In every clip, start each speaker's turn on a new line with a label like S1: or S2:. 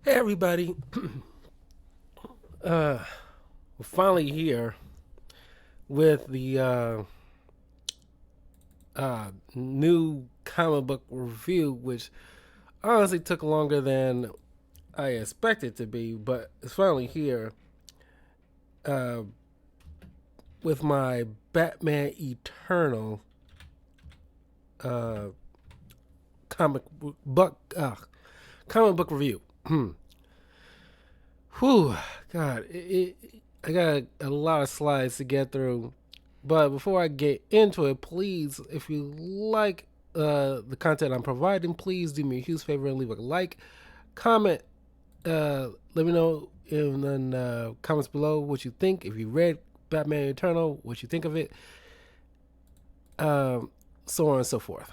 S1: Hey everybody, we're finally here with the new comic book review, which honestly took longer than I expected to be, but it's finally here uh, with my Batman Eternal uh, comic book comic book review. Whew, God, I got a lot of slides to get through. But before I get into it, please, if you like the content I'm providing, please do me a huge favor and leave a like, comment, let me know in the comments below what you think. If you read Batman Eternal, what you think of it, so on and so forth.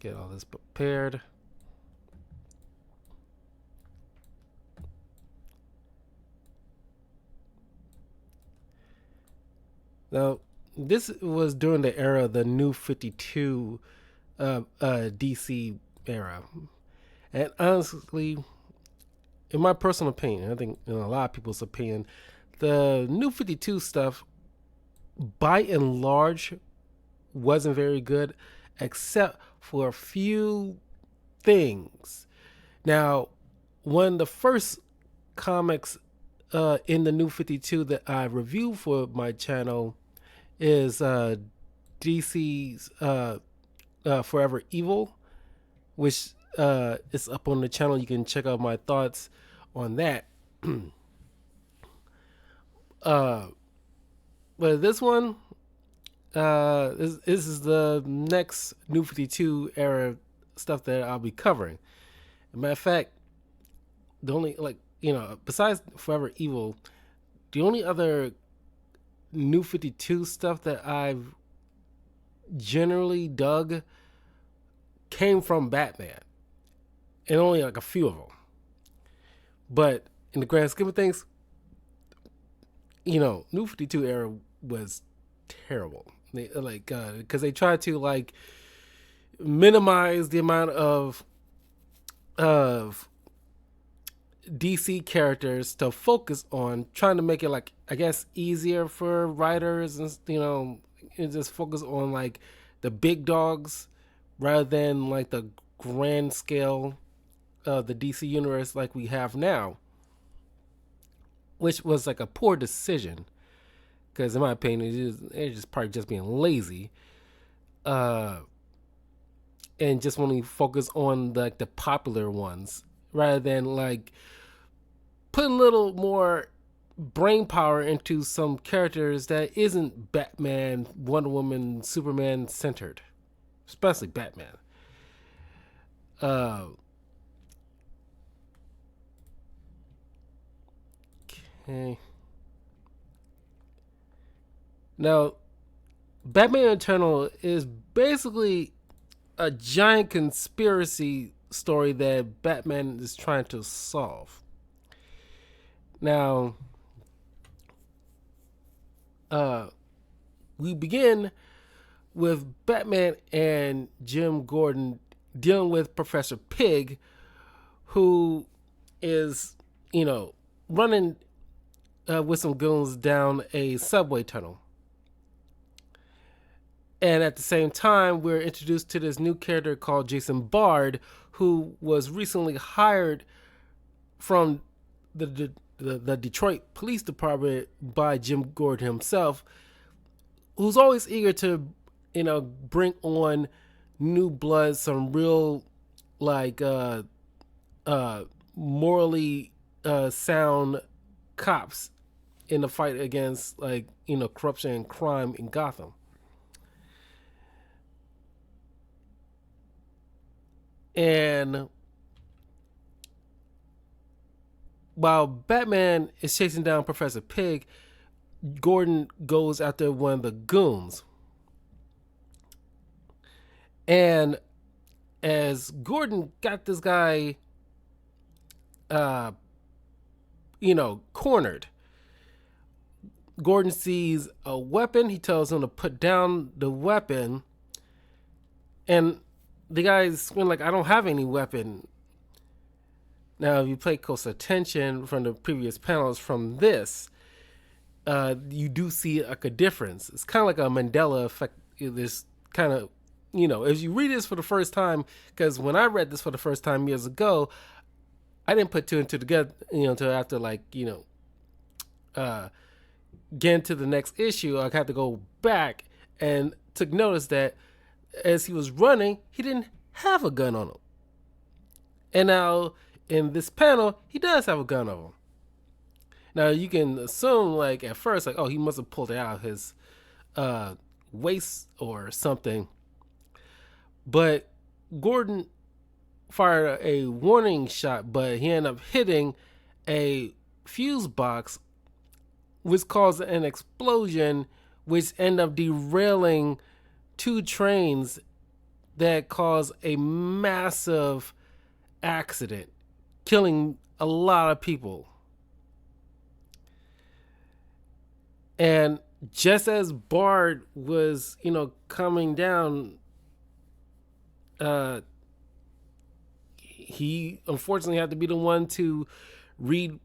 S1: Get all this prepared. Now, this was during the era of the New 52 DC era. And honestly, in my personal opinion, I think in a lot of people's opinion, the New 52 stuff, by and large, wasn't very good, except for a few things. Now, one of the first comics in the New 52 that I reviewed for my channel is DC's Forever Evil, which is up on the channel. You can check out my thoughts on that. uh, but this one, this is the next New 52 era stuff that I'll be covering. As a matter of fact, the only, besides Forever Evil, the only other New 52 stuff that I've generally dug came from Batman, and only like a few of them. But in the grand scheme of things, New 52 era was terrible. Because they tried to like minimize the amount of DC characters to focus on, trying to make it, like, I guess, easier for writers, and and just focus on like the big dogs rather than like the grand scale of the DC universe like we have now, which was like a poor decision because in my opinion it's just probably just being lazy, uh and just want to focus on the popular ones rather than like put a little more brain power into some characters that isn't Batman, Wonder Woman, Superman centered, especially Batman. uh okay, now Batman Eternal is basically a giant conspiracy story that Batman is trying to solve. Now, uh, we begin with Batman and Jim Gordon dealing with Professor Pig, who is, running with some goons down a subway tunnel. And at the same time, we're introduced to this new character called Jason Bard, who was recently hired from the Detroit Police Department by Jim Gordon himself, who's always eager to, bring on new blood, some real, like, morally sound cops in the fight against, like, corruption and crime in Gotham. And while Batman is chasing down Professor Pig, Gordon goes after one of the goons. And as Gordon got this guy, cornered, Gordon sees a weapon. He tells him to put down the weapon, and the guy's like, "I don't have any weapon." Now, if you pay close attention from the previous panels from this, you do see like a difference. It's kind of like a Mandela effect. This kind of, as you read this for the first time, because when I read this for the first time years ago, I didn't put two and two together, until after getting to the next issue. I had to go back and took notice that as he was running, he didn't have a gun on him. And now in this panel, he does have a gun on him. Now you can assume, like at first, like, oh, he must have pulled it out of his waist or something. But Gordon fired a warning shot, but he ended up hitting a fuse box, which caused an explosion, which ended up derailing two trains that caused a massive accident, killing a lot of people. And just as Bard was, coming down, he unfortunately had to be the one to read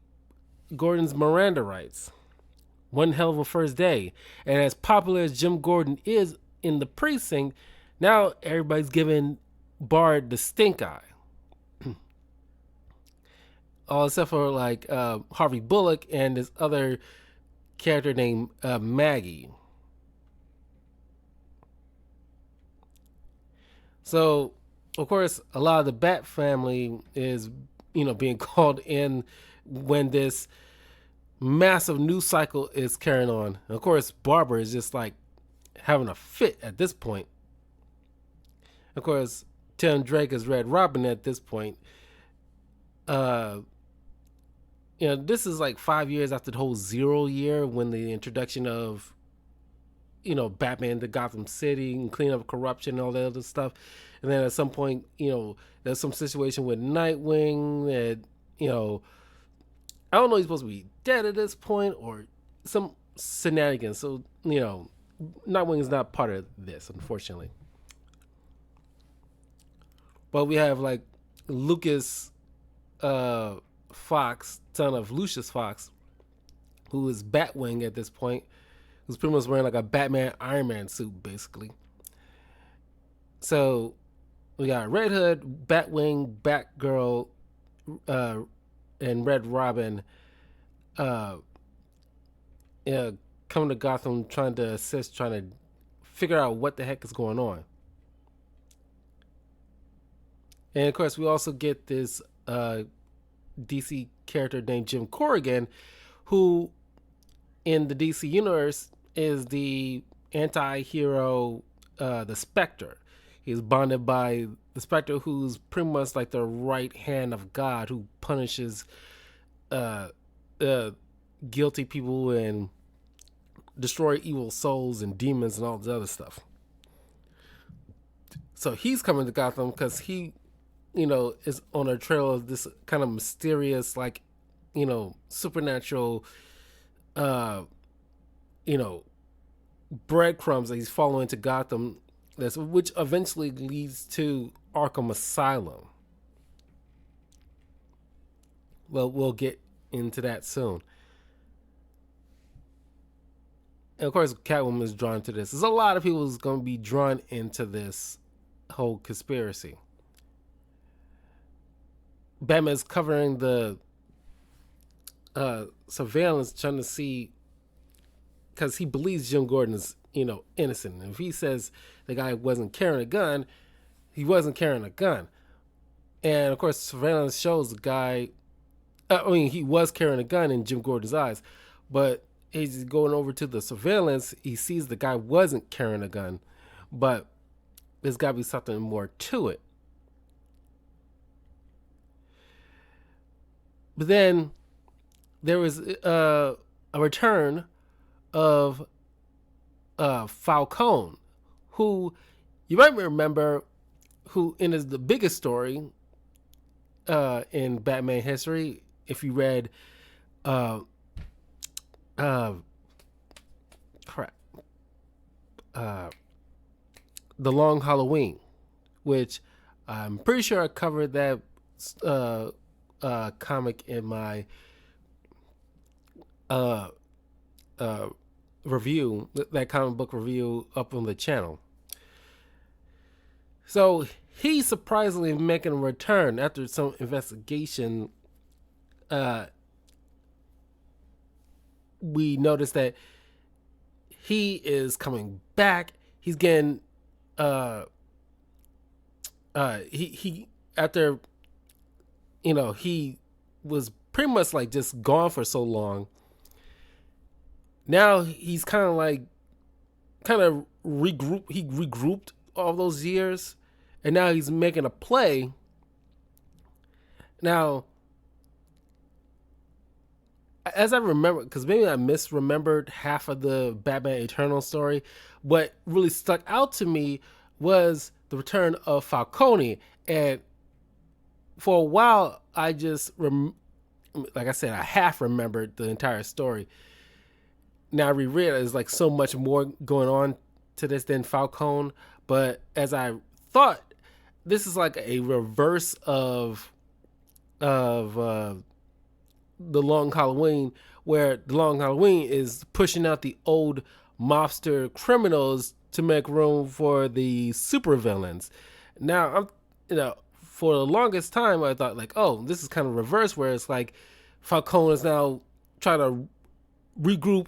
S1: Gordon's Miranda rights. One hell of a first day. And as popular as Jim Gordon is in the precinct, now everybody's giving Bard the stink eye. All except for like Harvey Bullock and this other character named Maggie. So, of course, a lot of the Bat family is, being called in when this massive news cycle is carrying on. And of course, Barbara is just like having a fit at this point. Of course, Tim Drake is Red Robin at this point. This is like 5 years after the whole Zero year, when the introduction of, Batman to Gotham City and clean up corruption and all that other stuff. And then at some point, there's some situation with Nightwing that, I don't know, he's supposed to be dead at this point or some shenanigans. So, Nightwing is not part of this, unfortunately. But we have like Lucas Fox, son of Lucius Fox, who is Batwing at this point, who's pretty much wearing like a Batman Iron Man suit, basically. So we got Red Hood, Batwing, Batgirl, and Red Robin coming to Gotham, trying to assist, trying to figure out what the heck is going on. And of course, we also get this DC character named Jim Corrigan, who in the DC universe is the anti-hero, the Spectre. He's bonded by the Spectre, who's pretty much like the right hand of God, who punishes guilty people and destroy evil souls and demons and all this other stuff. So he's coming to Gotham because he, is on a trail of this kind of mysterious, like, supernatural, breadcrumbs that he's following to Gotham, which eventually leads to Arkham Asylum. Well, we'll get into that soon. And of course, Catwoman is drawn to this. There's a lot of people who's going to be drawn into this whole conspiracy. Batman's covering the surveillance, trying to see, because he believes Jim Gordon is, innocent. And if he says the guy wasn't carrying a gun, he wasn't carrying a gun. And of course, surveillance shows the guy, he was carrying a gun in Jim Gordon's eyes. But as he's going over to the surveillance, he sees the guy wasn't carrying a gun. But there's got to be something more to it. But then there was a return of Falcone, who you might remember, who in the biggest story in Batman history, if you read uh, The Long Halloween, which I'm pretty sure I covered that uh, comic in my uh, uh, review, that comic book review up on the channel. So he's surprisingly making a return after some investigation. Uh, we noticed that he is coming back. He's getting he after he was pretty much like just gone for so long. Now he's kind of regroup. He regrouped all those years, and now he's making a play. Now, as I remember, because maybe I misremembered half of the Batman Eternal story, what really stuck out to me was the return of Falcone. And for a while, I just, like I said, I half remembered the entire story. Now I reread it, there's like so much more going on to this than Falcone. But as I thought, this is like a reverse of the Long Halloween, where the Long Halloween is pushing out the old mobster criminals to make room for the supervillains. Now, for the longest time, I thought like, oh, this is kind of reverse, where it's like Falcone is now trying to regroup,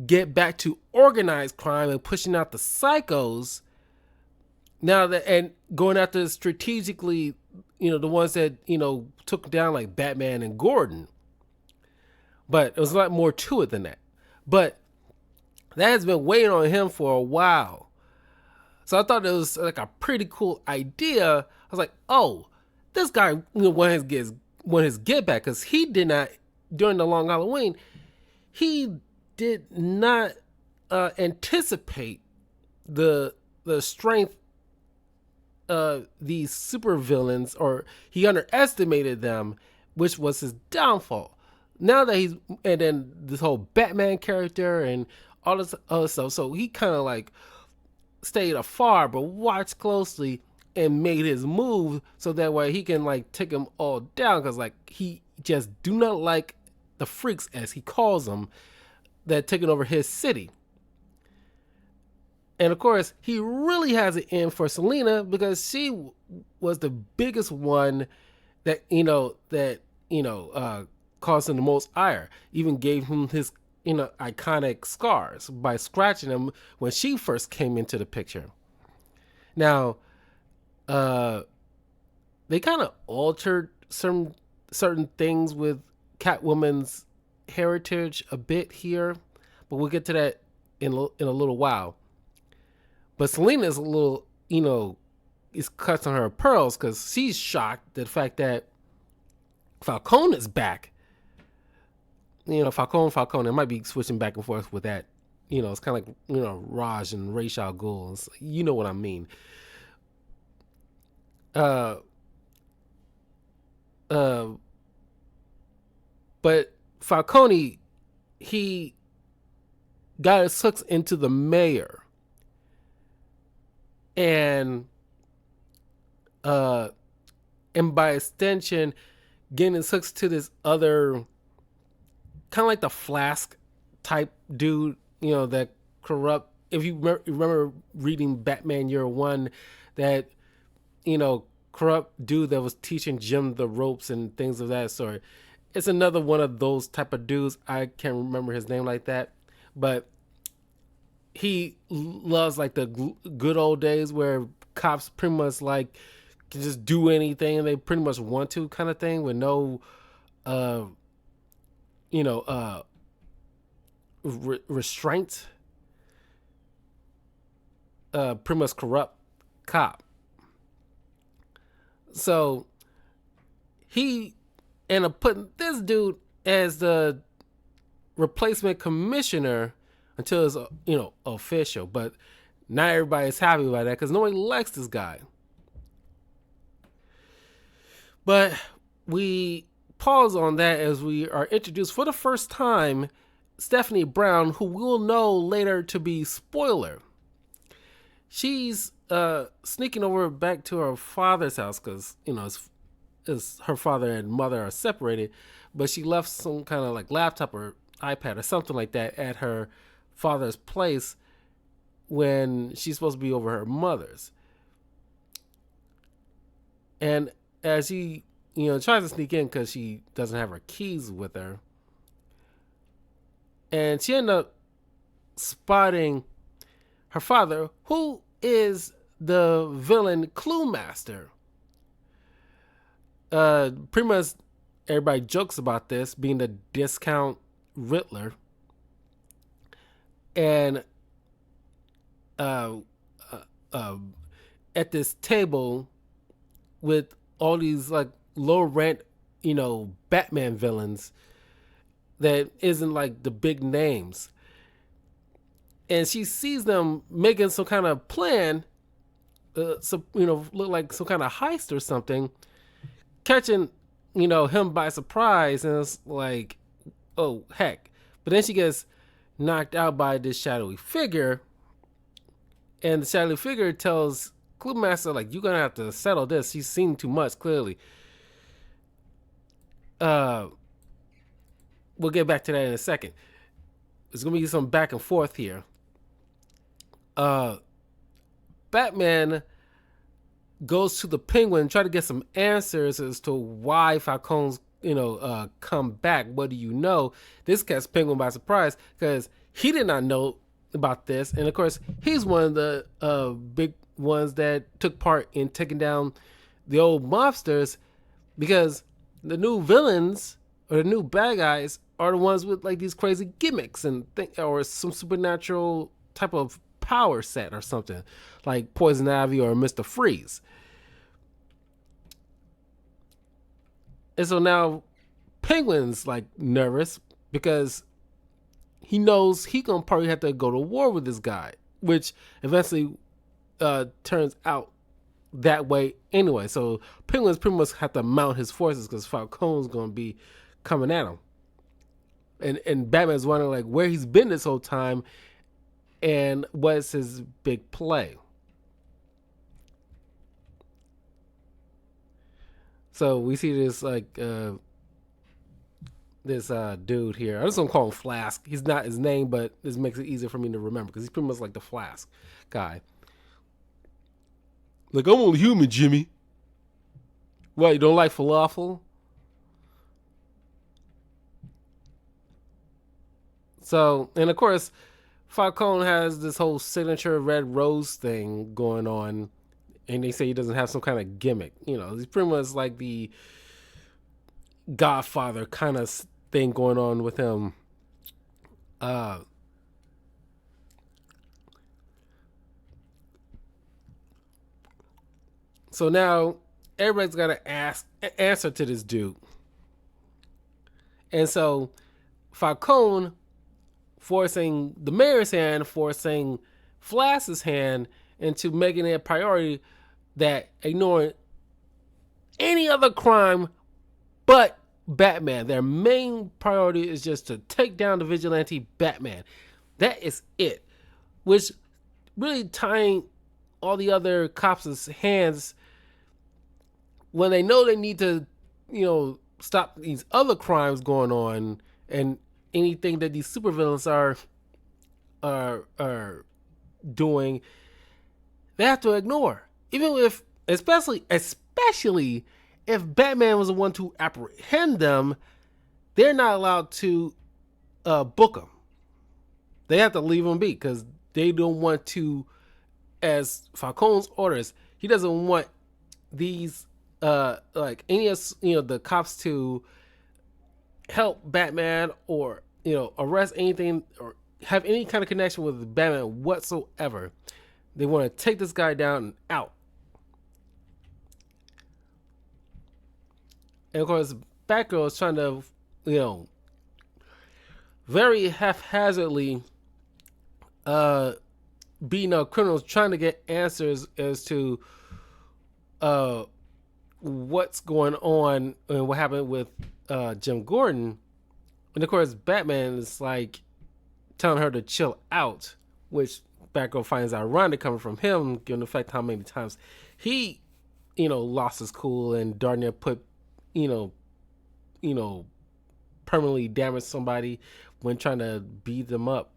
S1: get back to organized crime and pushing out the psychos. Now that, and going after strategically, the ones that took down like Batman and Gordon. But it was a lot more to it than that. But that has been weighing on him for a while. So I thought it was like a pretty cool idea. I was like, oh, this guy won his get back, because he did not, during the Long Halloween, he did not anticipate the strength these supervillains, or he underestimated them, which was his downfall. Now that and then this whole Batman character and all this other stuff, so he kind of like stayed afar but watched closely and made his move, so that way he can like take them all down, because like he just do not like the freaks, as he calls them, that taking over his city. And of course, he really has it in for Selina, because she was the biggest one that caused him the most ire. Even gave him his iconic scars by scratching him when she first came into the picture. Now, they kind of altered certain things with Catwoman's heritage a bit here, but we'll get to that in a little while. But Selina is a little, is cuts on her pearls, because she's shocked at the fact that Falcone is back. Falcone. I might be switching back and forth with that. It's kind of like, Raj and Ra's al Ghul. You know what I mean. But Falcone, he got his hooks into the mayor. And by extension, getting his hooks to this other, kind of like the Flask type dude, that corrupt. If you remember reading Batman Year One, that corrupt dude that was teaching Jim the ropes and things of that sort. It's another one of those type of dudes. I can't remember his name like that, but he loves like the good old days where cops pretty much like can just do anything they pretty much want to, kind of thing, with no restraint. Pretty much corrupt cop. So he ended up putting this dude as the replacement commissioner until it's official. But not everybody's happy about that, because nobody likes this guy. But we pause on that as we are introduced for the first time Stephanie Brown, who we'll know later to be Spoiler. she's sneaking over back to her father's house because it's her father and mother are separated, but she left some kind of like laptop or iPad or something like that at her father's place when she's supposed to be over her mother's. And as she tries to sneak in because she doesn't have her keys with her, and she ended up spotting her father, who is the villain Clue Master. Pretty much everybody jokes about this being the discount Riddler, and uh, uh, uh, at this table with all these like low rent, Batman villains that isn't like the big names, and she sees them making some kind of plan, look like some kind of heist or something, catching him by surprise, and it's like, oh heck! But then she gets knocked out by this shadowy figure, and the shadowy figure tells Clue Master like, "You're gonna have to settle this. He's seen too much clearly." Uh, we'll get back to that in a second. There's gonna be some back and forth here. Uh, Batman goes to the Penguin, try to get some answers as to why Falcone's come back. What do you know? This catches Penguin by surprise because he did not know about this, and of course he's one of the big ones that took part in taking down the old mobsters, because the new villains or the new bad guys are the ones with like these crazy gimmicks and or some supernatural type of power set or something like Poison Ivy or Mr. Freeze. And so now Penguin's like nervous because he knows he gonna probably have to go to war with this guy, which eventually turns out that way anyway. So Penguin's pretty much have to mount his forces because Falcone's gonna be coming at him, and Batman's wondering like where he's been this whole time and what's his big play. So we see this like this dude here. I'm just gonna call him Flask. He's not his name, but this makes it easier for me to remember because he's pretty much like the Flask guy. Like, I'm only human, Jimmy. What, you don't like falafel? So, and of course, Falcone has this whole signature red rose thing going on, and they say he doesn't have some kind of gimmick. He's pretty much like the Godfather kind of thing going on with him. Uh, so now everybody's got to answer to this dude, and so Falcone forcing the mayor's hand, forcing Flask's hand into making it a priority that ignoring any other crime but Batman. Their main priority is just to take down the vigilante Batman. That is it. Which really tying all the other cops' hands when they know they need to, stop these other crimes going on and anything that these supervillains are doing, they have to ignore. Even if, especially if Batman was the one to apprehend them, they're not allowed to book them. They have to leave them be because they don't want to, as Falcone's orders, he doesn't want these like any of the cops to help Batman or arrest anything or have any kind of connection with Batman whatsoever. They want to take this guy down and out. And of course, Batgirl is trying to, very haphazardly beating up criminals, trying to get answers as to what's going on and what happened with Jim Gordon. And of course, Batman is like telling her to chill out, which Batgirl finds ironic coming from him, given the fact how many times he, lost his cool and darn near put, you know, you know, permanently damaged somebody when trying to beat them up.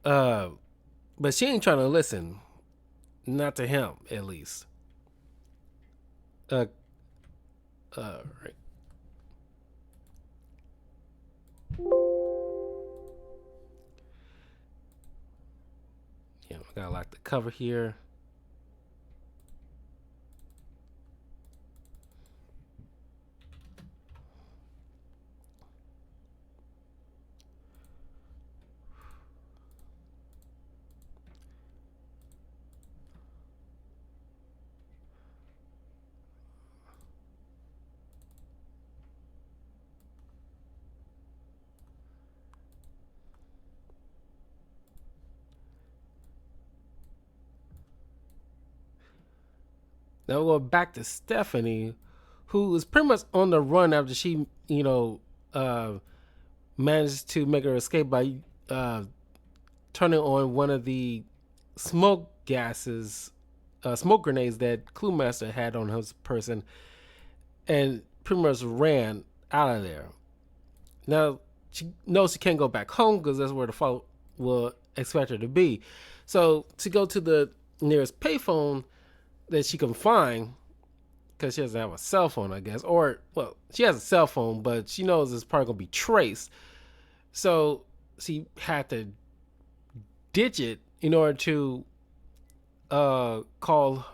S1: Uh, but she ain't trying to listen, not to him at least. Uh, right. Yeah, I gotta lock the cover here. Now we'll go back to Stephanie, who is pretty much on the run after she, uh, managed to make her escape by uh, turning on one of the smoke gases, smoke grenades that Cluemaster had on his person, and pretty much ran out of there. Now she knows she can't go back home because that's where the fault will expect her to be. So to go to the nearest payphone that she can find, because she doesn't have a cell phone, I guess, or well, she has a cell phone, but she knows it's probably gonna be traced. So she had to ditch it in order to call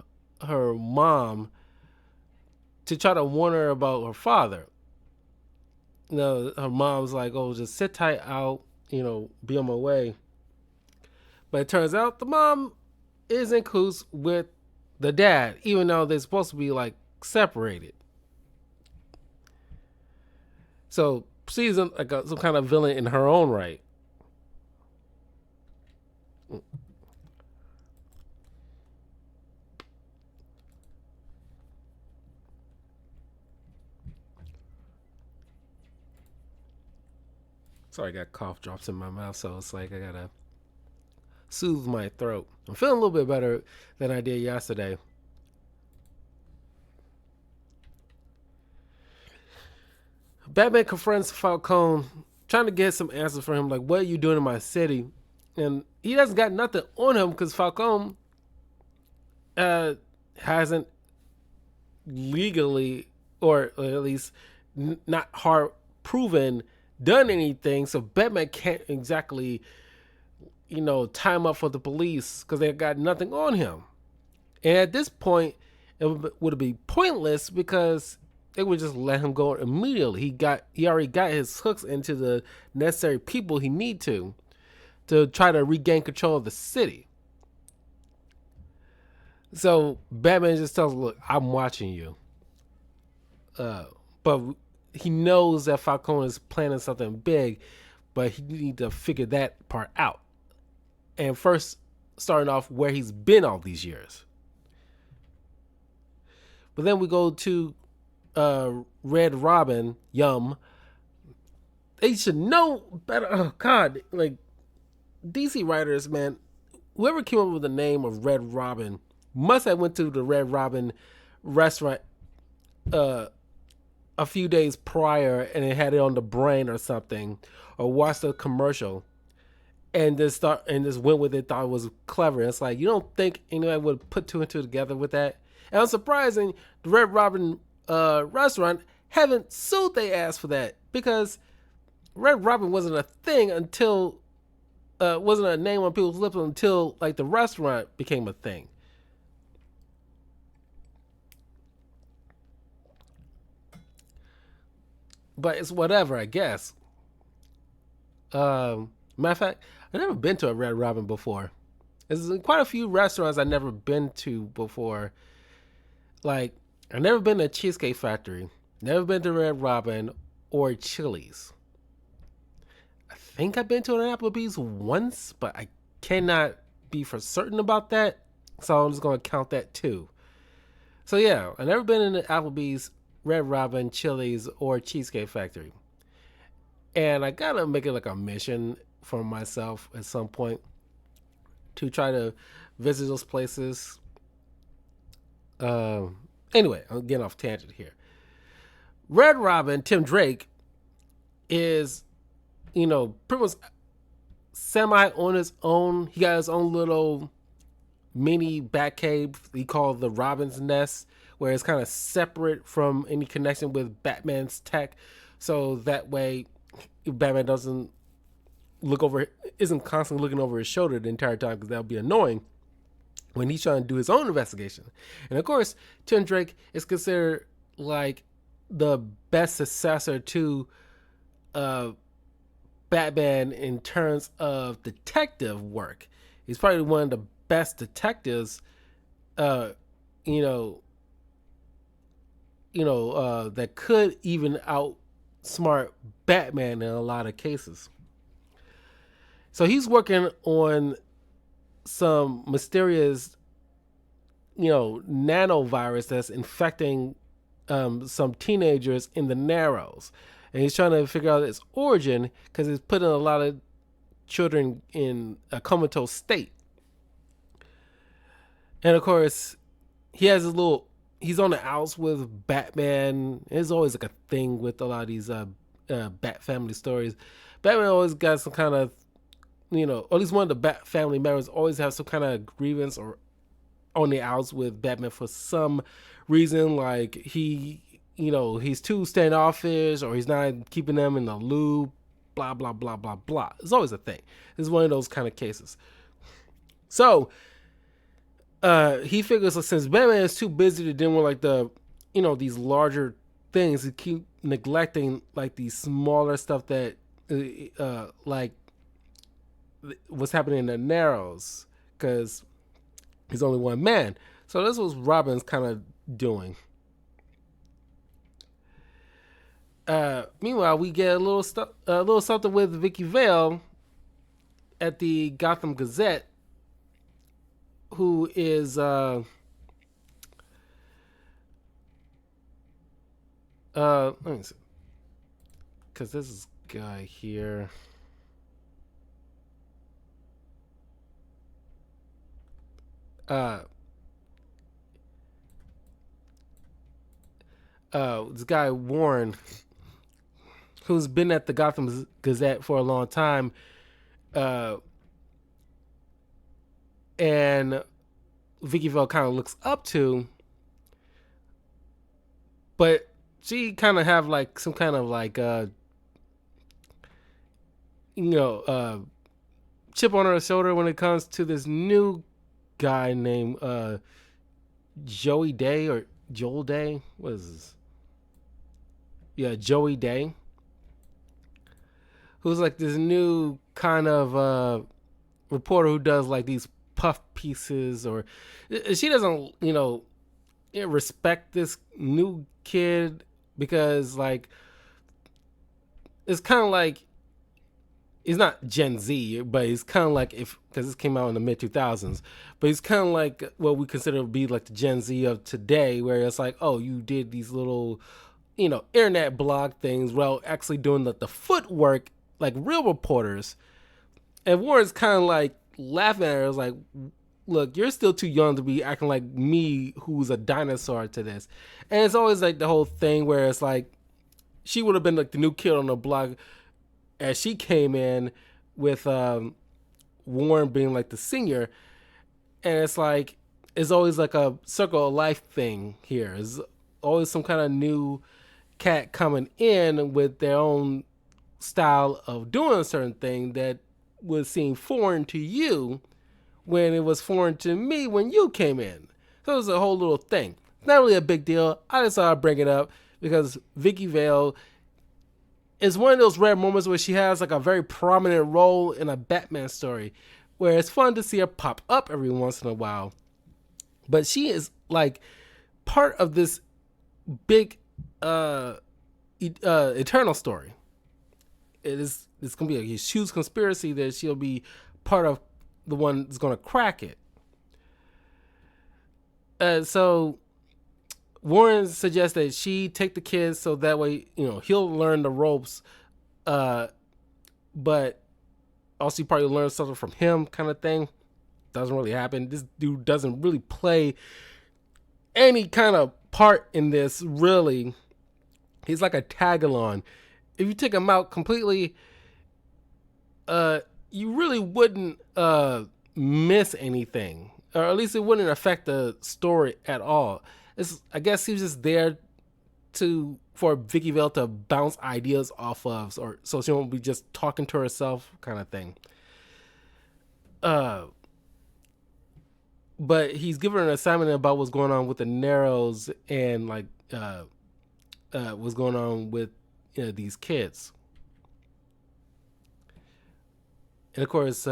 S1: her mom to try to warn her about her father. No, her mom's like, "Oh, just sit tight, out, be on my way." But it turns out the mom is in cahoots with the dad, even though they're supposed to be like separated. So she's like some kind of villain in her own right. Sorry, I got cough drops in my mouth, so it's like I gotta soothe my throat. I'm feeling a little bit better than I did yesterday. Batman confronts Falcone, trying to get some answers for him, like, what are you doing in my city? And he doesn't got nothing on him because Falcone hasn't legally, or at least not hard proven, done anything. So Batman can't exactly, tie him up for the police because they got nothing on him. And at this point, it would be pointless because they would just let him go immediately. He already got his hooks into the necessary people he need to try to regain control of the city. So Batman just tells him, "Look, I'm watching you." But he knows that Falcone is planning something big, but he need to figure that part out. And first, starting off where he's been all these years. But then we go to Red Robin, Yum. They should know better. Oh God, like DC writers, man, whoever came up with the name of Red Robin must have went to the Red Robin restaurant a few days prior and it had it on the brain or something, or watched a commercial and just went with it, thought it was clever. It's like you don't think anyone would put two and two together with that. And it's surprising the Red Robin restaurant haven't sued their ass for that, because Red Robin wasn't a thing until wasn't a name on people's lips until like the restaurant became a thing. But it's whatever, I guess. Matter of fact, I've never been to a Red Robin before. There's quite a few restaurants I've never been to before. Like, I've never been to Cheesecake Factory, never been to Red Robin or Chili's. I think I've been to an Applebee's once, but I cannot be for certain about that. So I'm just going to count that too. So yeah, I've never been in the Applebee's, Red Robin, Chili's, or Cheesecake Factory. And I gotta make it like a mission for myself at some point to try to visit those places. Anyway, I'm getting off tangent here. Red Robin, Tim Drake, is, pretty much semi on his own. He got his own little mini Batcave he called the Robin's Nest, where it's kind of separate from any connection with Batman's tech. So that way, Batman doesn't isn't constantly looking over his shoulder the entire time, because that would be annoying when he's trying to do his own investigation. And of course, Tim Drake is considered like the best successor to uh, Batman in terms of detective work. He's probably one of the best detectives, uh, you know, that could even outsmart Batman in a lot of cases. So he's working on some mysterious, nanovirus that's infecting some teenagers in the Narrows, and he's trying to figure out its origin because it's putting a lot of children in a comatose state. And of course, he has his little. He's on the outs with Batman. There's always like a thing with a lot of these Bat family stories. Batman always got some kind of, or at least one of the Bat family members always have some kind of grievance or on the outs with Batman for some reason. Like he's too standoffish, or he's not keeping them in the loop. Blah blah blah blah blah. It's always a thing. This is one of those kind of cases. So he figures that since Batman is too busy to deal with like the, these larger things, he keep neglecting like these smaller stuff that, like what's happening in the Narrows, because he's only one man. So this was Robin's kind of doing. Meanwhile, we get a little something with Vicky Vale at the Gotham Gazette, who is let me see, because this is guy here. This guy Warren, who's been at the Gotham Gazette for a long time, and Vicky Vale kind of looks up to, but she kind of have like some kind of like chip on her shoulder when it comes to this new guy named Joey Day or Joel Day. What is this? Yeah, Joey Day, who's like this new kind of reporter who does like these puff pieces, or she doesn't, respect this new kid because like it's kind of like he's not Gen Z, but he's kind of like, if because this came out in the mid 2000s, but he's kind of like what we consider to be like the Gen Z of today, where it's like, oh, you did these little, internet blog things, well, actually doing the footwork like real reporters. And Warren's kind of like laughing at her. It's like, look, you're still too young to be acting like me, who's a dinosaur, to this. And it's always like the whole thing where it's like she would have been like the new kid on the block as she came in, with Warren being like the senior. And it's like it's always like a circle of life thing here. There's always some kind of new cat coming in with their own style of doing a certain thing that would seem foreign to you when it was foreign to me when you came in. So it was a whole little thing. Not really a big deal. I just thought I'd bring it up because Vicky Vale is one of those rare moments where she has like a very prominent role in a Batman story, where it's fun to see her pop up every once in a while. But she is like part of this big eternal story. It's gonna be a huge conspiracy that she'll be part of, the one that's gonna crack it. So Warren suggests that she take the kids so that way he'll learn the ropes, but Also, you probably learn something from him, kind of thing. Doesn't really happen. This dude doesn't really play any kind of part in this, really. He's like a tag along. If you take him out completely, uh, you really wouldn't miss anything, or at least it wouldn't affect the story at all. I guess he was just there to for Vicky Vale to bounce ideas off of, or so she won't be just talking to herself, kind of thing. Uh, but he's given her an assignment about what's going on with the Narrows and like what's going on with these kids. And of course,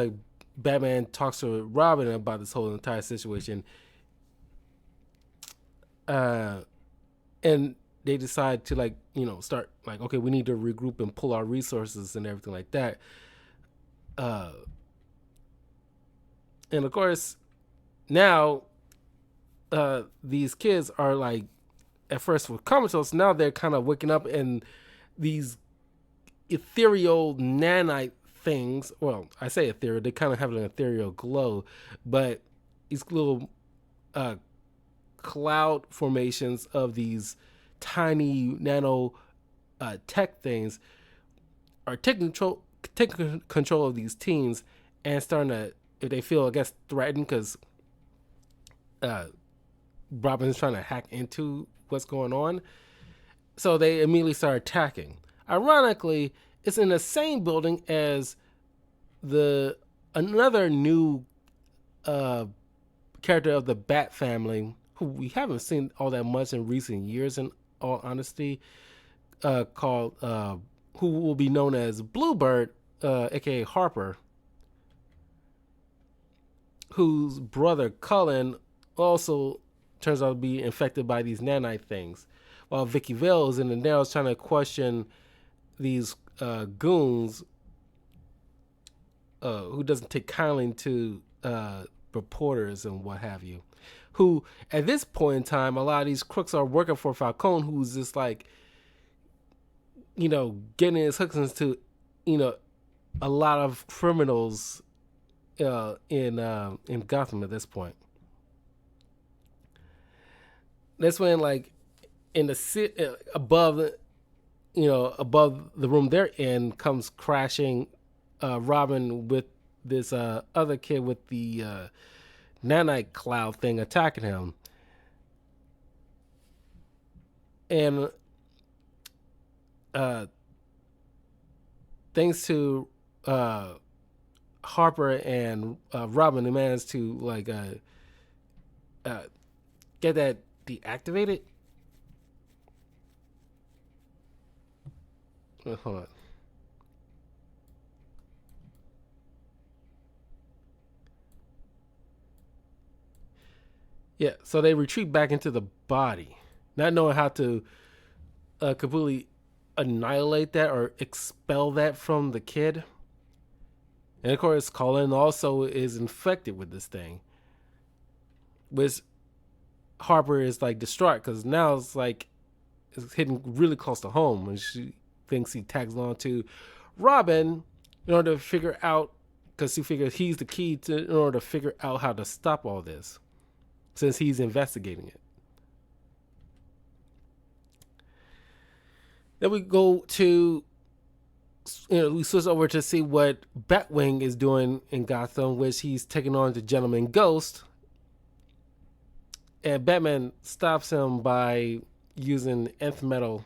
S1: Batman talks to Robin about this whole entire situation, uh, and they decide to start like, okay, we need to regroup and pull our resources and everything like that. Uh, and of course, now these kids are like at first were comatose. Now they're kind of waking up, and these ethereal nanite things. Well, I say ethereal; they kind of have an ethereal glow, but these little cloud formations of these tiny nano tech things are taking control of these teens and starting to, if they feel, I guess, threatened because uh, Robin's trying to hack into what's going on. So they immediately start attacking. Ironically, it's in the same building as the another new uh, character of the Bat family, who we haven't seen all that much in recent years, in all honesty, called who will be known as Bluebird, aka Harper, whose brother Cullen also turns out to be infected by these nanite things, while Vicky Vale is in the Narrows trying to question these goons who doesn't take kindly to reporters and what have you. Who, at this point in time, a lot of these crooks are working for Falcone, who's just like, getting his hooks into, a lot of criminals in Gotham at this point. That's when, like, in the above, above the room they're in, comes crashing Robin with this other kid with the nanite cloud thing attacking him, and thanks to Harper and Robin, they managed to get that deactivated. Hold on. Yeah, so they retreat back into the body, not knowing how to completely annihilate that or expel that from the kid. And of course, Colin also is infected with this thing, which Harper is like distraught because now it's hitting really close to home, and she thinks he tags along to Robin in order to figure out, because she figures he's the key in order to figure out how to stop all this, since he's investigating it. Then we go to, we switch over to see what Batwing is doing in Gotham, which he's taking on the Gentleman Ghost. And Batman stops him by using nth metal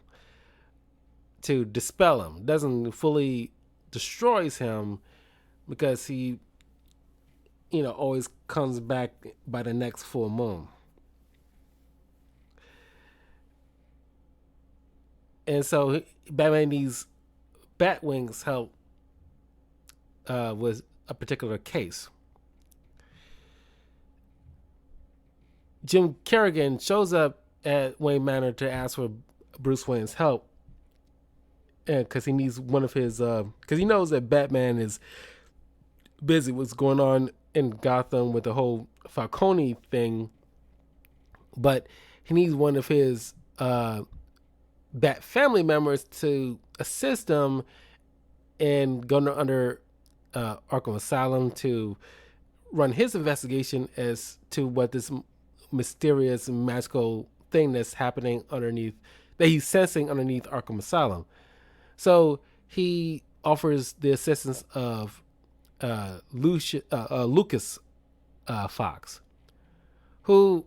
S1: to dispel him. Doesn't fully destroys him because he, always comes back by the next full moon. And so Batman needs Batwing's help with a particular case. Jim Kerrigan shows up at Wayne Manor to ask for Bruce Wayne's help, because he needs one of his, because he knows that Batman is busy with what's going on in Gotham with the whole Falcone thing, but he needs one of his Bat family members to assist him in going under Arkham Asylum to run his investigation as to what this mysterious magical thing that's happening underneath, that he's sensing underneath Arkham Asylum. So he offers the assistance of Lucas Fox, who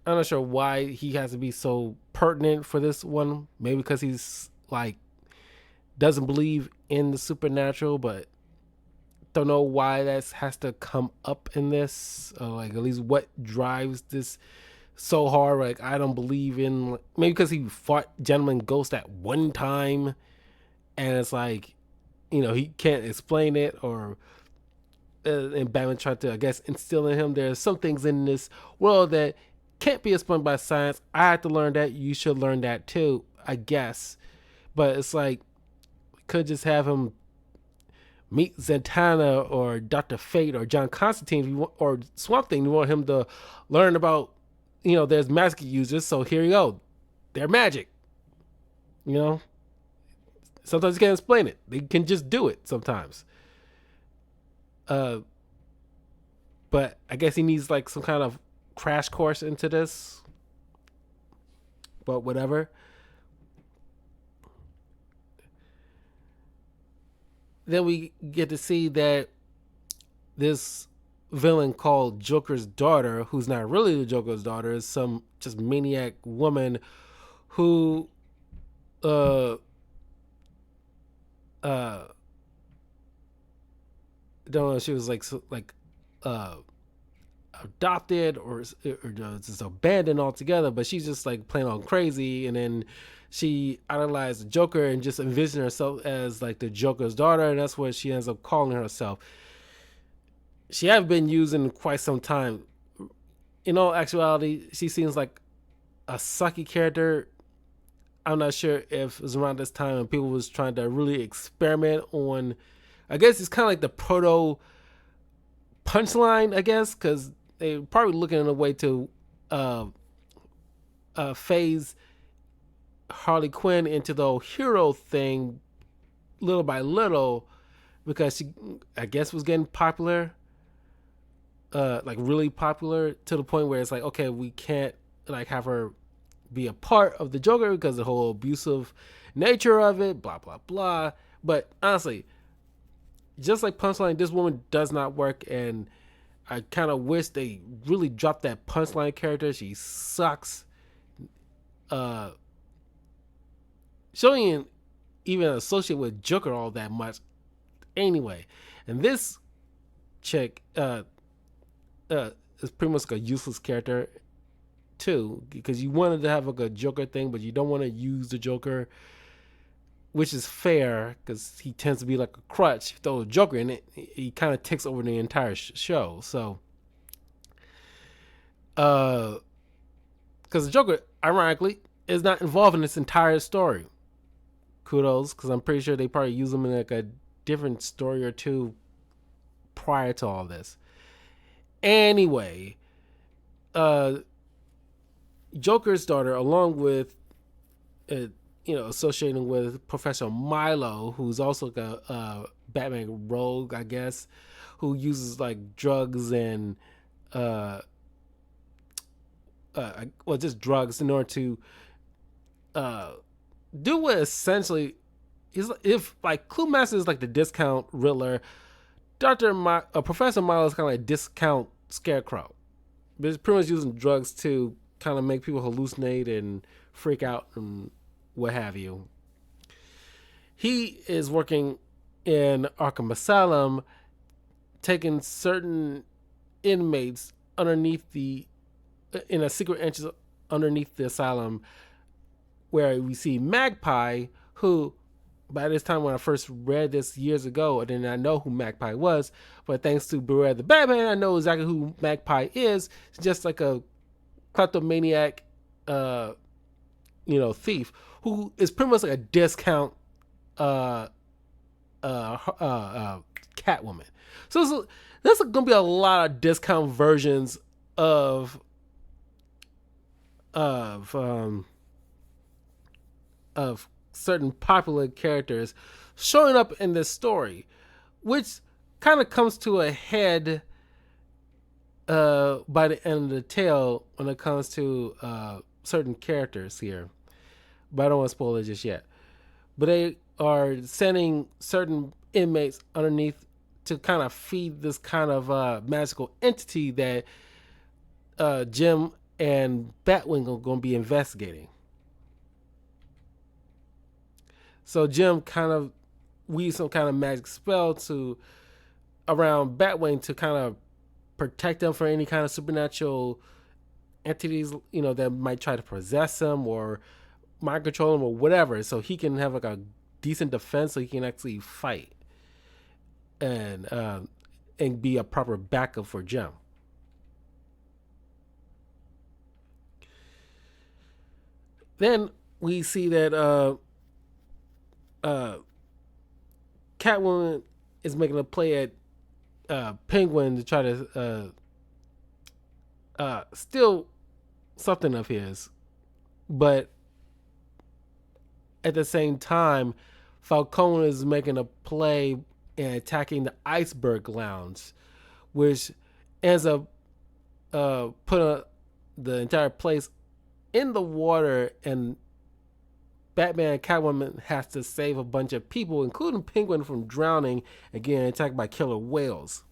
S1: I'm not sure why he has to be so pertinent for this one. Maybe because he's like doesn't believe in the supernatural, but don't know why that has to come up in this. Like at least what drives this so hard. Like I don't believe in, maybe because he fought Gentleman Ghost at one time, and it's like he can't explain it, or and Batman tried to, I guess, instill in him there's some things in this world that can't be explained by science. I had to learn that. You should learn that too, I guess. But it's like we could just have him meet Zatanna or Dr. Fate or John Constantine or Swamp Thing. You want him to learn about, there's magic users. So here you go. They're magic. You know, sometimes you can't explain it. They can just do it sometimes. Uh, but I guess he needs like some kind of crash course into this. But whatever. Then we get to see that this villain called Joker's daughter, who's not really the Joker's daughter, is some just maniac woman who don't know if she was like adopted or just abandoned altogether, but she's just like playing on crazy, and then she idolized the Joker and just envisioned herself as like the Joker's daughter, and that's what she ends up calling herself. She has been used in quite some time. In all actuality, she seems like a sucky character. I'm not sure if it was around this time and people was trying to really experiment on, I guess it's kind of like the proto punchline, I guess, because they probably looking in a way to phase Harley Quinn into the hero thing little by little, because she, I guess, was getting popular, like really popular, to the point where it's like, okay, we can't like have her be a part of the Joker because the whole abusive nature of it, blah blah blah. But honestly, just like punchline, this woman does not work, and I kind of wish they really dropped that punchline character. She sucks. Showing even associate with Joker all that much. Anyway, and this chick is pretty much like a useless character too, because you wanted to have like a Joker thing, but you don't want to use the Joker, which is fair because he tends to be like a crutch. Throw a Joker in it, he kind of takes over the entire show. So, because the Joker, ironically, is not involved in this entire story. Kudos, because I'm pretty sure they probably use him in like a different story or two prior to all this. Anyway, Joker's daughter, along with associating with Professor Milo, who's also like a Batman rogue, I guess, who uses like drugs and just drugs in order to do what essentially is, if like Clue Master is like the discount Riddler, Professor Milo is kind of like discount Scarecrow. But it's pretty much using drugs to kind of make people hallucinate and freak out and what have you. He is working in Arkham Asylum, taking certain inmates in a secret entrance underneath the asylum, where we see Magpie, who by this time when I first read this years ago, I did not know who Magpie was, but thanks to Beware the Batman, I know exactly who Magpie is. It's just like a kleptomaniac, thief who is pretty much like a discount Catwoman. So there's going to be a lot of discount versions of certain popular characters showing up in this story, which kind of comes to a head by the end of the tale when it comes to certain characters here. But I don't want to spoil it just yet. But they are sending certain inmates underneath to kind of feed this kind of magical entity that Jim and Batwing are going to be investigating. So Jim kind of weaves some kind of magic spell to around Batwing to kind of protect them from any kind of supernatural entities, that might try to possess him or mind control him or whatever. So he can have like a decent defense, so he can actually fight and be a proper backup for Jim. Then we see that uh, Catwoman is making a play at Penguin to try to steal something of his, but at the same time, Falcone is making a play and attacking the Iceberg Lounge, which ends up putting the entire place in the water, and Batman and Catwoman has to save a bunch of people, including Penguin, from drowning and getting attacked by killer whales.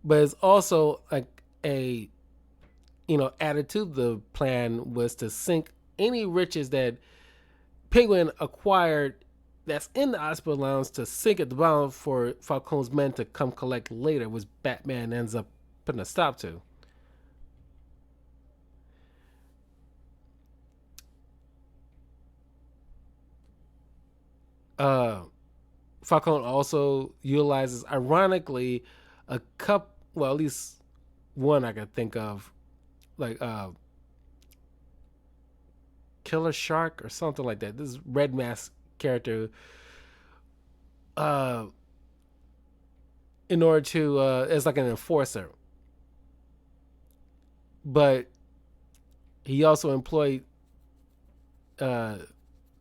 S1: But it's also like a added to the plan was to sink any riches that Penguin acquired that's in the hospital lounge to sink at the bottom for Falcone's men to come collect later, which Batman ends up putting a stop to. Uh, Falcone also utilizes, ironically, a cup. Well, at least one I can think of, like Killer Shark or something like that. This Red Mask character, uh, in order to as like an enforcer, but he also employed uh,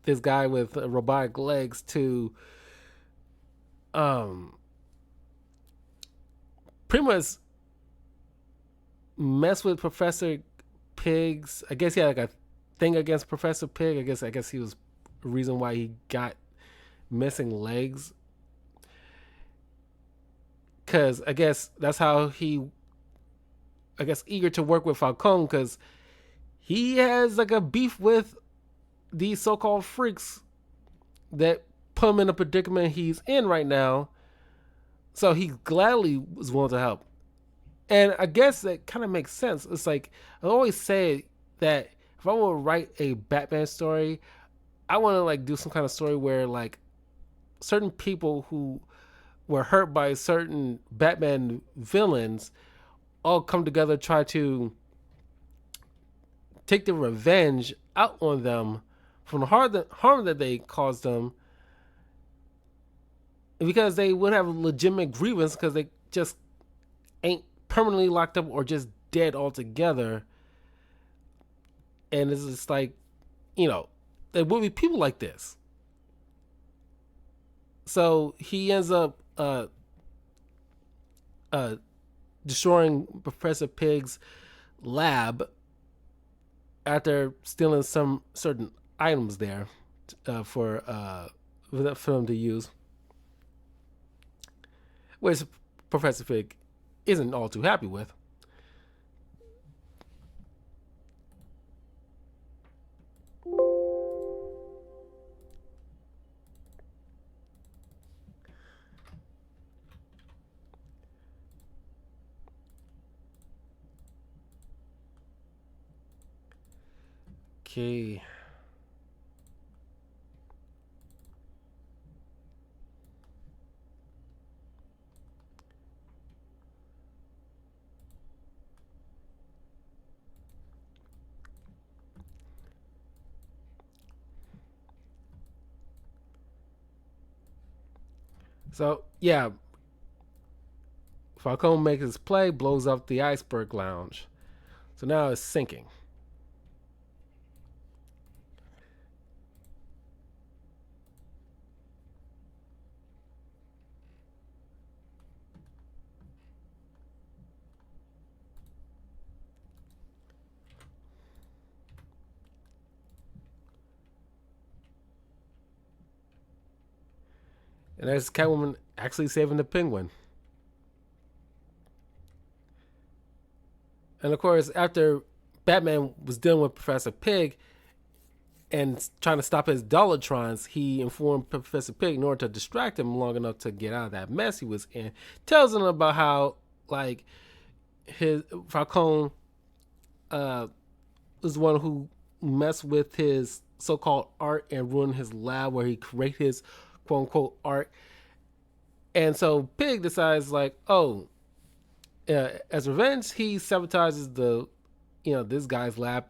S1: this guy with robotic legs to um, pretty much mess with Professor Pig's. I guess he had like a thing against Professor Pig. I guess he was the reason why he got missing legs. Cause I guess that's how he, I guess, eager to work with Falcone because he has like a beef with these so-called freaks that put him in the predicament he's in right now. So he gladly was willing to help. And I guess that kind of makes sense. It's like I always say that if I want to write a Batman story, I want to like do some kind of story where like certain people who were hurt by certain Batman villains all come together, try to take their revenge out on them from the harm that they caused them, because they would have a legitimate grievance because they just ain't permanently locked up or just dead altogether. And it's just like, there will be people like this. So he ends up uh, destroying Professor Pig's lab after stealing some certain items there for them to use, which Professor Pig isn't all too happy with. Okay. So yeah, Falcone makes his play, blows up the Iceberg Lounge. So now it's sinking. And that's Catwoman actually saving the Penguin. And of course, after Batman was dealing with Professor Pig and trying to stop his Dollartrons, he informed Professor Pig in order to distract him long enough to get out of that mess he was in. Tells him about how, like, his Falcone was one who messed with his so-called art and ruined his lab where he created his quote-unquote art. And so Pig decides, like, oh, as revenge, he sabotages this guy's lab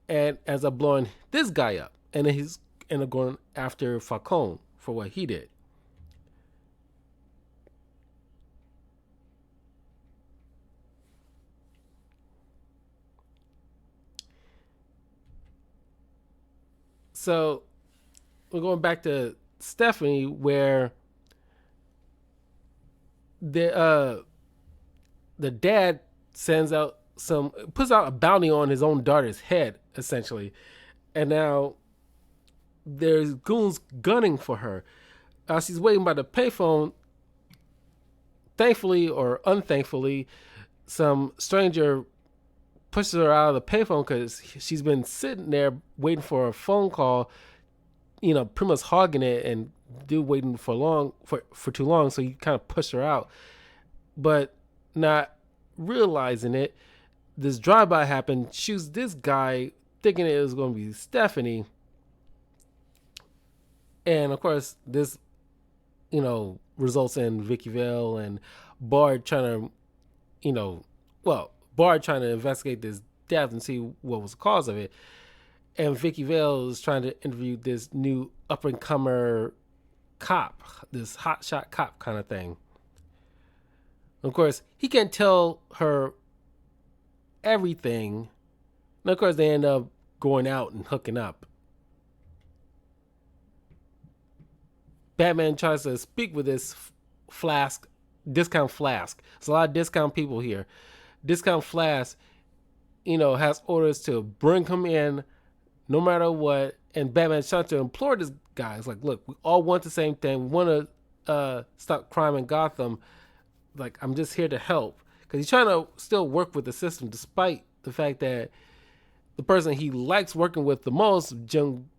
S1: and ends up blowing this guy up. And then he's end up going after Falcone for what he did. So we're going back to Stephanie, where the the dad sends out puts out a bounty on his own daughter's head, essentially, and now there's goons gunning for her. She's waiting by the payphone. Thankfully or unthankfully, some stranger pushes her out of the payphone because she's been sitting there waiting for a phone call, pretty much hogging it and do waiting for too long. So you kind of push her out, but not realizing it. This drive-by happened. Shoots this guy, thinking it was going to be Stephanie, and of course this, results in Vicky Vale and Bard trying to, Bard trying to investigate this death and see what was the cause of it. And Vicky Vale is trying to interview this new up and comer cop, this hotshot cop kind of thing. Of course, he can't tell her everything. And of course, they end up going out and hooking up. Batman tries to speak with this discount flask. There's a lot of discount people here. Discount flask, has orders to bring him in no matter what. And Batman's trying to implore this guy. It's like, look, we all want the same thing. We want to stop crime in Gotham. Like, I'm just here to help. Because he's trying to still work with the system, despite the fact that the person he likes working with the most, Jim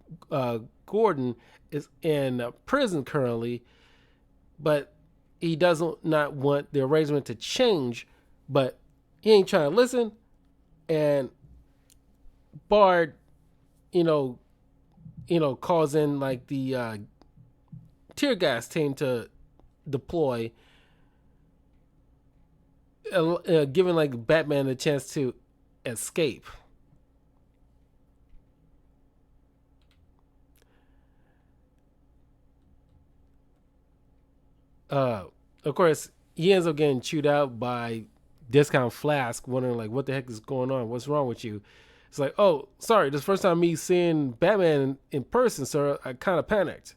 S1: Gordon, is in prison currently. But he doesn't not want the arrangement to change. But he ain't trying to listen. And Bard, calls in like the tear gas team to deploy, giving like Batman a chance to escape. Of course, he ends up getting chewed out by Discount Flask, wondering like, what the heck is going on? What's wrong with you? It's like, oh, sorry, this is the first time me seeing Batman in person, so I kind of panicked.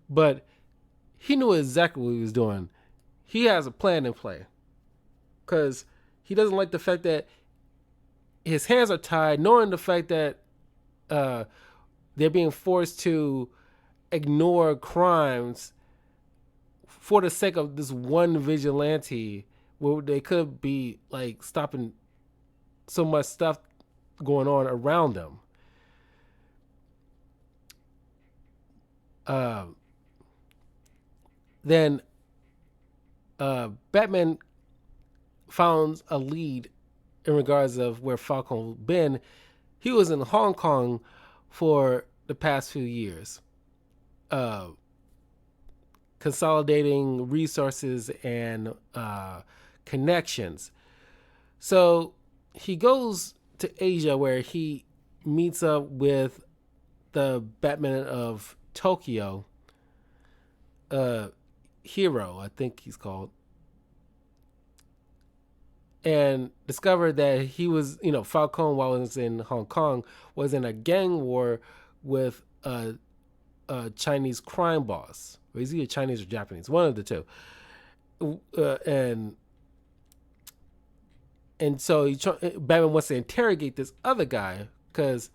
S1: But he knew exactly what he was doing. He has a plan in play. Because he doesn't like the fact that his hands are tied, knowing the fact that they're being forced to ignore crimes for the sake of this one vigilante, where they could be like stopping so much stuff going on around them. Uh, then Batman found a lead in regards of where Falcone been. He was in Hong Kong for the past few years, consolidating resources and connections. So he goes to Asia, where he meets up with the Batman of Tokyo, Hero, I think he's called, and discovered that he was, Falcone, while he was in Hong Kong, was in a gang war with a Chinese crime boss. Or is he a Chinese or Japanese? One of the two. And so Batman wants to interrogate this other guy because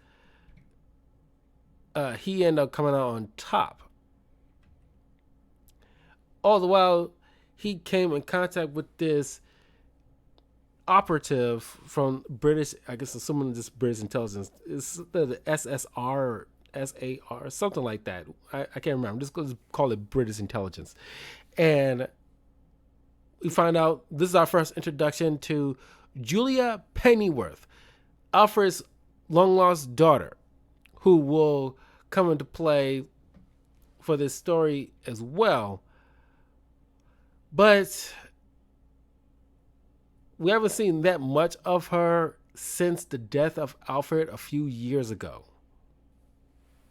S1: he ended up coming out on top. All the while, he came in contact with this operative from British, I guess, assuming this British intelligence. It's the SSR or SAR, something like that. I can't remember. I'm just going to call it British intelligence. And we find out this is our first introduction to Julia Pennyworth, Alfred's long lost daughter, who will come into play for this story as well. But we haven't seen that much of her since the death of Alfred a few years ago.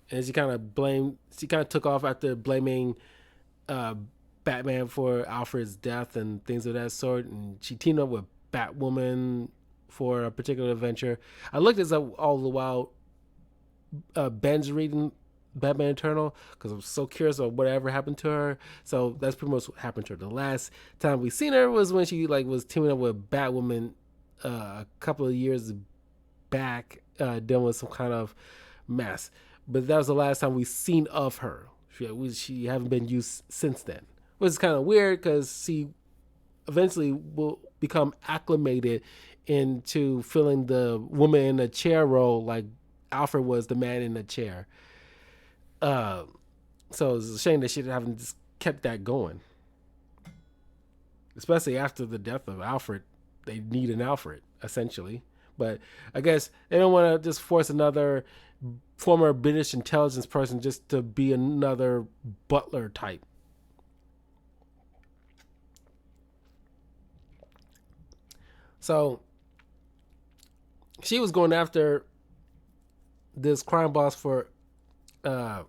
S1: And she kind of took off after blaming uh, Batman for Alfred's death and things of that sort. And she teamed up with Batwoman for a particular adventure. I looked this up all the while. Ben's reading Batman Eternal because I'm so curious of whatever happened to her. So that's pretty much what happened to her. The last time we seen her was when she was teaming up with Batwoman a couple of years back, dealing with some kind of mess. But that was the last time we seen of her. She haven't been used since then, which is kind of weird because she eventually will become acclimated into filling the woman in a chair role like Alfred was the man in the chair. Uh, so it's a shame that she haven't just kept that going. Especially after the death of Alfred, they need an Alfred essentially. But I guess they don't want to just force another former British intelligence person just to be another butler type. So she was going after this crime boss uh,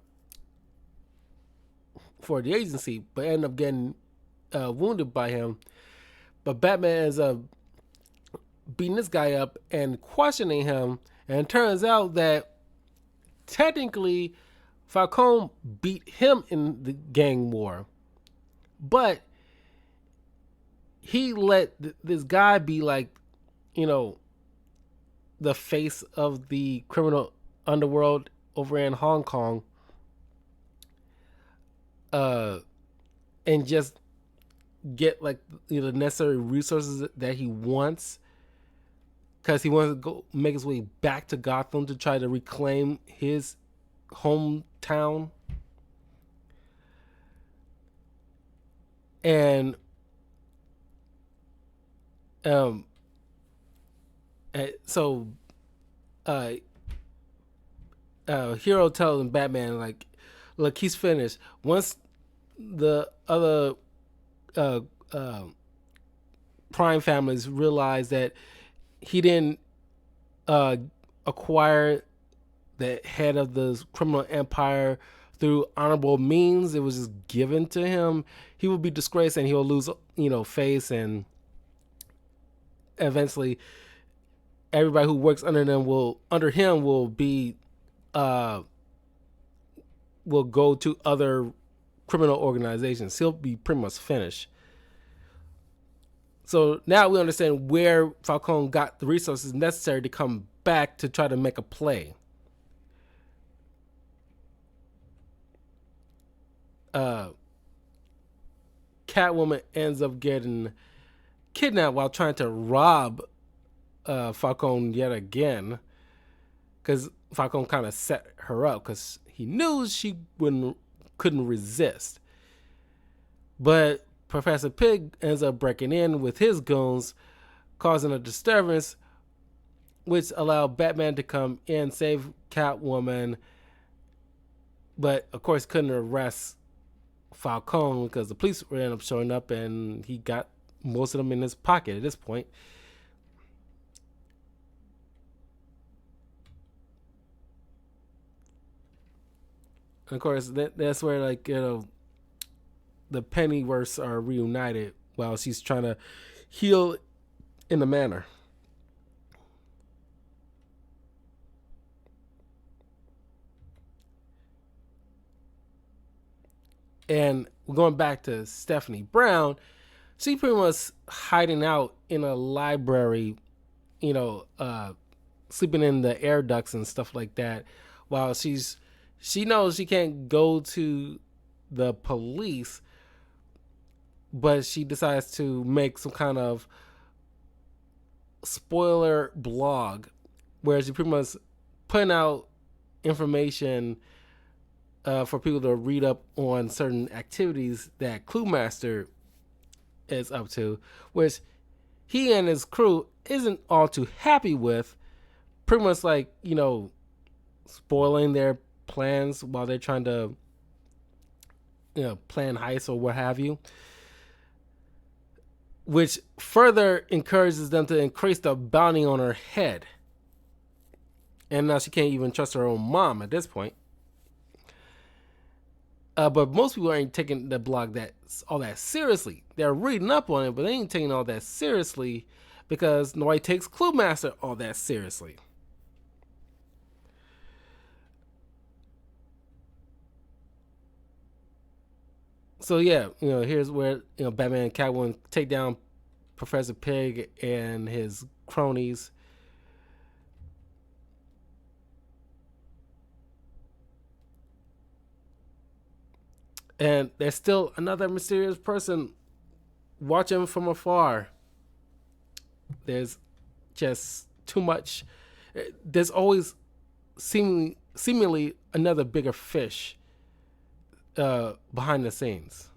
S1: for the agency, but ended up getting wounded by him. But Batman ends up beating this guy up and questioning him, and it turns out that technically Falcone beat him in the gang war, but he let this guy be like, you know, the face of the criminal underworld over in Hong Kong, uh, and just get the necessary resources that he wants because he wants to go make his way back to Gotham to try to reclaim his hometown. And um, so uh, Hero tells him Batman look, he's finished. Once the other uh, uh, crime families realize that he didn't uh, acquire the head of the criminal empire through honorable means, it was just given to him, he will be disgraced and he'll lose, face, and eventually everybody who works under him will be uh will go to other criminal organizations. He'll be pretty much finished. So now we understand where Falcone got the resources necessary to come back to try to make a play. uh Catwoman ends up getting kidnapped while trying to rob Falcone yet again, because Falcone kind of set her up because he knew she couldn't resist. But Professor Pig ends up breaking in with his goons, causing a disturbance, which allowed Batman to come in, save Catwoman, but of course couldn't arrest Falcone because the police ended up showing up and he got most of them in his pocket at this point. And of course, that's where the Pennyworths are reunited while she's trying to heal in the manor. And going back to Stephanie Brown, she pretty much hiding out in a library, sleeping in the air ducts and stuff like that, while she knows she can't go to the police but she decides to make some kind of spoiler blog where she pretty much putting out information for people to read up on certain activities that Clue Master is up to, which he and his crew isn't all too happy with. Pretty much like, spoiling their plans while they're trying to, plan heists or what have you, which further encourages them to increase the bounty on her head. And now she can't even trust her own mom at this point. But most people ain't taking the blog all that seriously. They're reading up on it, but they ain't taking all that seriously because nobody takes Clue Master all that seriously. So yeah, here's where Batman and Catwoman take down Professor Pig and his cronies. And there's still another mysterious person watching from afar. There's just too much. There's always seemingly another bigger fish behind the scenes.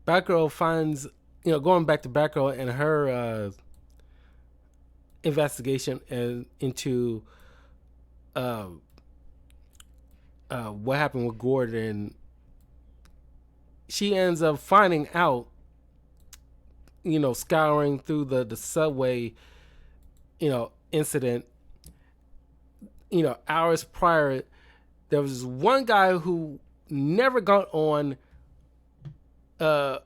S1: Batgirl finds, going back to Batgirl and her investigation into uh, what happened with Gordon. She ends up finding out, scouring through the subway, incident. Hours prior, there was one guy who never got on uh,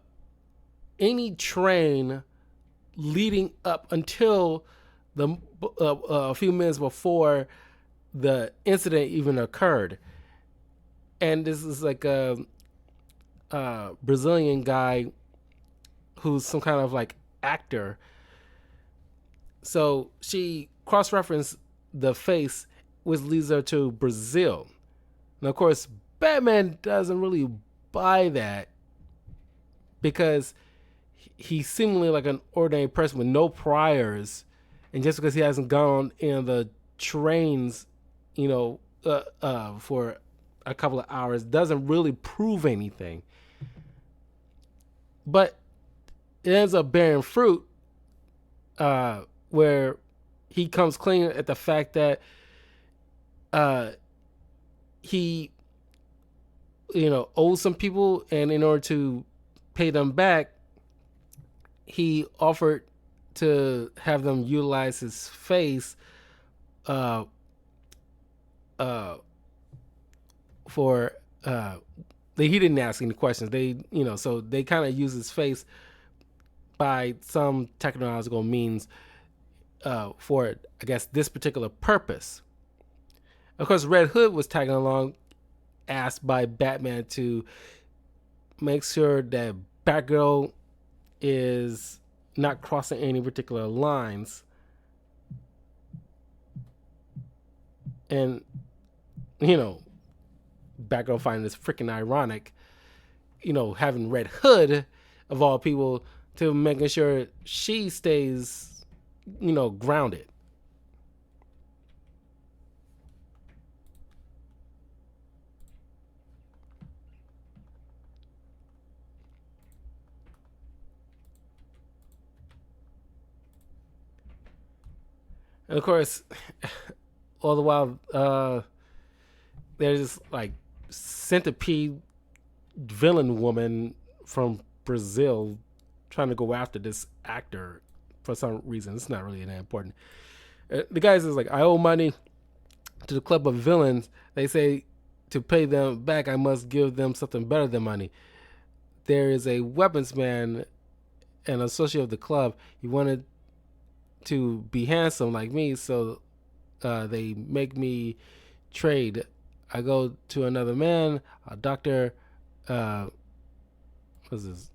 S1: any train leading up until a few minutes before the incident even occurred. And this is like a Brazilian guy who's some kind of like actor. So she cross-referenced the face, which leads her to Brazil. And of course, Batman doesn't really buy that because he's seemingly like an ordinary person with no priors, and just because he hasn't gone in the trains, for a couple of hours doesn't really prove anything. But it ends up bearing fruit, where he comes clean at the fact that he owes some people, and in order to pay them back, he offered to have them utilize his face for he didn't ask any questions. So they kind of use his face by some technological means for, I guess, this particular purpose. Of course, Red Hood was tagging along, asked by Batman to make sure that Batgirl is not crossing any particular lines. And, Batgirl finding this freaking ironic, having Red Hood, of all people, to making sure she stays, grounded. And of course, all the while, there's this like centipede villain woman from Brazil trying to go after this actor for some reason. It's not really that important. The guy says like, I owe money. to the club of villains. They say to pay them back, I must give them something better than money. There is a weapons man, an associate of the club. He wanted to be handsome like me, so they make me trade. I go to another man, a doctor. What's this?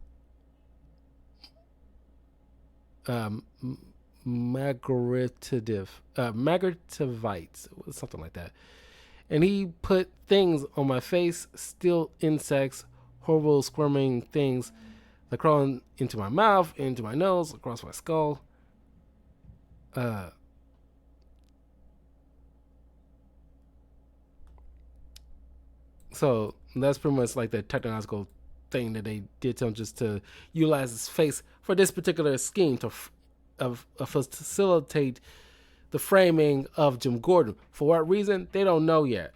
S1: Um, Magritivites, something like that. And he put things on my face, still insects, horrible squirming things that crawl into my mouth, into my nose, across my skull. Uh, so that's pretty much like the technological thing that they did to him just to utilize his face for this particular scheme to facilitate the framing of Jim Gordon. For what reason? They don't know yet.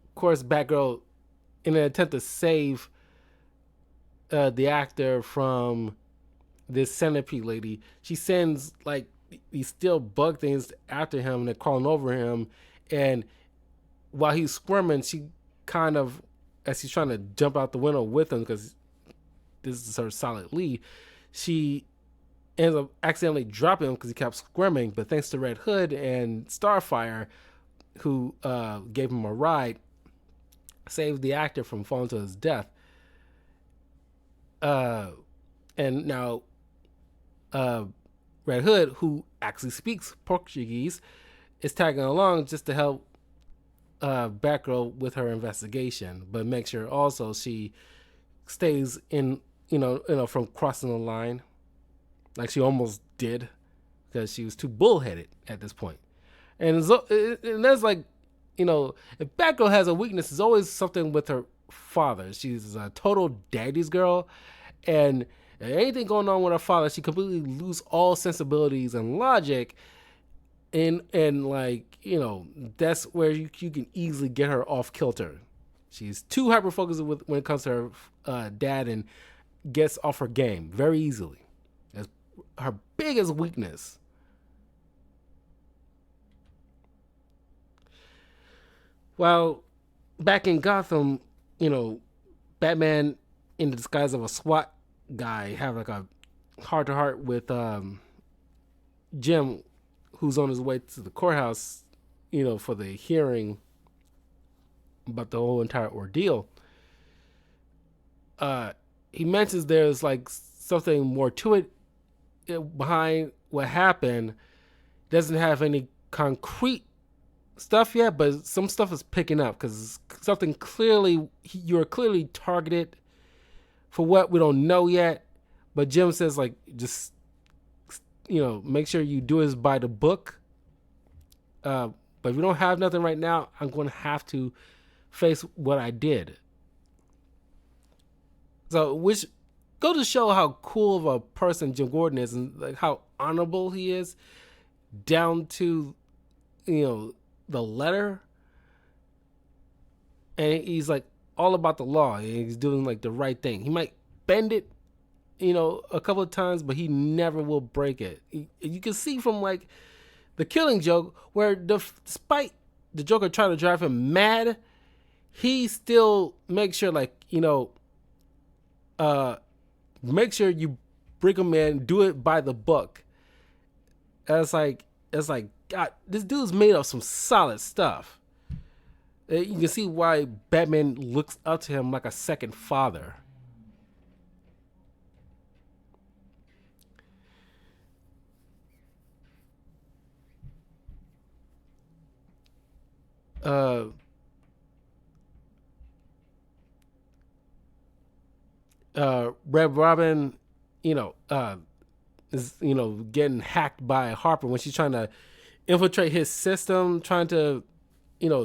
S1: Of course, Batgirl, in an attempt to save the actor from this centipede lady, she sends like these still bug things after him and they're crawling over him. And while he's squirming, she kind of, as he's trying to jump out the window with him, because this is her solid lead, she ends up accidentally dropping him because he kept squirming. But thanks to Red Hood and Starfire, who gave him a ride, saved the actor from falling to his death. Uh, and now Red Hood, who actually speaks Portuguese, is tagging along just to help Batgirl with her investigation, but make sure also she stays in, from crossing the line, like she almost did, because she was too bullheaded at this point. And that's like, if Batgirl has a weakness, it's always something with her father. She's a total daddy's girl, and anything going on with her father, she completely lose all sensibilities and logic. And like, that's where you can easily get her off kilter. She's too hyper focused when it comes to her dad, and gets off her game very easily. That's her biggest weakness. While back in Gotham, Batman in the disguise of a SWAT guy have like a heart to heart with Jim, who's on his way to the courthouse, for the hearing about the whole entire ordeal. He mentions there's like something more to it behind what happened. Doesn't have any concrete stuff yet, but some stuff is picking up because something clearly, you're clearly targeted for what we don't know yet. But Jim says, like, just, make sure you do this by the book. But if we don't have nothing right now, I'm going to have to face what I did. So, which go to show how cool of a person Jim Gordon is, and like how honorable he is, down to, the letter. And he's like all about the law. And he's doing like the right thing. He might bend it, a couple of times, but he never will break it. You can see from like the Killing Joke, where despite the Joker trying to drive him mad, he still makes sure, like, make sure you bring him in, do it by the book. And it's like, God, this dude's made of some solid stuff. You can see why Batman looks up to him like a second father. Uh, Red Robin, is getting hacked by Harper when she's trying to infiltrate his system, trying to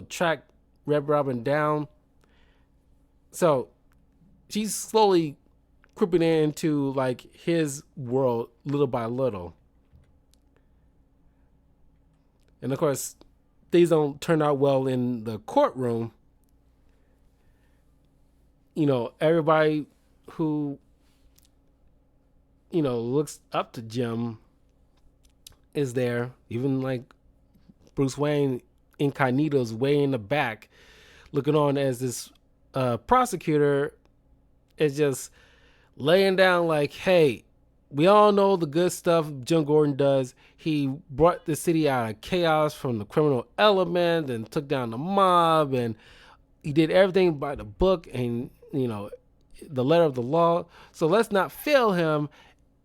S1: track Red Robin down. So she's slowly creeping into like his world little by little, and of course things don't turn out well in the courtroom. Everybody who looks up to Jim is there. Even like Bruce Wayne incognito's way in the back, looking on as this prosecutor is just laying down like, hey, we all know the good stuff Jim Gordon does. He brought the city out of chaos from the criminal element and took down the mob, and he did everything by the book and, the letter of the law. So let's not fail him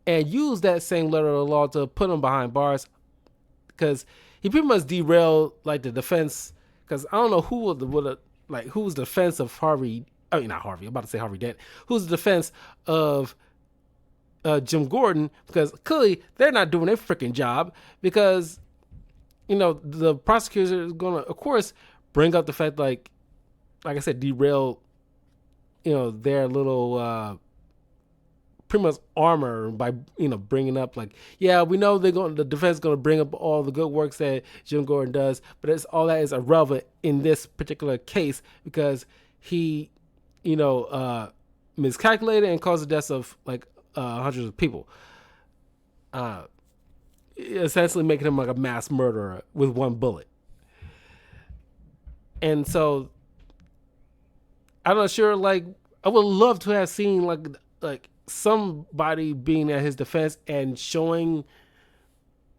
S1: and use that same letter of the law to put him behind bars, because he pretty much derailed like the defense. Because I don't know who's the defense of Harvey. I mean, not Harvey. I'm about to say Harvey Dent. Who's the defense of Jim Gordon? Because clearly they're not doing their freaking job. Because the prosecutor is going to, of course, bring up the fact like I said, derail their little pretty much armor by bringing up like, yeah, we know the defense is going to bring up all the good works that Jim Gordon does, but all that is irrelevant in this particular case because he miscalculated and caused the deaths of like hundreds of people, essentially making him like a mass murderer with one bullet. And so I'm not sure, like, I would love to have seen like somebody being at his defense and showing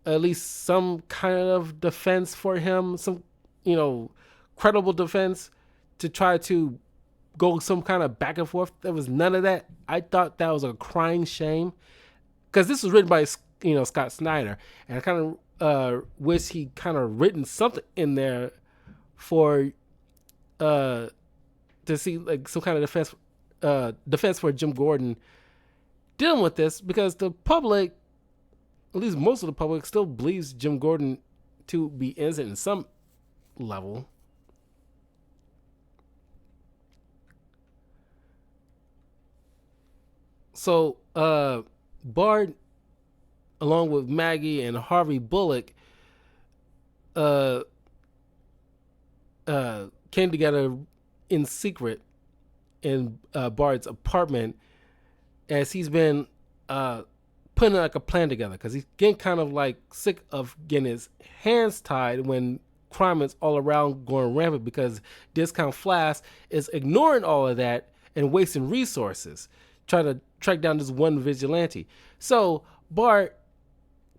S1: at least some kind of defense for him, some credible defense to try to go some kind of back and forth. There was none of that. I thought that was a crying shame because this was written by Scott Snyder, and I kind of wish he kind of written something in there for to see like some kind of defense for Jim Gordon dealing with this, because the public, at least most of the public, still believes Jim Gordon to be innocent in some level. So Bart, along with Maggie and Harvey Bullock, came together in secret in Bart's apartment as he's been putting like a plan together, because he's getting kind of like sick of getting his hands tied when crime is all around going rampant, because Discount Flash is ignoring all of that and wasting resources trying to track down this one vigilante. So Bart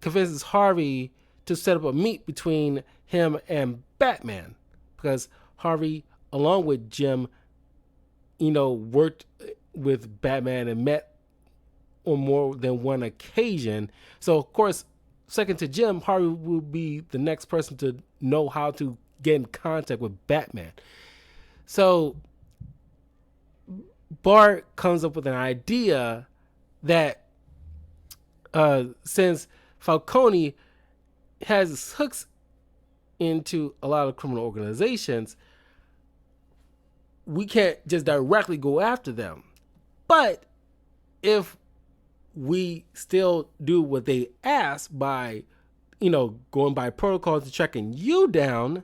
S1: convinces Harvey to set up a meet between him and Batman, because Harvey, along with Jim, worked with Batman and met on more than one occasion. So of course, second to Jim, Harvey will be the next person to know how to get in contact with Batman. So Bart comes up with an idea that since Falcone has hooks into a lot of criminal organizations, we can't just directly go after them. But if we still do what they ask by, going by protocol to tracking you down,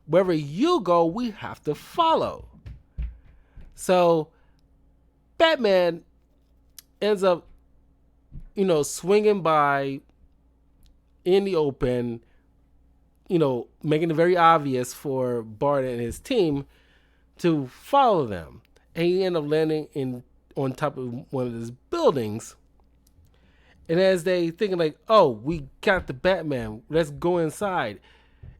S1: wherever you go, we have to follow. So Batman ends up, swinging by in the open, making it very obvious for Bart and his team to follow them. And he ended up landing on top of one of his buildings. And as they thinking like, oh, we got the Batman, let's go inside.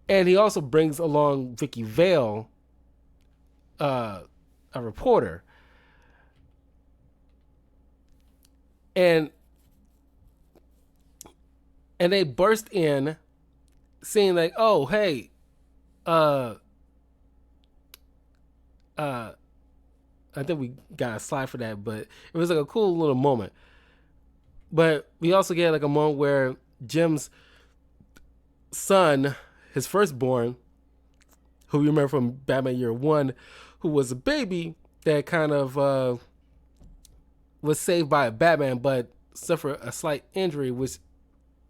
S1: And he also brings along Vicky Vale, a reporter. And they burst in saying like, oh, hey, I think we got a slide for that, but it was like a cool little moment. But we also get like a moment where Jim's son, his firstborn, who you remember from Batman Year One, who was a baby that kind of was saved by Batman, but suffered a slight injury, which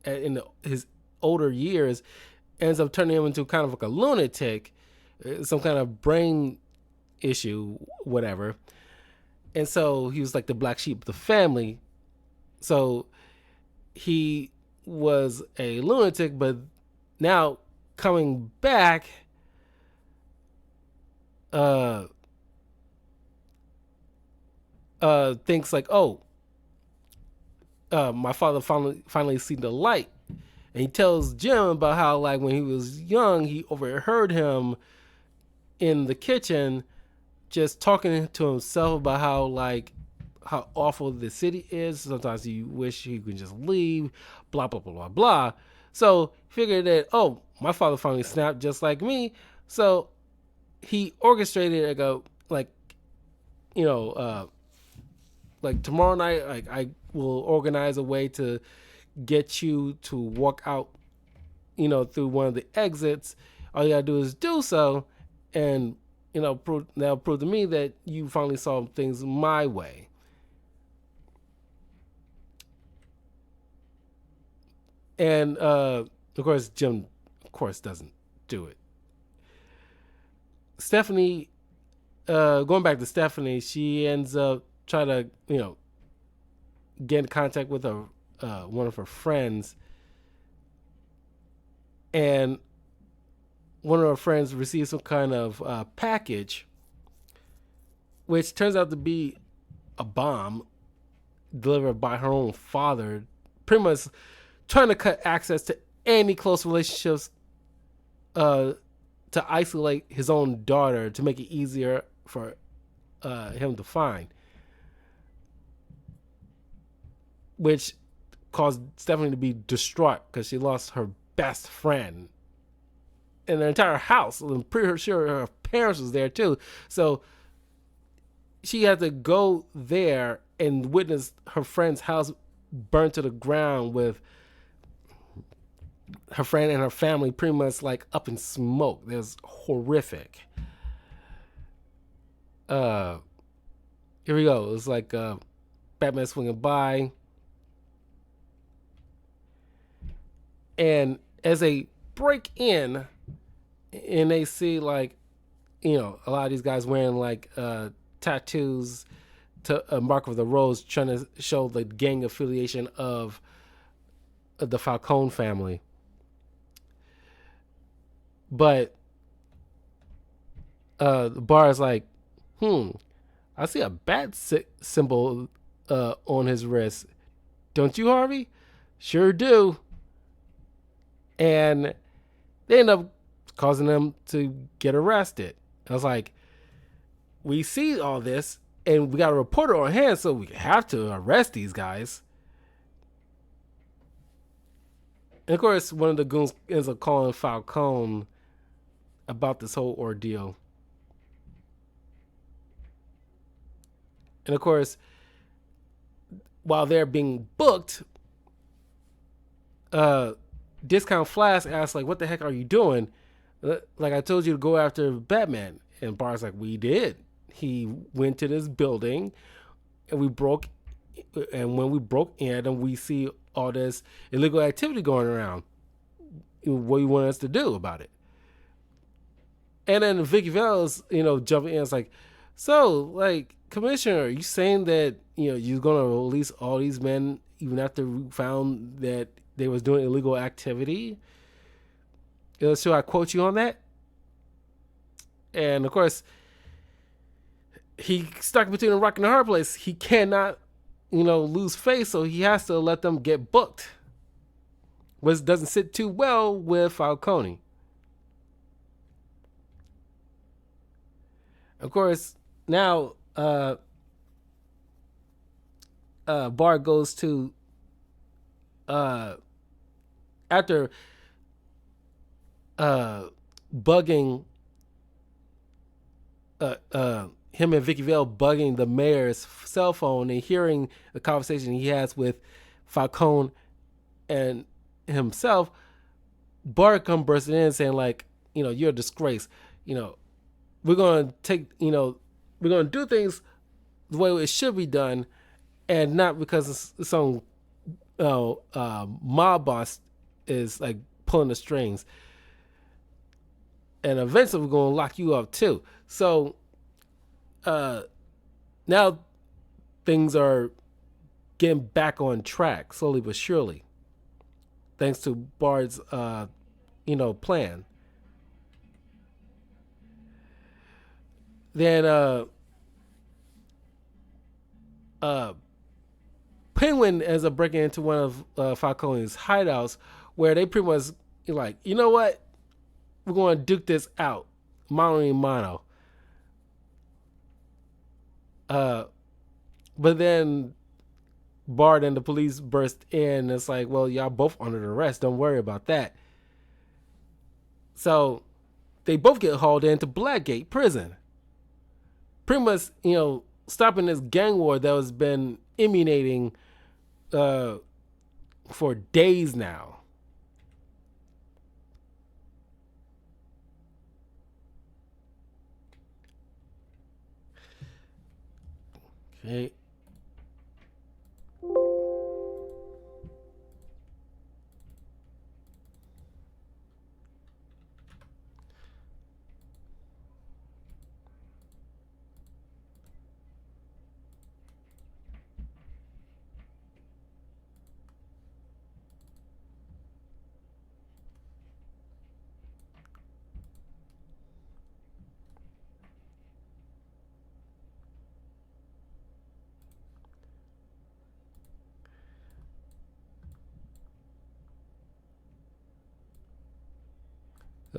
S1: in his older years ends up turning him into kind of like a lunatic, some kind of brain issue, whatever. And so he was like the black sheep of the family. So he was a lunatic, but now coming back, uh, thinks like, oh, my father finally seen the light, and he tells Jim about how like when he was young, he overheard him in the kitchen just talking to himself about how awful the city is. Sometimes he wish he could just leave, blah blah blah blah blah. So figured that, oh, my father finally snapped just like me. So he orchestrated like you know like tomorrow night, like I will organize a way to get you to walk out, through one of the exits. All you gotta do is do so, and that'll prove to me that you finally saw things my way. And of course, Jim, of course, doesn't do it. Stephanie, going back to Stephanie, she ends up trying to get in contact with one of her friends, and one of her friends receives some kind of package, which turns out to be a bomb delivered by her own father, pretty much trying to cut access to any close relationships, uh, to isolate his own daughter to make it easier for him to find, which caused Stephanie to be distraught because she lost her best friend in the entire house. I'm pretty sure her parents was there too. So she had to go there and witness her friend's house burnt to the ground with her friend and her family pretty much like up in smoke. It was horrific. Uh, Here we go. It was like Batman swinging by, and as they break in, and they see like a lot of these guys wearing like tattoos to a mark of the rose, trying to show the gang affiliation of the Falcone family. But the bar is like, I see a bat symbol on his wrist. Don't you, Harvey? Sure do. And they end up causing them to get arrested. I was like, we see all this, and we got a reporter on hand, so we have to arrest these guys. And of course, one of the goons ends up calling Falcone about this whole ordeal. And of course, while they're being booked, Discount Flash asks, like, what the heck are you doing? Like, I told you to go after Batman. And Bart's like, we did. He went to this building, and when we broke in, and we see all this illegal activity going around. What do you want us to do about it? And then Vicky Vale's, jumping in. It's like, so, like, Commissioner, are you saying that, you're going to release all these men even after we found that they was doing illegal activity? Should I quote you on that? And, of course, he stuck between a rock and a hard place. He cannot, lose face, so he has to let them get booked, which doesn't sit too well with Falcone. Of course, now Bart goes to after bugging him and Vicky Vale bugging the mayor's cell phone and hearing the conversation he has with Falcone and himself. Bart come bursting in saying like, you're a disgrace. We're gonna we're gonna do things the way it should be done, and not because some mob boss is like pulling the strings. And eventually we're gonna lock you up too. So now things are getting back on track slowly but surely, thanks to Bard's plan. Then uh, Penguin ends up breaking into one of Falcone's hideouts, where they pretty much like, you know what, we're going to duke this out, mano a mano. Uh, but then Bard and the police burst in. It's like, well, y'all both under arrest. Don't worry about that. So they both get hauled into Blackgate prison. Pretty much, stopping this gang war that has been emanating uh, for days now. Okay.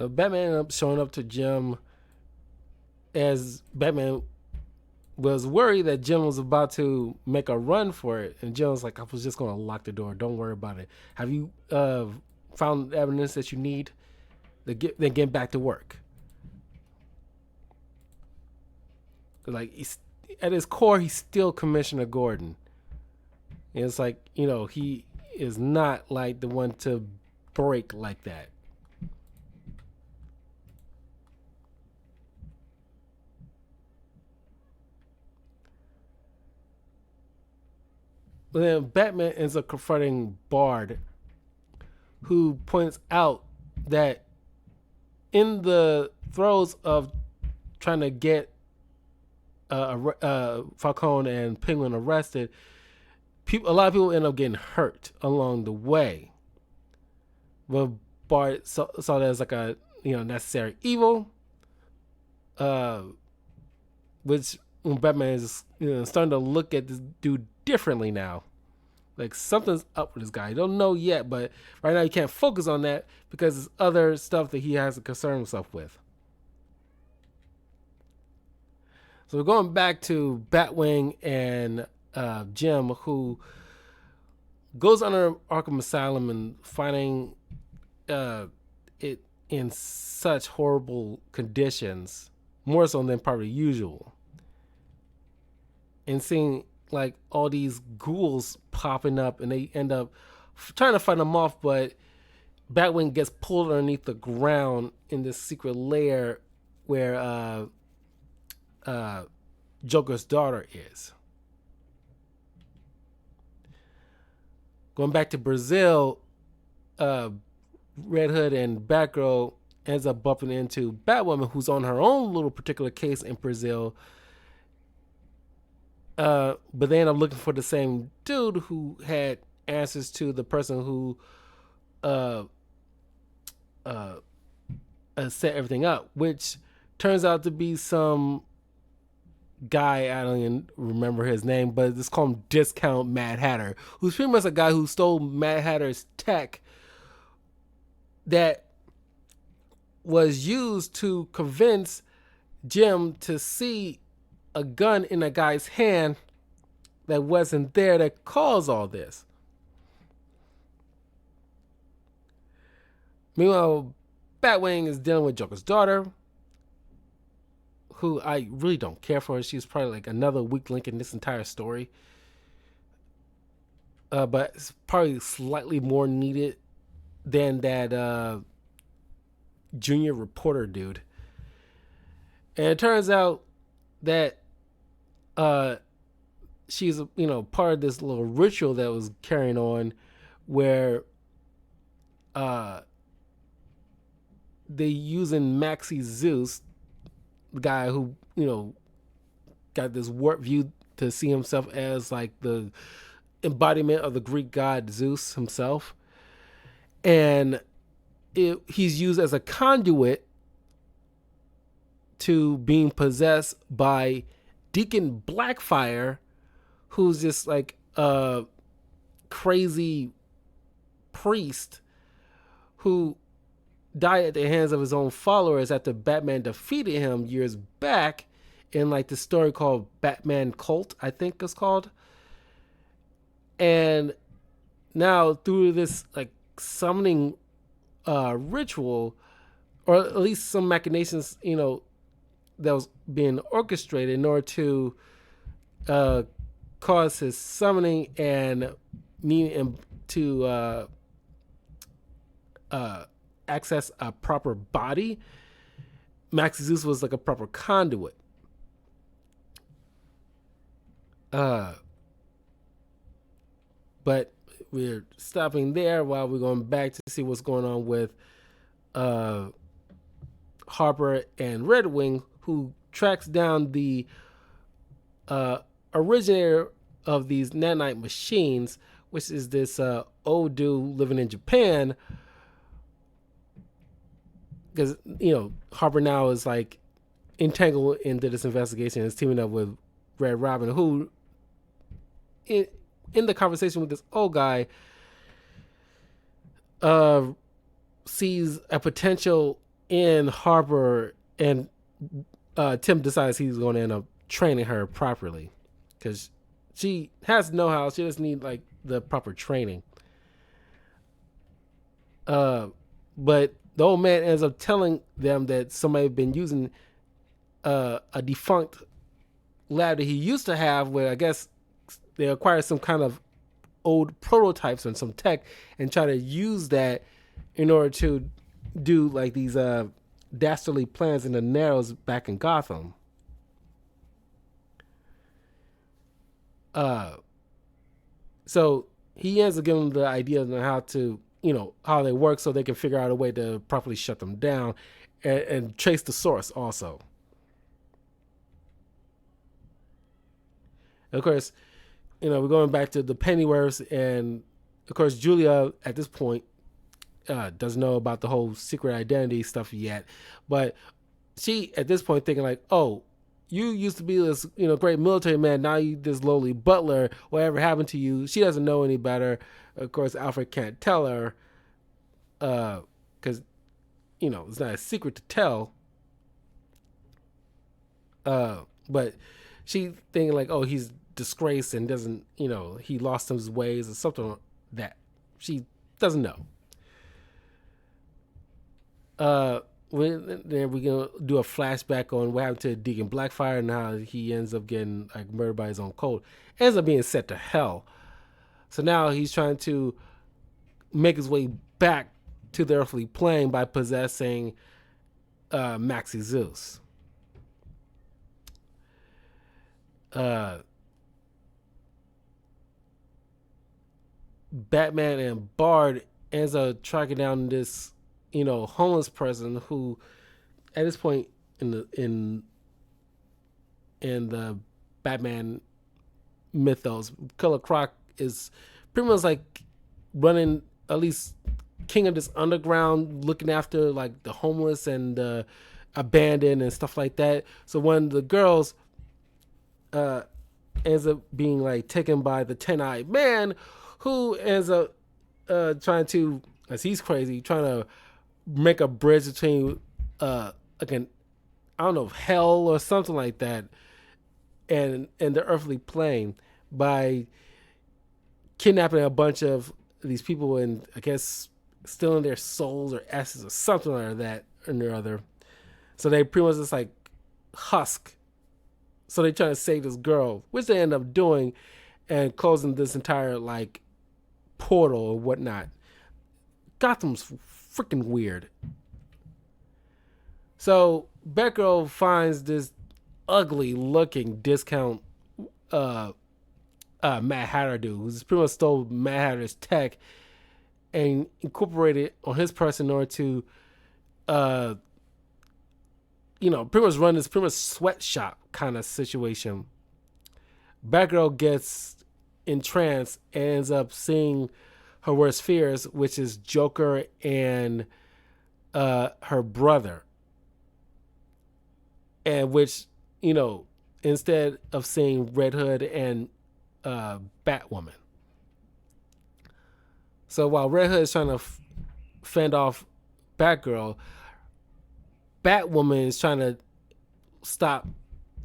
S1: Batman ended up showing up to Jim as Batman was worried that Jim was about to make a run for it, and Jim was like, "I was just going to lock the door. Don't worry about it. Have you found evidence that you need? Then get back to work." Like, at his core, he's still Commissioner Gordon. And it's like, he is not like the one to break like that. But then Batman ends up confronting Bard, who points out that in the throes of trying to get Falcone and Penguin arrested, a lot of people end up getting hurt along the way. But Bart saw that as like a necessary evil, uh, which when Batman is starting to look at this dude differently now. Like, something's up with this guy. You don't know yet, but right now you can't focus on that because there's other stuff that he has to concern himself with. So we're going back to Batwing and Jim, who goes under Arkham Asylum and finding it in such horrible conditions, more so than probably usual, and seeing like all these ghouls popping up, and they end up trying to fight them off, but Batwing gets pulled underneath the ground in this secret lair where Joker's daughter is. Going back to Brazil, Red Hood and Batgirl ends up bumping into Batwoman, who's on her own little particular case in Brazil. But they end up looking for the same dude who had answers to the person who set everything up, which turns out to be some guy, I don't even remember his name, but let's call him Discount Mad Hatter, who's pretty much a guy who stole Mad Hatter's tech that was used to convince Jim to see a gun in a guy's hand that wasn't there, that caused all this. Meanwhile, Batwing is dealing with Joker's daughter, who I really don't care for. She's probably like another weak link in this entire story. But it's probably slightly more needed than that junior reporter dude. And it turns out that she's part of this little ritual that was carrying on, where they using Maxie Zeus, the guy who got this warped view to see himself as like the embodiment of the Greek god Zeus himself, and he's used as a conduit to being possessed by Deacon Blackfire, who's just like a crazy priest who died at the hands of his own followers after Batman defeated him years back in like the story called Batman Cult, I think it's called. And now through this like summoning ritual, or at least some machinations, that was being orchestrated in order to uh, cause his summoning and needing him to access a proper body. Max Zeus was like a proper conduit. But we're stopping there while we're going back to see what's going on with Harper and Red Wing, who tracks down the originator of these nanite machines, which is this old dude living in Japan. Because Harper now is like entangled into this investigation and is teaming up with Red Robin, who in the conversation with this old guy sees a potential in Harper, and Tim decides he's going to end up training her properly because she has know-how. She just need like the proper training. But the old man ends up telling them that somebody had been using a defunct lab that he used to have, where I guess they acquire some kind of old prototypes and some tech and try to use that in order to do like these dastardly plans in the Narrows back in Gotham. So he ends up giving them the idea on how to, how they work, so they can figure out a way to properly shut them down and trace the source also. And of course, we're going back to the Pennyworths, and of course Julia at this point doesn't know about the whole secret identity stuff yet, but she at this point thinking like, oh, you used to be this great military man, now you this lowly butler. Whatever happened to you? She doesn't know any better. Of course Alfred can't tell her because it's not a secret to tell, but she thinking like, oh, he's disgraced and doesn't, he lost his ways or something like that she doesn't know. Then we're gonna do a flashback on what happened to Deacon Blackfire and how he ends up getting like murdered by his own code. Ends up being sent to hell. So now he's trying to make his way back to the earthly plane by possessing Maxi Zeus. Batman and Bard ends up tracking down this homeless person who at this point in the Batman mythos, Killer Croc is pretty much like running, at least king of this underground, looking after like the homeless and the abandoned and stuff like that. So when the girls ends up being like taken by the 10-eyed man, who ends up trying to, as he's crazy, trying to make a bridge between like an, I don't know, hell or something like that, and the earthly plane by kidnapping a bunch of these people and I guess stealing their souls or asses or something like that or other. So they pretty much just like husk. So they try to save this girl, which they end up doing and closing this entire like portal or whatnot. Gotham's freaking weird. So Batgirl finds this ugly looking discount Mad Hatter dude who's pretty much stole Mad Hatter's tech and incorporated it on his person in order to pretty much run this pretty much sweatshop kind of situation. Batgirl gets in trance and ends up seeing her worst fears, which is Joker and her brother, and which, you know, instead of seeing Red Hood and Batwoman. So while Red Hood is trying to fend off Batgirl, Batwoman is trying to stop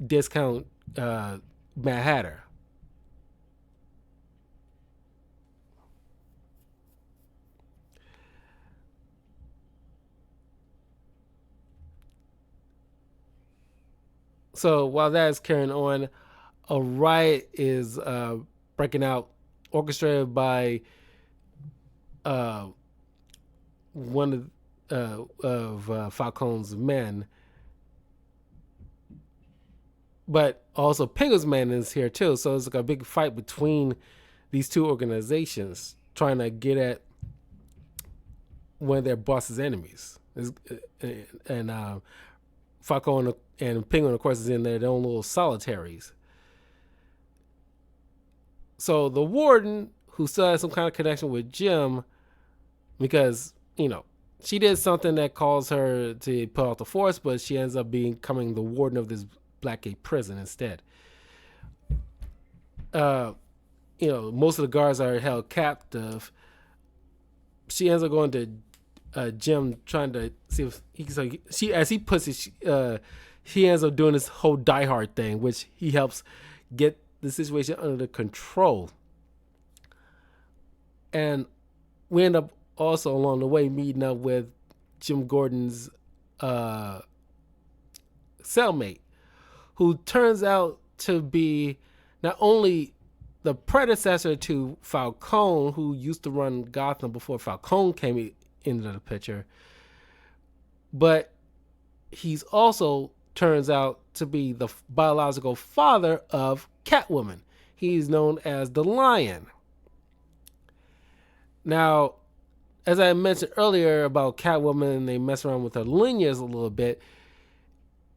S1: discount Mad Hatter. So while that is carrying on, a riot is breaking out, orchestrated by uh, one of Falcone's men, but also Penguin's men is here too. So it's like a big fight between these two organizations trying to get at one of their boss's enemies. And Falcone and Penguin, of course, is in their own little solitaries. So the warden, who still has some kind of connection with Jim, because, you know, she did something that caused her to put out the force, but she ends up becoming the warden of this Blackgate prison instead. You know, most of the guards are held captive. She ends up going to Jim, trying to see if he can. So she, as he puts it, he ends up doing this whole Die Hard thing, which he helps get the situation under control. And we end up also along the way meeting up with Jim Gordon's cellmate, who turns out to be not only the predecessor to Falcone, who used to run Gotham before Falcone came into the picture, but he's also turns out to be the biological father of Catwoman. He's known as the Lion. Now, as I mentioned earlier about Catwoman, they mess around with her lineage a little bit.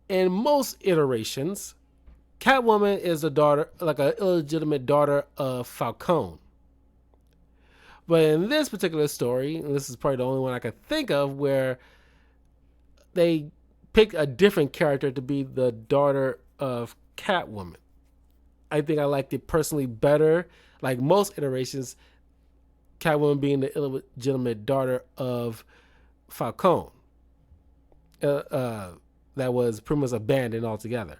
S1: In most iterations, Catwoman is a daughter, like an illegitimate daughter of Falcone. But in this particular story, and this is probably the only one I can think of where they pick a different character to be the daughter of Catwoman. I think I liked it personally better. Like most iterations, Catwoman being the illegitimate daughter of Falcone. That was pretty much abandoned altogether.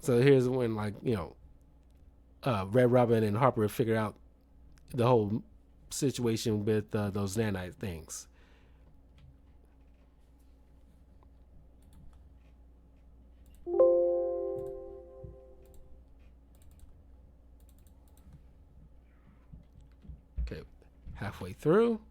S1: So here's when, like, you know, Red Robin and Harper figure out the whole situation with those nanite things. Okay, halfway through.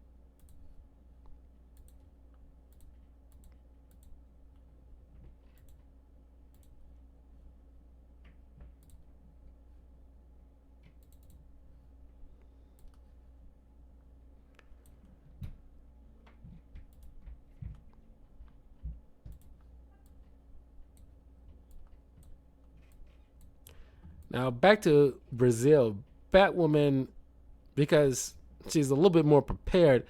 S1: Now back to Brazil. Batwoman, because she's a little bit more prepared,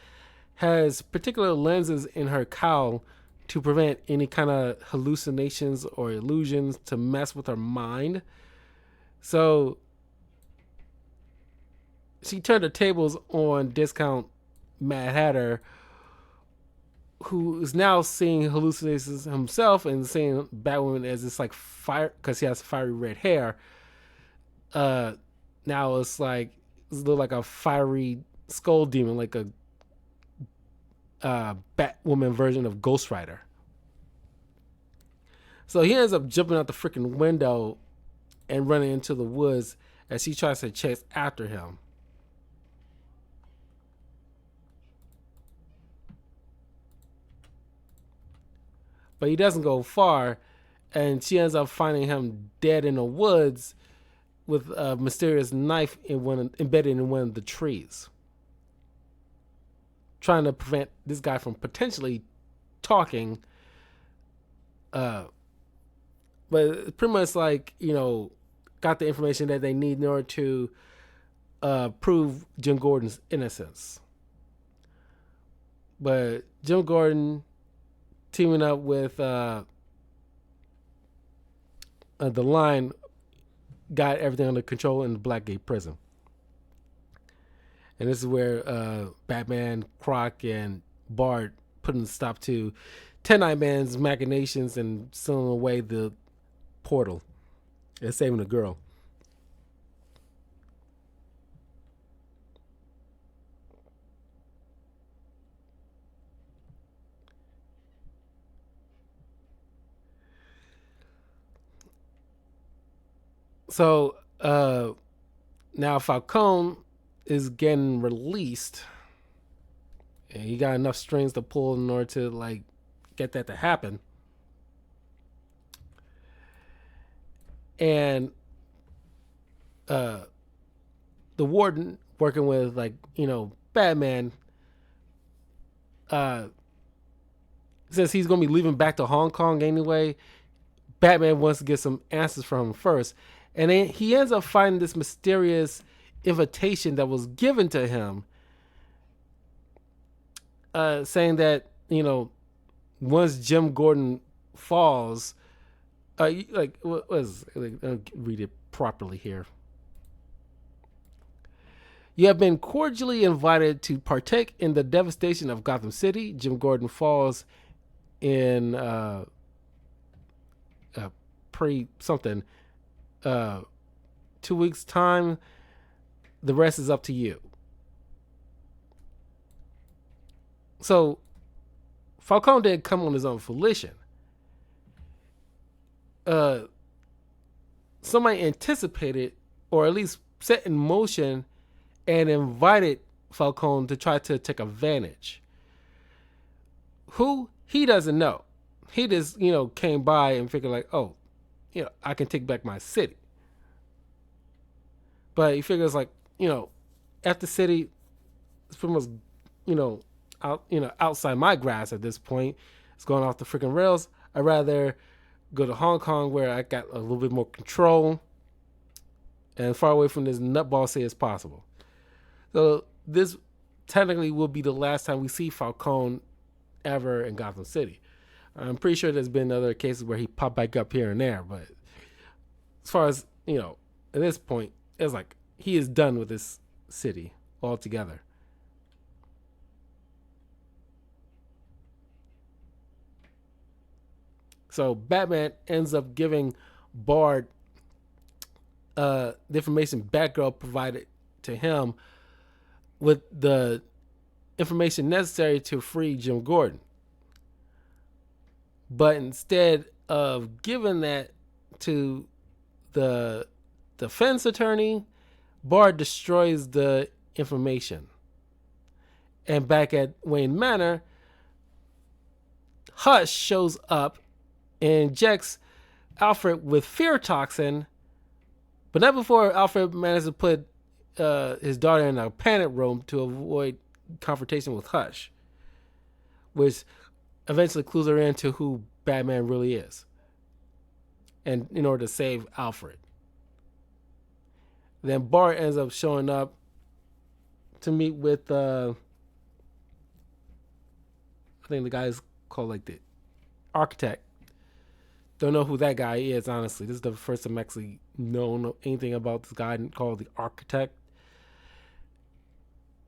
S1: has particular lenses in her cowl to prevent any kind of hallucinations or illusions to mess with her mind. So she turned the tables on discount Mad Hatter, who is now seeing hallucinations himself and seeing Batwoman as this like fire, because he has fiery red hair. Now it's like it's like a fiery skull demon, like a Batwoman version of Ghost Rider. So he ends up jumping out the freaking window and running into the woods as he tries to chase after him. But he doesn't go far, and she ends up finding him dead in the woods with a mysterious knife embedded in one of the trees, trying to prevent this guy from potentially talking Uh, but it's pretty much like, got the information that they need in order to prove Jim Gordon's innocence. But Jim Gordon teaming up with the Line got everything under control in the Blackgate prison. And this is where Batman, Croc, and Bart putting a stop to 10 Man's machinations and sealing away the portal and saving the girl. So now Falcone is getting released, and he got enough strings to pull in order to like get that to happen. And uh, the warden working with like Batman uh, since he's gonna be leaving back to Hong Kong anyway. Batman wants to get some answers from him first, and then he ends up finding this mysterious invitation that was given to him, saying that once Jim Gordon falls, like what was like, I'll read it properly here. You have been cordially invited to partake in the devastation of Gotham City. Jim Gordon falls in pre something 2 weeks time. The rest is up to you. So Falcone didn't come on his own volition. Somebody anticipated, or at least set in motion, and invited Falcone to try to take advantage. Who? He doesn't know. He just, came by and figured like, oh, I can take back my city. But he figures like, at the city, it's pretty much, outside my grasp at this point. It's going off the freaking rails. I'd rather go to Hong Kong where I got a little bit more control and far away from this nutball city as possible. So this technically will be the last time we see Falcone ever in Gotham City. I'm pretty sure there's been other cases where he popped back up here and there, but as far as, at this point, it's like he is done with this city altogether. So Batman ends up giving Bard the information Batgirl provided to him with the information necessary to free Jim Gordon. But instead of giving that to the defense attorney, Bard destroys the information. And back at Wayne Manor, Hush shows up and injects Alfred with fear toxin, but not before Alfred manages to put his daughter in a panic room to avoid confrontation with Hush, which eventually clues her into who Batman really is, and in order to save Alfred. Then Bart ends up showing up to meet with I think the guy's called like the architect. Don't know who that guy is, honestly. This is the first time I actually know anything about this guy called the architect.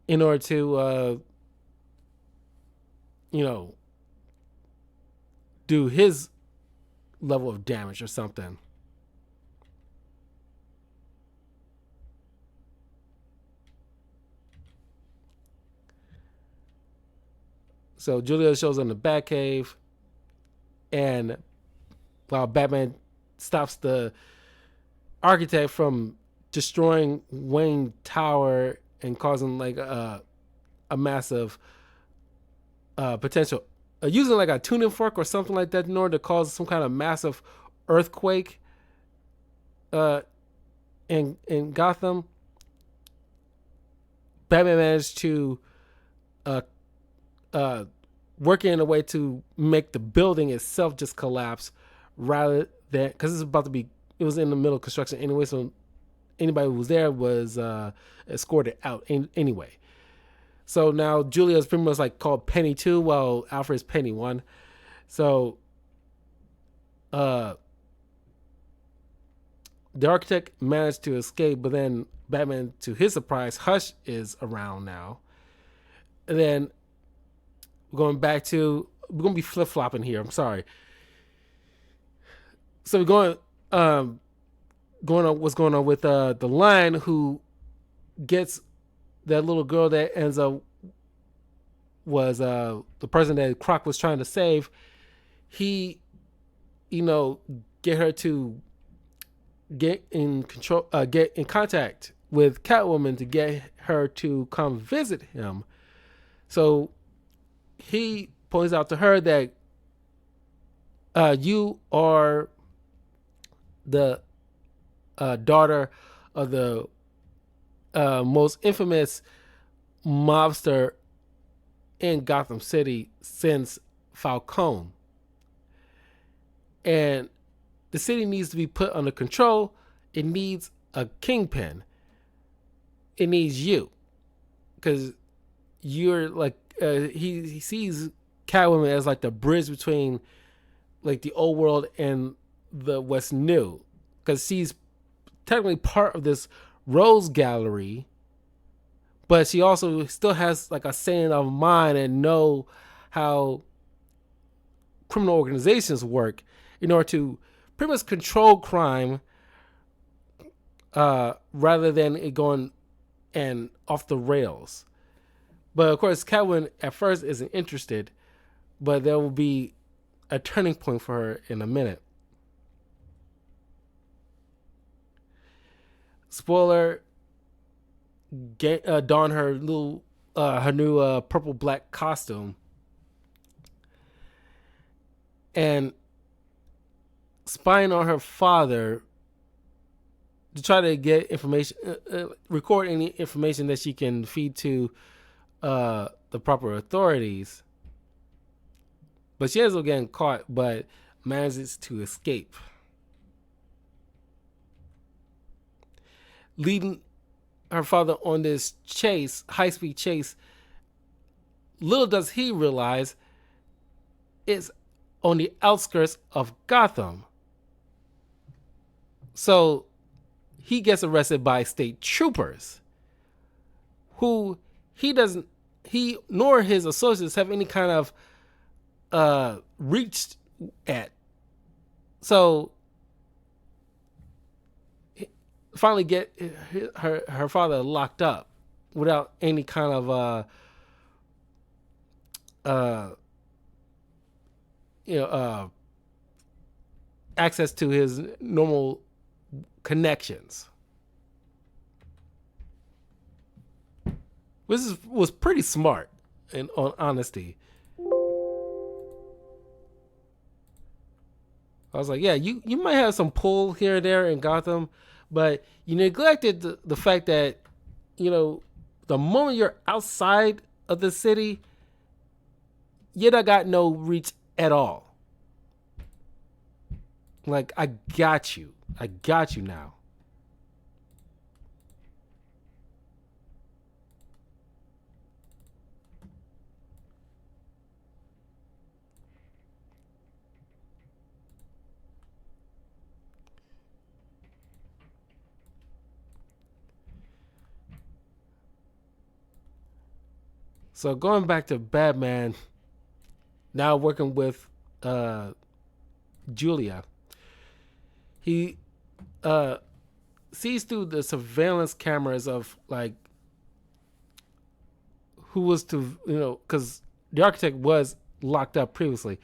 S1: In order to, do his level of damage or something. So Julia shows up in the Batcave, and while Batman stops the architect from destroying Wayne Tower and causing like a massive potential, using like a tuning fork or something like that in order to cause some kind of massive earthquake in Gotham. Batman managed to working in a way to make the building itself just collapse rather than because it's about to be it was in the middle of construction anyway, so anybody who was there was escorted out anyway. So now Julia's pretty much like called Penny 2 while Alfred's Penny 1. So uh the architect managed to escape, but then Batman, to his surprise, Hush is around now. And then going back to we're gonna be flip flopping here. I'm sorry. So we're going on what's going on with the Lion, who gets that little girl that ends up was the person that Croc was trying to save. He, you know, get her to get in contact with Catwoman to get her to come visit him. So he points out to her that you are the daughter of the most infamous mobster in Gotham City since Falcone. And the city needs to be put under control. It needs a kingpin. It needs you. Because you're like, he sees Catwoman as like the bridge between like the old world and the what's new. Because she's technically part of this Rose Gallery, but she also still has like a saying of mind and know how criminal organizations work in order to pretty much control crime rather than it going and off the rails. But of course, Catwoman at first isn't interested, but there will be a turning point for her in a minute. Spoiler: don her little her new purple black costume and spying on her father to try to get information, record any information that she can feed to the proper authorities. But she ends up getting caught, but manages to escape, leading her father on this chase, high-speed chase. Little does he realize it's on the outskirts of Gotham. So he gets arrested by state troopers who he nor his associates have any kind of reached at. So finally get her father locked up without any kind of access to his normal connections. Was pretty smart, in on honesty. I was like, yeah, you might have some pull here and there in Gotham, but you neglected the fact that, the moment you're outside of the city, you don't got no reach at all. Like, I got you. I got you now. So going back to Batman, now working with Julia, he sees through the surveillance cameras of like who was to, because the architect was locked up previously,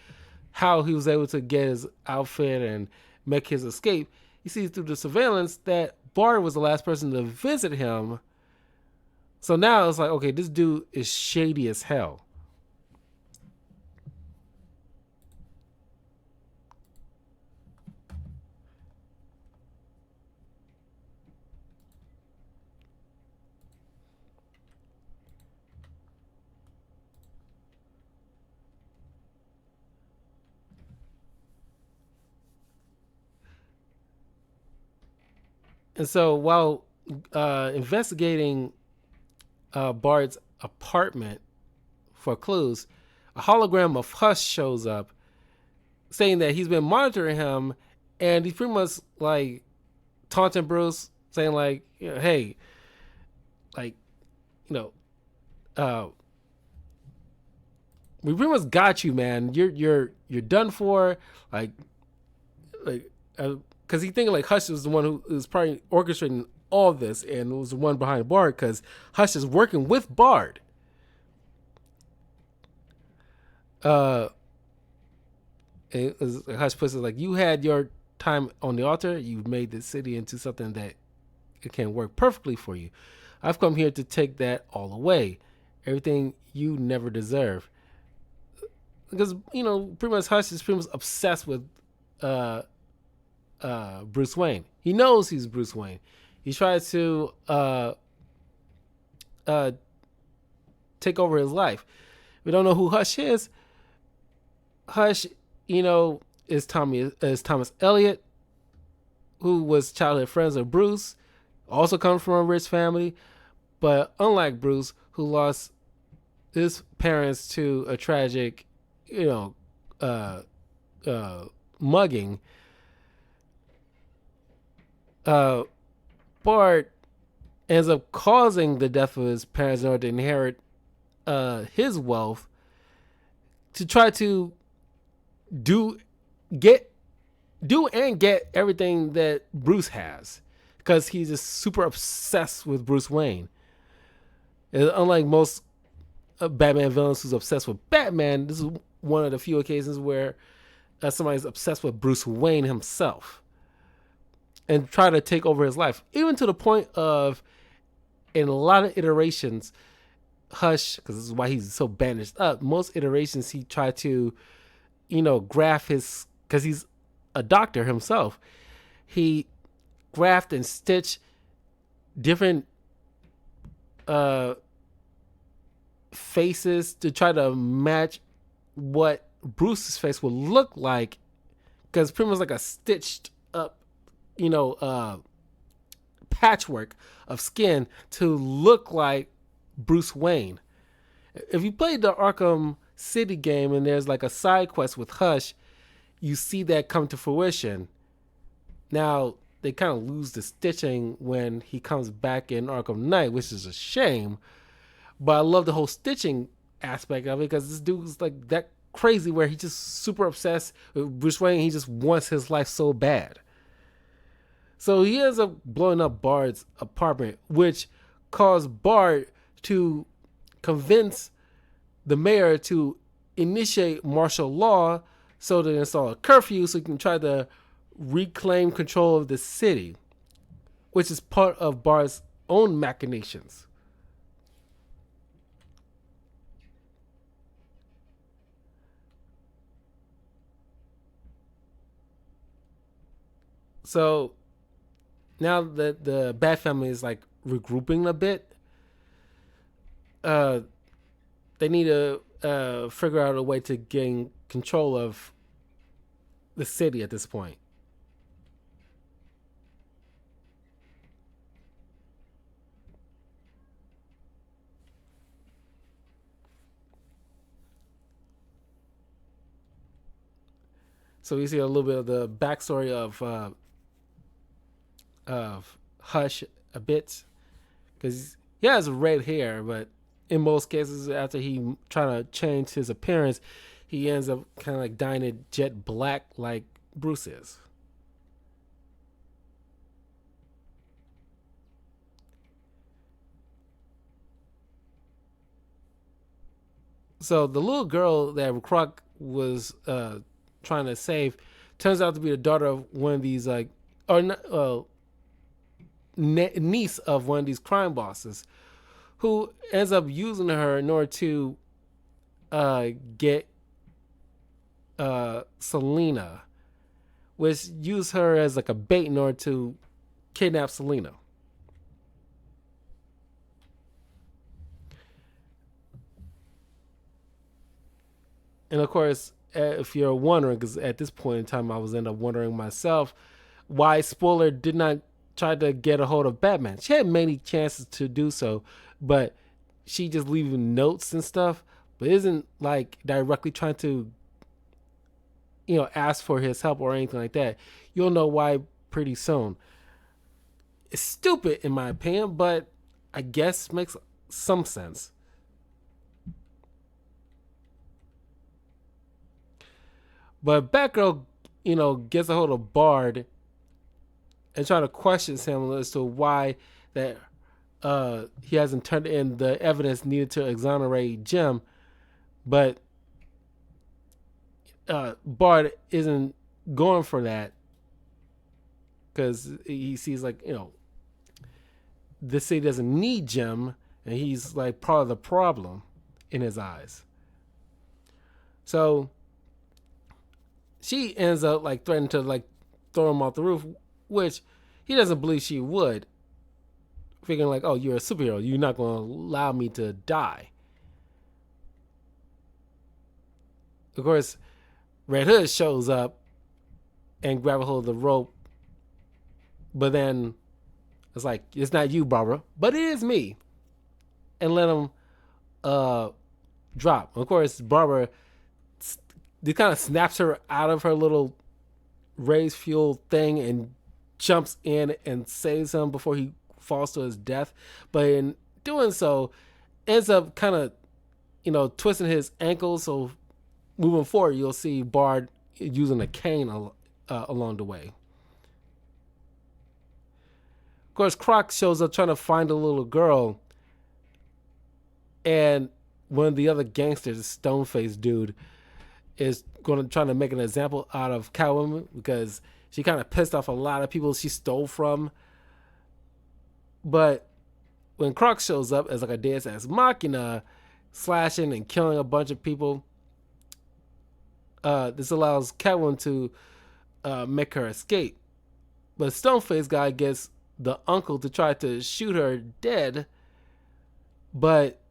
S1: how he was able to get his outfit and make his escape. He sees through the surveillance that Bart was the last person to visit him. So now it's like, okay, this dude is shady as hell. And so while investigating Bard's apartment for clues, a hologram of Hush shows up saying that he's been monitoring him, and he's pretty much like taunting Bruce, saying like, hey, like, you know, uh, we pretty much got you, man. You're done for. Like, because he thinking like Hush was the one who was probably orchestrating all this and was the one behind Bard, because Hush is working with Bard. Uh, Hush puts it like, you had your time on the altar. You've made the city into something that it can work perfectly for you. I've come here to take that all away. Everything you never deserve. Because, pretty much Hush is pretty much obsessed with uh, Bruce Wayne. He knows he's Bruce Wayne. He tries to uh, take over his life. We don't know who Hush is. Hush, is Thomas Elliot, who was childhood friends of Bruce, also comes from a rich family, but unlike Bruce, who lost his parents to a tragic, uh, mugging, Bart ends up causing the death of his parents in order to inherit his wealth to try to do get and get everything that Bruce has, because he's just super obsessed with Bruce Wayne. And unlike most Batman villains who's obsessed with Batman, this is one of the few occasions where somebody's obsessed with Bruce Wayne himself and try to take over his life, even to the point of, in a lot of iterations, Hush, because this is why he's so bandaged up, most iterations he tried to, graft his, because he's a doctor himself, he graft and stitch different faces to try to match what Bruce's face would look like, because pretty much like a stitched up, patchwork of skin to look like Bruce Wayne. If you played the Arkham City game and there's like a side quest with Hush, you see that come to fruition. Now, they kind of lose the stitching when he comes back in Arkham Knight, which is a shame. But I love the whole stitching aspect of it, because this dude's like that crazy where he's just super obsessed with Bruce Wayne. He just wants his life so bad. So he ends up blowing up Bard's apartment, which caused Bard to convince the mayor to initiate martial law so to install a curfew so he can try to reclaim control of the city, which is part of Bard's own machinations. So now that the Bat family is like regrouping a bit, uh, they need to figure out a way to gain control of the city at this point. So we see a little bit of the backstory of Hush a bit, because he has red hair, but in most cases, after he trying to change his appearance, he ends up kind of like dyeing it jet black like Bruce is. So the little girl that Croc was trying to save turns out to be the daughter of one of these like, or not, niece of one of these crime bosses, who ends up using her in order to get Selena, which use her as like a bait in order to kidnap Selena. And of course, if you're wondering, because at this point in time I was end up wondering myself, why Spoiler did not tried to get a hold of Batman. She had many chances to do so, but she just leaving notes and stuff, but isn't like directly trying to, ask for his help or anything like that. You'll know why pretty soon. It's stupid in my opinion, but I guess makes some sense. But Batgirl, gets a hold of Bard and try to question him as to why that he hasn't turned in the evidence needed to exonerate Jim, but Bard isn't going for that because he sees like the city doesn't need Jim, and he's like part of the problem in his eyes. So she ends up like threatening to like throw him off the roof, which he doesn't believe she would, figuring like, oh, you're a superhero, you're not going to allow me to die. Of course, Red Hood shows up and grabs a hold of the rope, but then it's like, it's not you, Barbara, but it is me, and let him drop. Of course, Barbara kind of snaps her out of her little raised fuel thing and jumps in and saves him before he falls to his death. But in doing so, ends up kind of, twisting his ankle. So moving forward, you'll see Bard using a cane along the way. Of course, Croc shows up trying to find a little girl, and one of the other gangsters, stone-faced dude, is going to try to make an example out of Catwoman because she kind of pissed off a lot of people she stole from. But when Croc shows up as like a deus ex machina, slashing and killing a bunch of people, this allows Catwoman to make her escape. But Stoneface guy gets the uncle to try to shoot her dead, but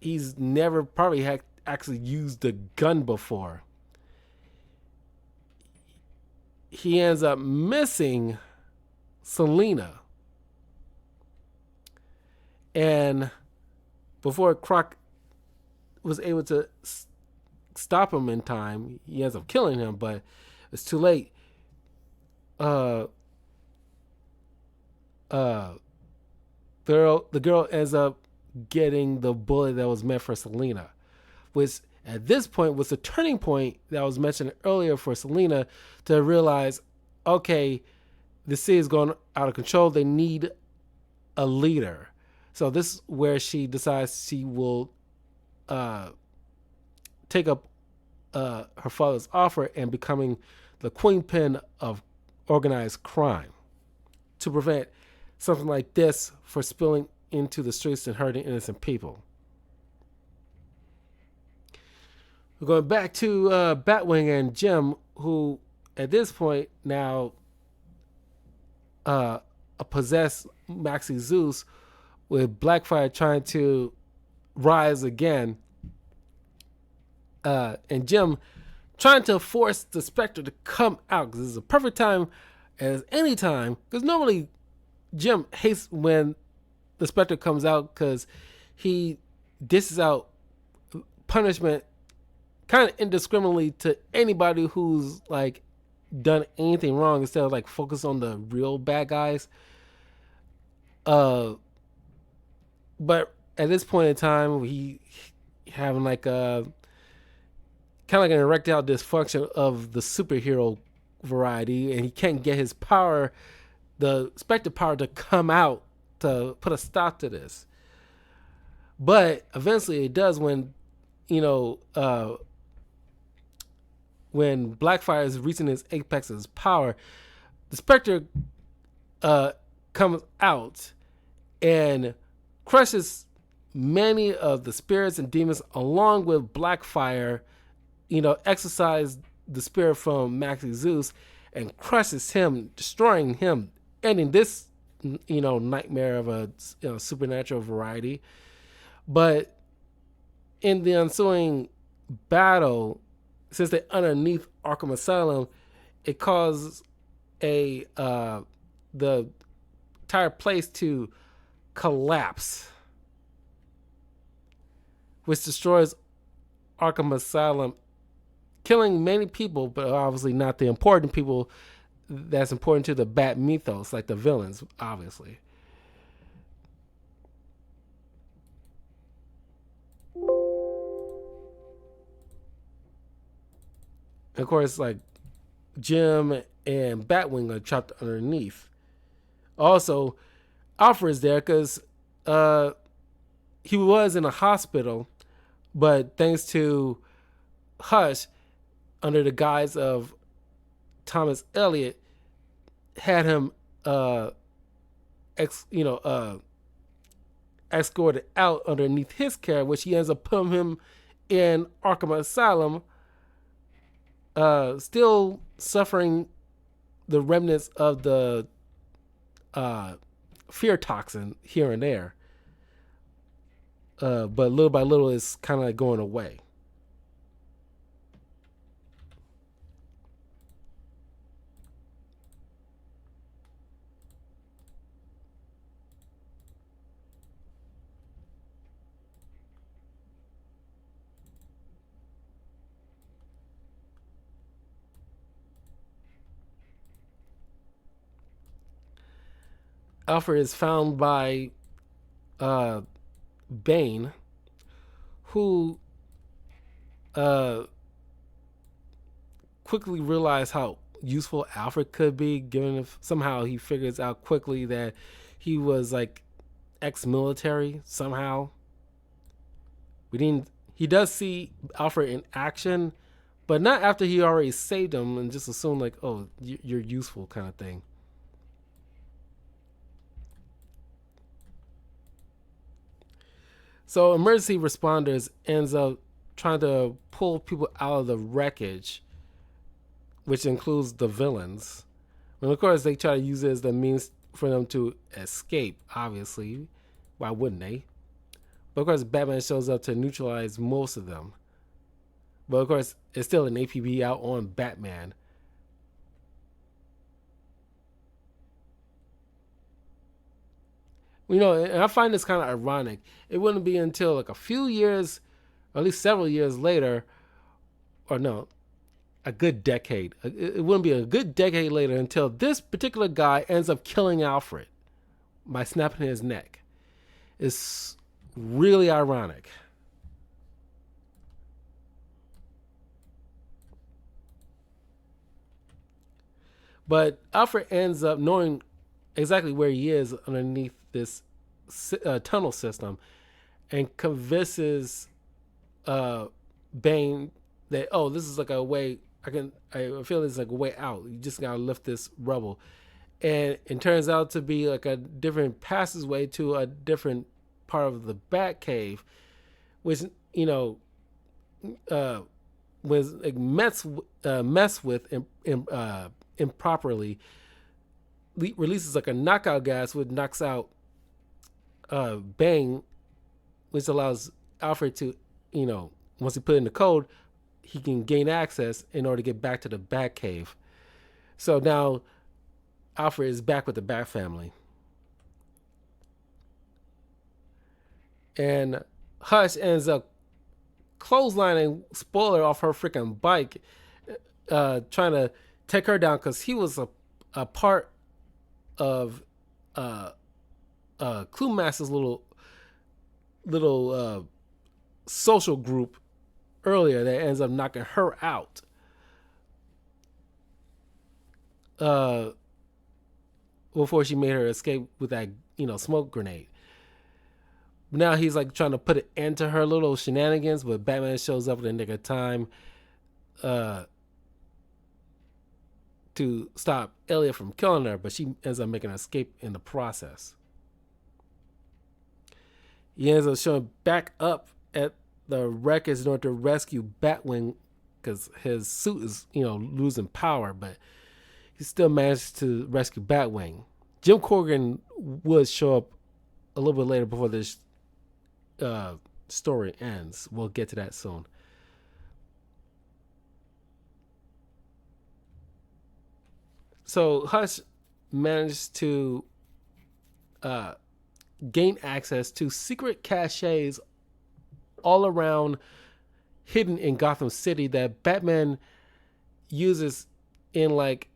S1: he's never probably actually used a gun before. He ends up missing Selena. And before Croc was able to stop him in time, he ends up killing him, but it's too late. The girl ends up getting the bullet that was meant for Selena, which at this point was the turning point that was mentioned earlier for Selena to realize, okay, the city is going out of control. They need a leader. So this is where she decides she will take up her father's offer and becoming the queenpin of organized crime to prevent something like this from spilling into the streets and hurting innocent people. We're going back to Batwing and Jim, who at this point now possess Maxie Zeus, with Blackfire trying to rise again, and Jim trying to force the Spectre to come out because this is a perfect time as any time, because normally Jim hates when the Spectre comes out because he dishes out punishment kind of indiscriminately to anybody who's like done anything wrong instead of like focus on the real bad guys. But at this point in time, he having like a kind of like an erectile dysfunction of the superhero variety, and he can't get his power, the Spectre power, to come out to put a stop to this. But eventually it does when, when Blackfire is reaching his apex of his power, the Spectre comes out and crushes many of the spirits and demons along with Blackfire, exorcise the spirit from Maxie Zeus and crushes him, destroying him, ending this, nightmare of a supernatural variety. But in the ensuing battle, since they're underneath Arkham Asylum, it causes a the entire place to collapse, which destroys Arkham Asylum, killing many people, but obviously not the important people that's important to the Bat mythos, like the villains, obviously. And of course, like Jim and Batwing are trapped underneath. Also, Alfred's there because uh, he was in a hospital, but thanks to Hush, under the guise of Thomas Elliot, had him ex, you know, escorted out underneath his care, which he ends up putting him in Arkham Asylum, still suffering the remnants of the uh, fear toxin here and there. But little by little, it's kind of like going away. Alfred is found by uh, Bane, who uh, quickly realized how useful Alfred could be, given if somehow he figures out quickly that he was like ex-military somehow. We didn't. He does see Alfred in action, but not after he already saved him, and just assume like, oh, you're useful kind of thing. So emergency responders ends up trying to pull people out of the wreckage, which includes the villains. And of course, they try to use it as the means for them to escape. Obviously, why wouldn't they? But of course, Batman shows up to neutralize most of them. But of course, it's still an APB out on Batman. And I find this kind of ironic. It wouldn't be until like a few years, or at least several years later, or no, a good decade. It wouldn't be a good decade later until this particular guy ends up killing Alfred by snapping his neck. It's really ironic. But Alfred ends up knowing exactly where he is underneath this tunnel system and convinces uh, Bane that, oh, this is like a way I feel it's like a way out. You just gotta lift this rubble, and it turns out to be like a different passageway to a different part of the Batcave, which uh, was like mess with improperly. Releases like a knockout gas, which knocks out Bane, which allows Alfred to, once he put in the code, he can gain access in order to get back to the Batcave. So now Alfred is back with the Bat family. And Hush ends up clotheslining Spoiler off her freaking bike, trying to take her down because he was a part of Clue Master's little social group earlier that ends up knocking her out. Before she made her escape with that smoke grenade. Now he's like trying to put an end to her little shenanigans, but Batman shows up in the nick of time to stop Elliot from killing her, but she ends up making an escape in the process. He ends up showing back up at the wreckage in order to rescue Batwing because his suit is, losing power, but he still managed to rescue Batwing. Jim Corrigan would show up a little bit later before this story ends. We'll get to that soon. So Hush managed to uh, gain access to secret caches all around, hidden in Gotham City, that Batman uses in like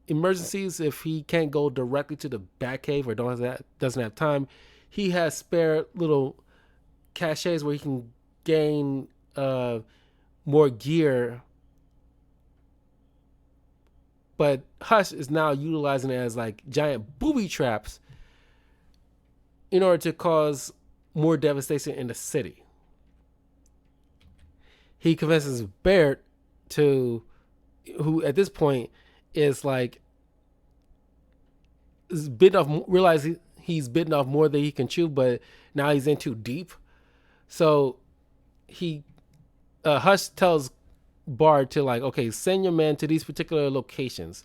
S1: emergencies. If he can't go directly to the Batcave or doesn't have time, he has spare little caches where he can gain more gear. But Hush is now utilizing it as like giant booby traps in order to cause more devastation in the city. He convinces Barrett to, who at this point is like is bitten off, realize he's bitten off more than he can chew, but now he's in too deep. So he Hush tells Bard to like, okay, send your man to these particular locations,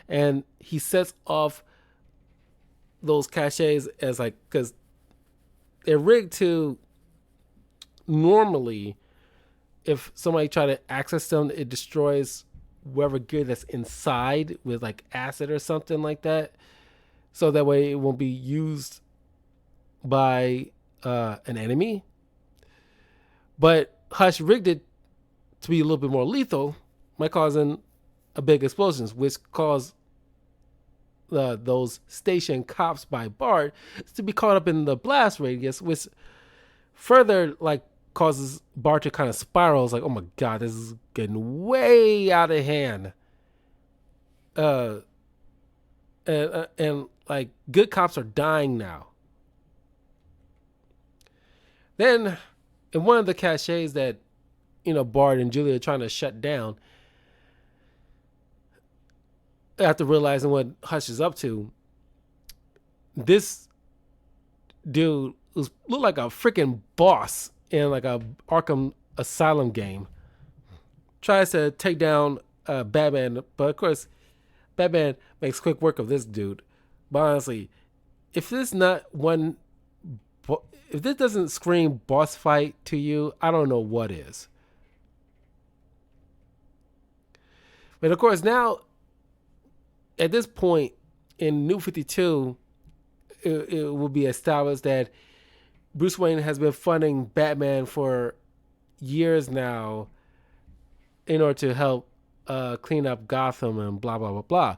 S1: and he sets off those caches as like, because they're rigged to, normally if somebody try to access them, it destroys whatever gear that's inside with like acid or something like that, so that way it won't be used by an enemy. But Hush rigged it to be a little bit more lethal by causing a big explosions, which caused those station cops by Bard to be caught up in the blast radius, which further like causes Bard to kind of spiral. It's like, oh my god, this is getting way out of hand. Uh, and like good cops are dying now. Then, in one of the caches that Bard and Julia are trying to shut down, after realizing what Hush is up to, this dude looked like a freaking boss in like a Arkham Asylum game. Tries to take down Batman, but of course, Batman makes quick work of this dude. But honestly, if this doesn't scream boss fight to you, I don't know what is. But of course, now at this point in New 52, it will be established that Bruce Wayne has been funding Batman for years now in order to help clean up Gotham and blah, blah, blah, blah.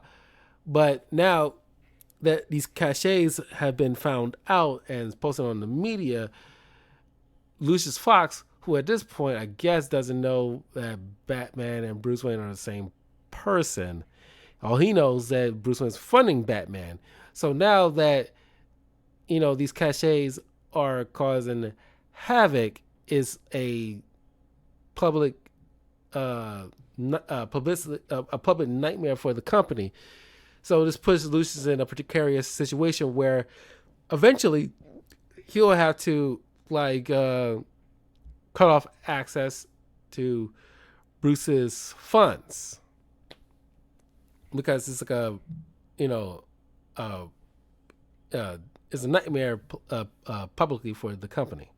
S1: But now that these caches have been found out and posted on the media, Lucius Fox, who at this point I guess doesn't know that Batman and Bruce Wayne are the same person, all he knows is that Bruce Wayne's funding Batman. So now that these caches are causing havoc, is a public publicity, a public nightmare for the company. So this puts Lucius in a precarious situation where eventually he'll have to like cut off access to Bruce's funds, because it's like a it's a nightmare publicly for the company.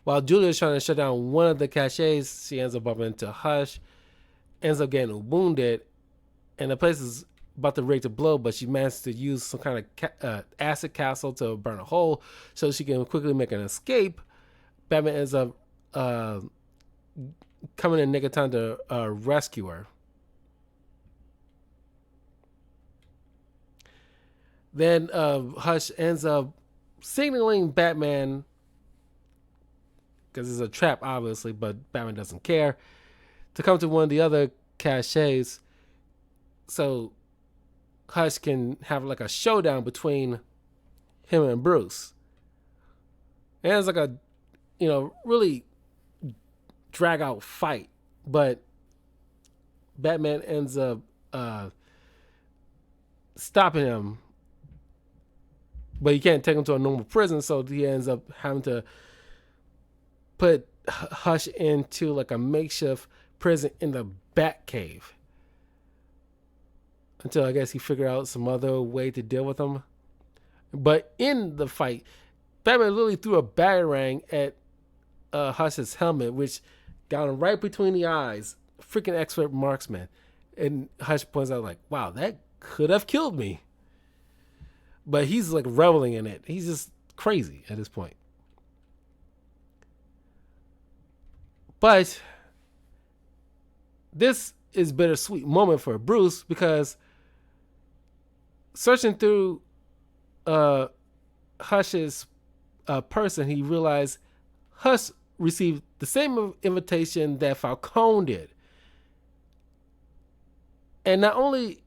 S1: While Julia's trying to shut down one of the caches, she ends up bumping into Hush, ends up getting wounded, and the place is about to ready to blow, but she managed to use some kind of acid castle to burn a hole so she can quickly make an escape. Batman ends up coming in nick of time to rescue her. Then Hush ends up signaling Batman, because it's a trap obviously, but Batman doesn't care, to come to one of the other caches so Hush can have like a showdown between him and Bruce. And it's like a really drag out fight, but Batman ends up stopping him, but he can't take him to a normal prison, so he ends up having to put Hush into like a makeshift prison in the Batcave until I guess he figured out some other way to deal with him. But in the fight, Batman literally threw a batarang at Hush's helmet, which got him right between the eyes. Freaking expert marksman. And Hush points out like, wow, that could have killed me. But he's like reveling in it. He's just crazy at this point. But this is bittersweet moment for Bruce because searching through uh, Hush's person, he realized Hush received the same invitation that Falcone did. And not only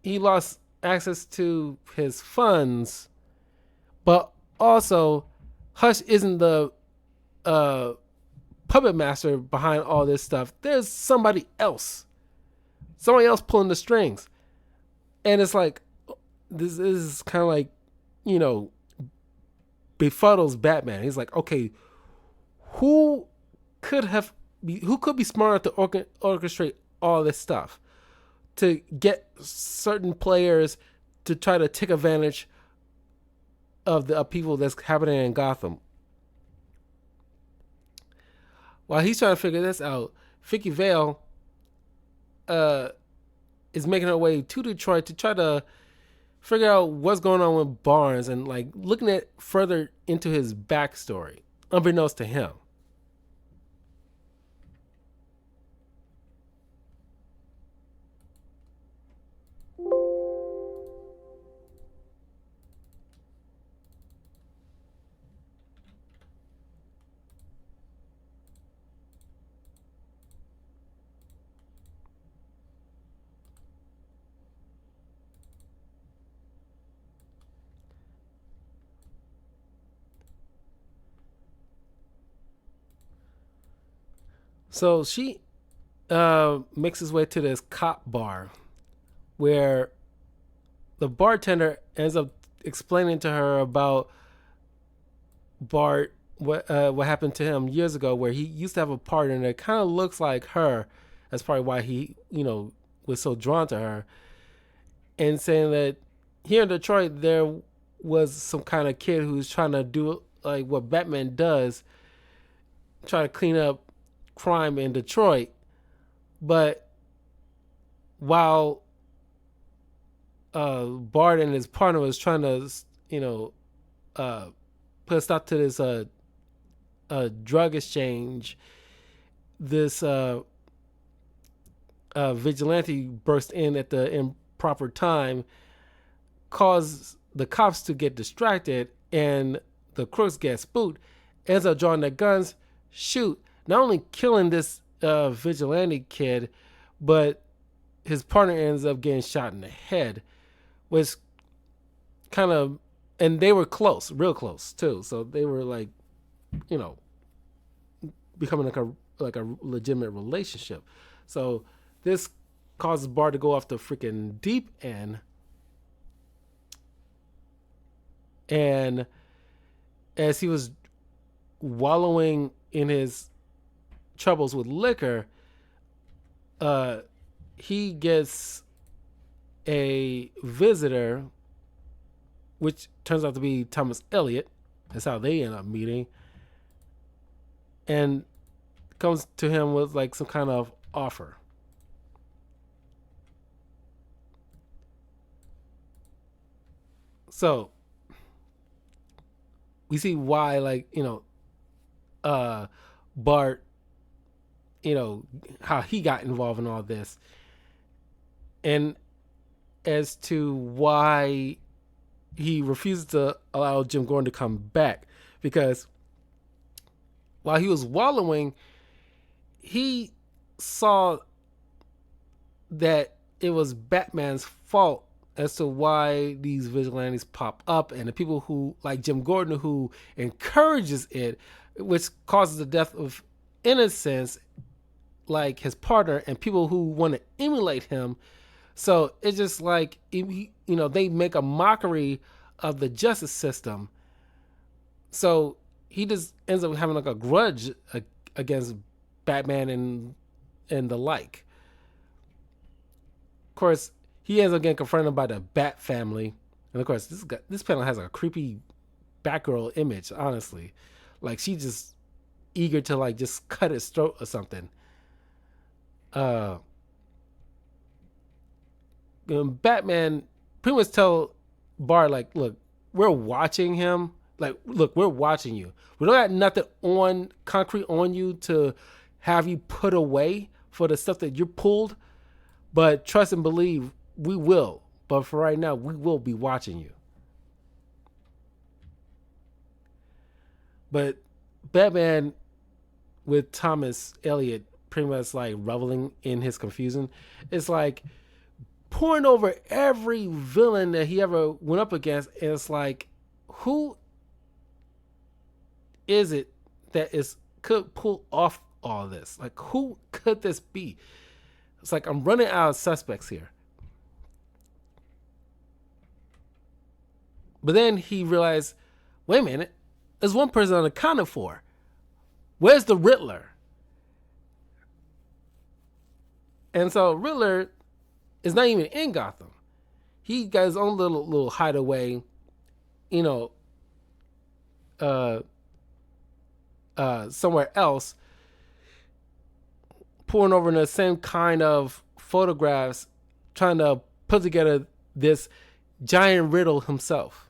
S1: he lost access to his funds, but also Hush isn't the uh, puppet master behind all this stuff. There's somebody else pulling the strings. And it's like, this is kind of like, you know, befuddles Batman. He's like, okay, who who could be smart enough to orchestrate all this stuff to get certain players to try to take advantage of the upheaval that's happening in Gotham. While he's trying to figure this out, Vicky Vale uh, is making her way to Detroit to try to figure out what's going on with Barnes and like looking at further into his backstory, unbeknownst to him. So she makes his way to this cop bar where the bartender ends up explaining to her about Bart, what happened to him years ago, where he used to have a partner that kind of looks like her. That's probably why he, was so drawn to her. And saying that here in Detroit there was some kind of kid who's trying to do like what Batman does, try to clean up crime in Detroit. But while Bart and his partner was trying to, uh, put a stop to this drug exchange, this vigilante burst in at the improper time, caused the cops to get distracted, and the crooks get spooked, ends up drawing their guns, shoot, not only killing this vigilante kid, but his partner ends up getting shot in the head, which kind of, and they were close, real close too. So they were like, you know, becoming like a legitimate relationship. So this causes Bart to go off the freaking deep end, and as he was wallowing in his troubles with liquor, he gets a visitor, which turns out to be Thomas Elliot. That's how they end up meeting, and comes to him with like some kind of offer. So we see why, like, Bart, how he got involved in all this, and as to why he refuses to allow Jim Gordon to come back, because while he was wallowing, he saw that it was Batman's fault as to why these vigilantes pop up, and the people who, like Jim Gordon, who encourages it, which causes the death of innocents like his partner, and people who want to emulate him. So it's just like, they make a mockery of the justice system. So he just ends up having like a grudge against Batman and the like. Of course, he ends up getting confronted by the Bat family, and of course, this panel has a creepy Batgirl image. Honestly, like she's just eager to like just cut his throat or something. Batman pretty much tell Bart like, look, we're watching him. Like, look, we're watching you. We don't have nothing on concrete on you to have you put away for the stuff that you pulled, but trust and believe we will. But for right now, we will be watching you. But Batman with Thomas Elliot pretty much like reveling in his confusion. It's like pouring over every villain that he ever went up against. And it's like, who is it that is could pull off all this? Like, who could this be? It's like I'm running out of suspects here. But then he realized, wait a minute, there's one person unaccounted for. Where's the Riddler? And so Riddler is not even in Gotham. He got his own little hideaway, you know, uh, somewhere else, pouring over the same kind of photographs, trying to put together this giant riddle himself.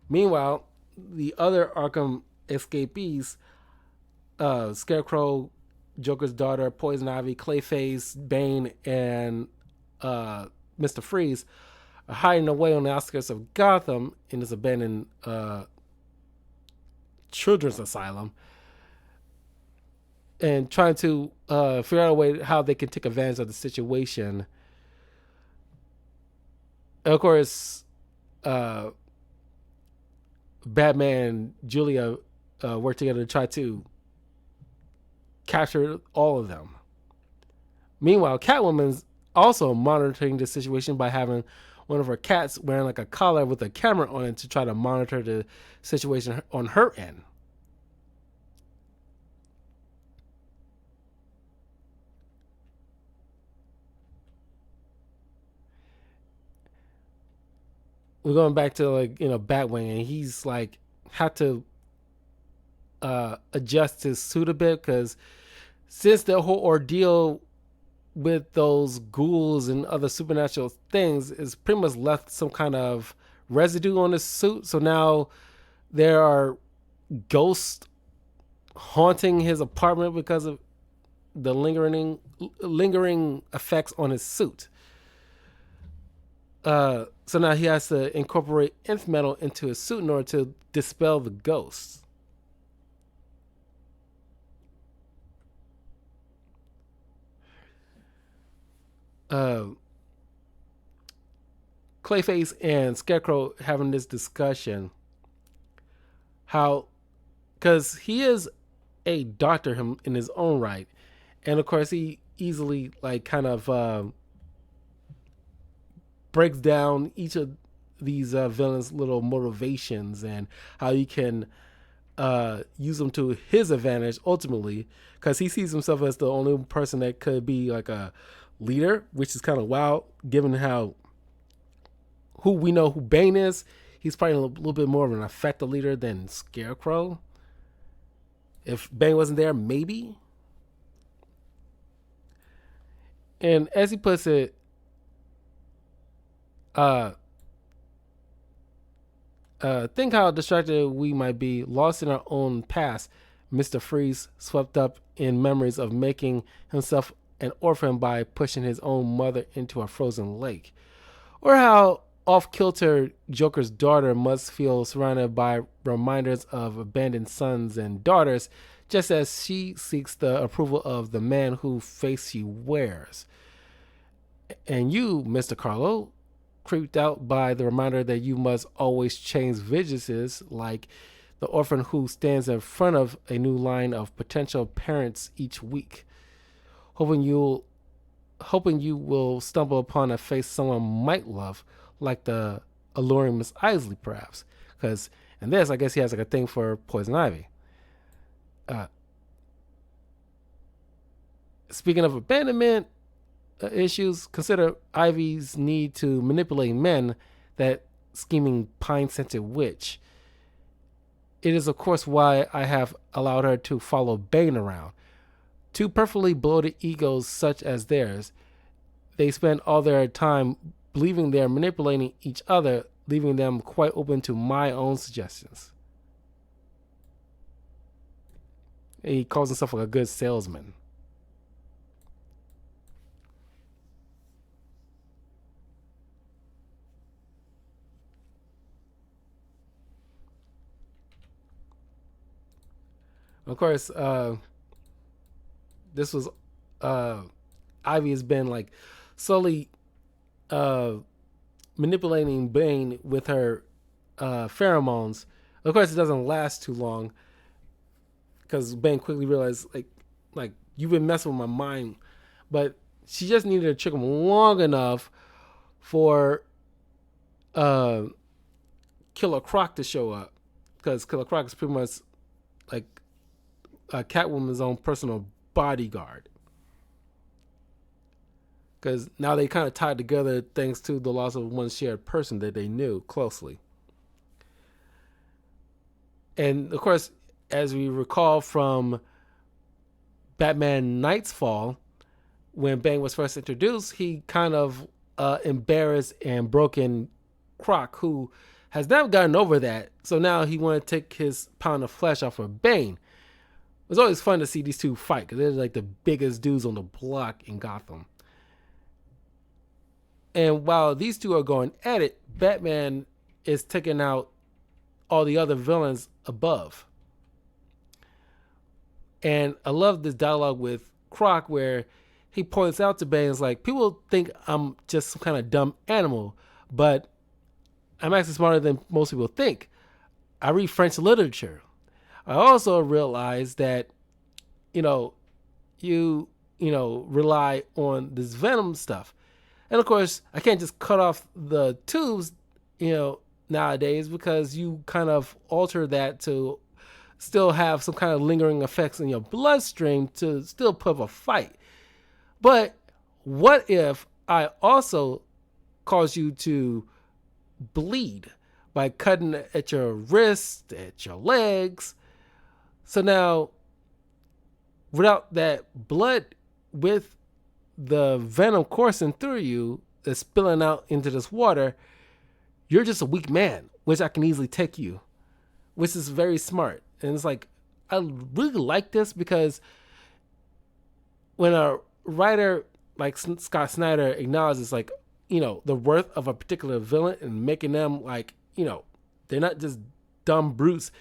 S1: Meanwhile, the other Arkham escapees, Scarecrow, Joker's daughter, Poison Ivy, Clayface, Bane, and Mr. Freeze, are hiding away on the outskirts of Gotham in this abandoned children's asylum, and trying to figure out a way how they can take advantage of the situation. And of course, Batman and Julia work together to try to capture all of them. Meanwhile, Catwoman's also monitoring the situation by having one of her cats wearing like a collar with a camera on it to try to monitor the situation on her end. We're going back to like, Batwing, and he's like had to adjust his suit a bit because since the whole ordeal with those ghouls and other supernatural things is pretty much left some kind of residue on his suit. So now there are ghosts haunting his apartment because of the lingering effects on his suit. So now he has to incorporate nth metal into his suit in order to dispel the ghosts. Clayface and Scarecrow having this discussion. How, because he is a doctor him in his own right, and of course he easily like kind of breaks down each of these villains' little motivations and how you can use them to his advantage ultimately, because he sees himself as the only person that could be like a leader, which is kind of wild given how who we know who Bane is. He's probably a little bit more of an effective leader than Scarecrow. If Bane wasn't there, maybe. And as he puts it, think how distracted we might be, lost in our own past. Mr. Freeze swept up in memories of making himself an orphan by pushing his own mother into a frozen lake. Or how off kilter Joker's daughter must feel surrounded by reminders of abandoned sons and daughters, just as she seeks the approval of the man whose face she wears. And you, Mr. Carlo, creeped out by the reminder that you must always change vigilances, like the orphan who stands in front of a new line of potential parents each week, hoping you will stumble upon a face someone might love, like the alluring Miss Isley, perhaps. Because in this, I guess he has like a thing for Poison Ivy. Speaking of abandonment issues, consider Ivy's need to manipulate men, that scheming pine-scented witch. It is, of course, why I have allowed her to follow Bane around, Two perfectly bloated egos such as theirs, they spend all their time believing they're manipulating each other, leaving them quite open to my own suggestions. He calls himself like a good salesman. Of course, this was Ivy has been like slowly uh, manipulating Bane with her pheromones. Of course, it doesn't last too long because Bane quickly realized like you've been messing with my mind, but she just needed to trick him long enough for uh, Killer Croc to show up because Killer Croc is pretty much like Catwoman's own personal bodyguard. Because now they kind of tied together thanks to the loss of one shared person that they knew closely. And of course, as we recall from Batman Knight's Fall, when Bane was first introduced, he kind of embarrassed and broken Croc, who has now gotten over that. So now he wanted to take his pound of flesh off of Bane. It was always fun to see these two fight because they're like the biggest dudes on the block in Gotham. And while these two are going at it, Batman is taking out all the other villains above. And I love this dialogue with Croc where he points out to Bane, it's like, people think I'm just some kind of dumb animal, but I'm actually smarter than most people think. I read French literature. I also realize that, you know, you rely on this venom stuff. And of course, I can't just cut off the tubes, nowadays because you kind of alter that to still have some kind of lingering effects in your bloodstream to still put up a fight. But what if I also cause you to bleed by cutting at your wrists, at your legs? So now, without that blood with the venom coursing through you, that's spilling out into this water, you're just a weak man, which I can easily take you, which is very smart. And it's like, I really like this because when a writer like Scott Snyder acknowledges the worth of a particular villain and making them they're not just dumb brutes.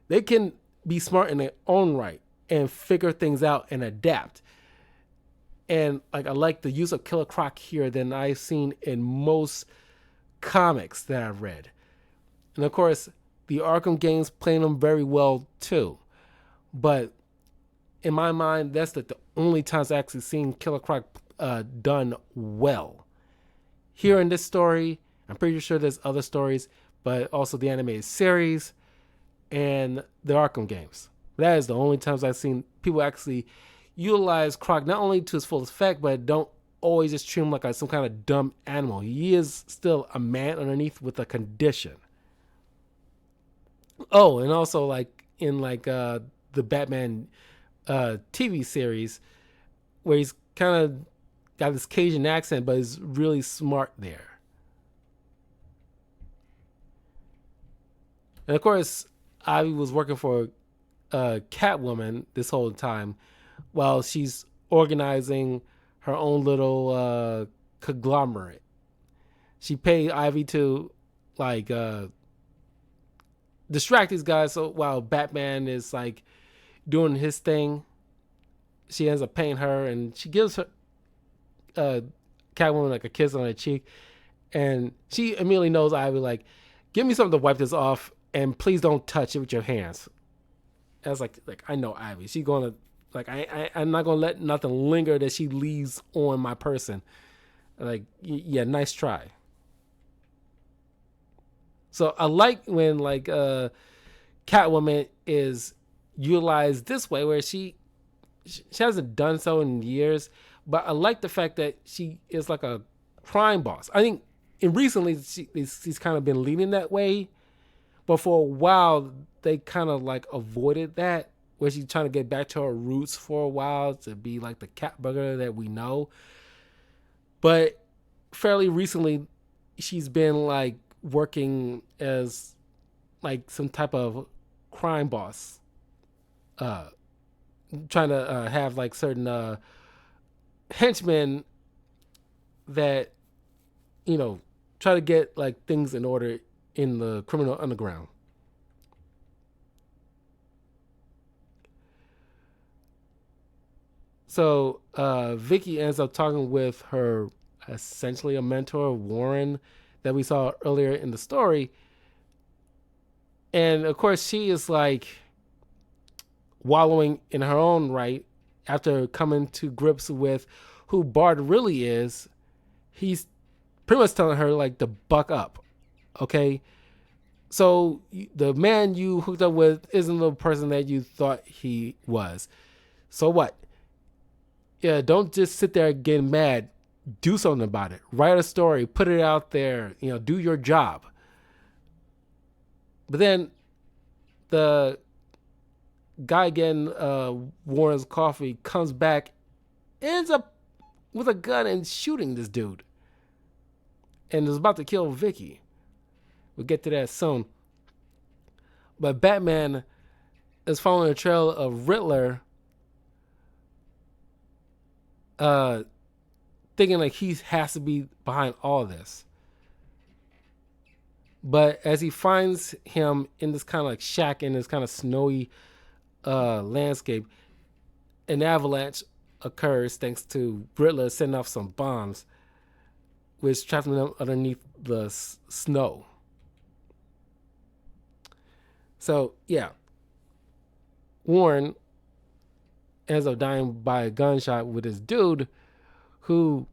S1: They can be smart in their own right and figure things out and adapt. And I like the use of Killer Croc here than I've seen in most comics that I've read. And of course, the Arkham games play them very well too. But in my mind, that's the only times I've actually seen Killer Croc done well. Here in this story, I'm pretty sure there's other stories, but also the animated series and the Arkham games. That is the only times I've seen people actually utilize Croc not only to his full effect, but don't always just treat him like some kind of dumb animal. He is still a man underneath with a condition. Oh, and also in the Batman TV series, where he's kind of got this Cajun accent, but is really smart there. And of course, Ivy was working for Catwoman this whole time, while she's organizing her own little conglomerate. She paid Ivy to distract these guys, so while Batman is doing his thing, she ends up paying her, and she gives her Catwoman a kiss on her cheek, and she immediately knows Ivy give me something to wipe this off, and please don't touch it with your hands. And I was like I know Ivy. She's gonna I'm not gonna let nothing linger that she leaves on my person. Yeah, nice try. So I like when Catwoman is utilized this way, where she hasn't done so in years, but I like the fact that she is like a crime boss. I think in recently she's kind of been leaning that way, but for a while they kind of avoided that, where she's trying to get back to her roots for a while to be like the cat burglar that we know. But fairly recently, she's been like working as like some type of crime boss, uh, trying to have like certain henchmen that you know try to get like things in order in the criminal underground. So Vicky ends up talking with her essentially a mentor, Warren, that we saw earlier in the story. And of course, she is like wallowing in her own right after coming to grips with who Bart really is. He's pretty much telling her like to buck up, okay? So the man you hooked up with isn't the person that you thought he was. So what? Yeah, don't just sit there getting mad. Do something about it. Write a story, put it out there, do your job. But then the guy getting Warren's coffee comes back, ends up with a gun and shooting this dude. And is about to kill Vicky. We'll get to that soon. But Batman is following a trail of Riddler, thinking like he has to be behind all this. But as he finds him in this kind of like shack in this kind of snowy landscape, an avalanche occurs thanks to Riddler setting off some bombs, which traps them underneath the snow. So yeah, Warren ends up dying by a gunshot with this dude who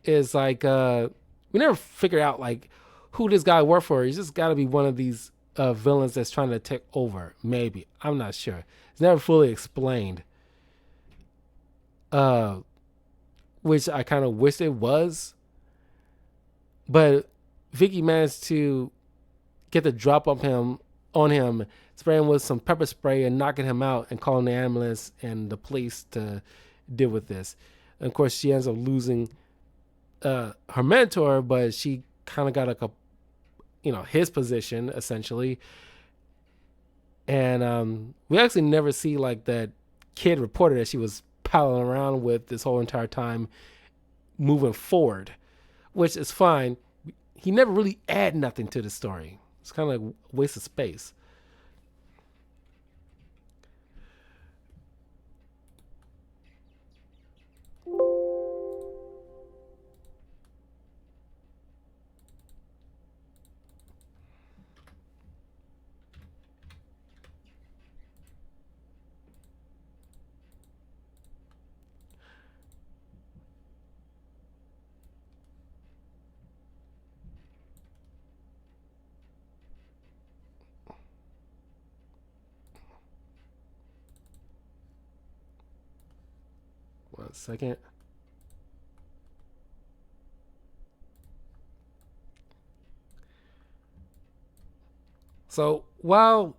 S1: is like we never figured out like who this guy worked for. He's just got to be one of these villains that's trying to take over. Maybe, I'm not sure. It's never fully explained. Which I kind of wish it was, but Vicky managed to get the drop on him, spraying with some pepper spray and knocking him out, and calling the ambulance and the police to deal with this. And of course, she ends up losing her mentor, but she kind of got like his position essentially. And we actually never see like that kid reporter that she was palling around with this whole entire time moving forward, which is fine. He never really add nothing to the story. It's kind of like a waste of space. One second. So while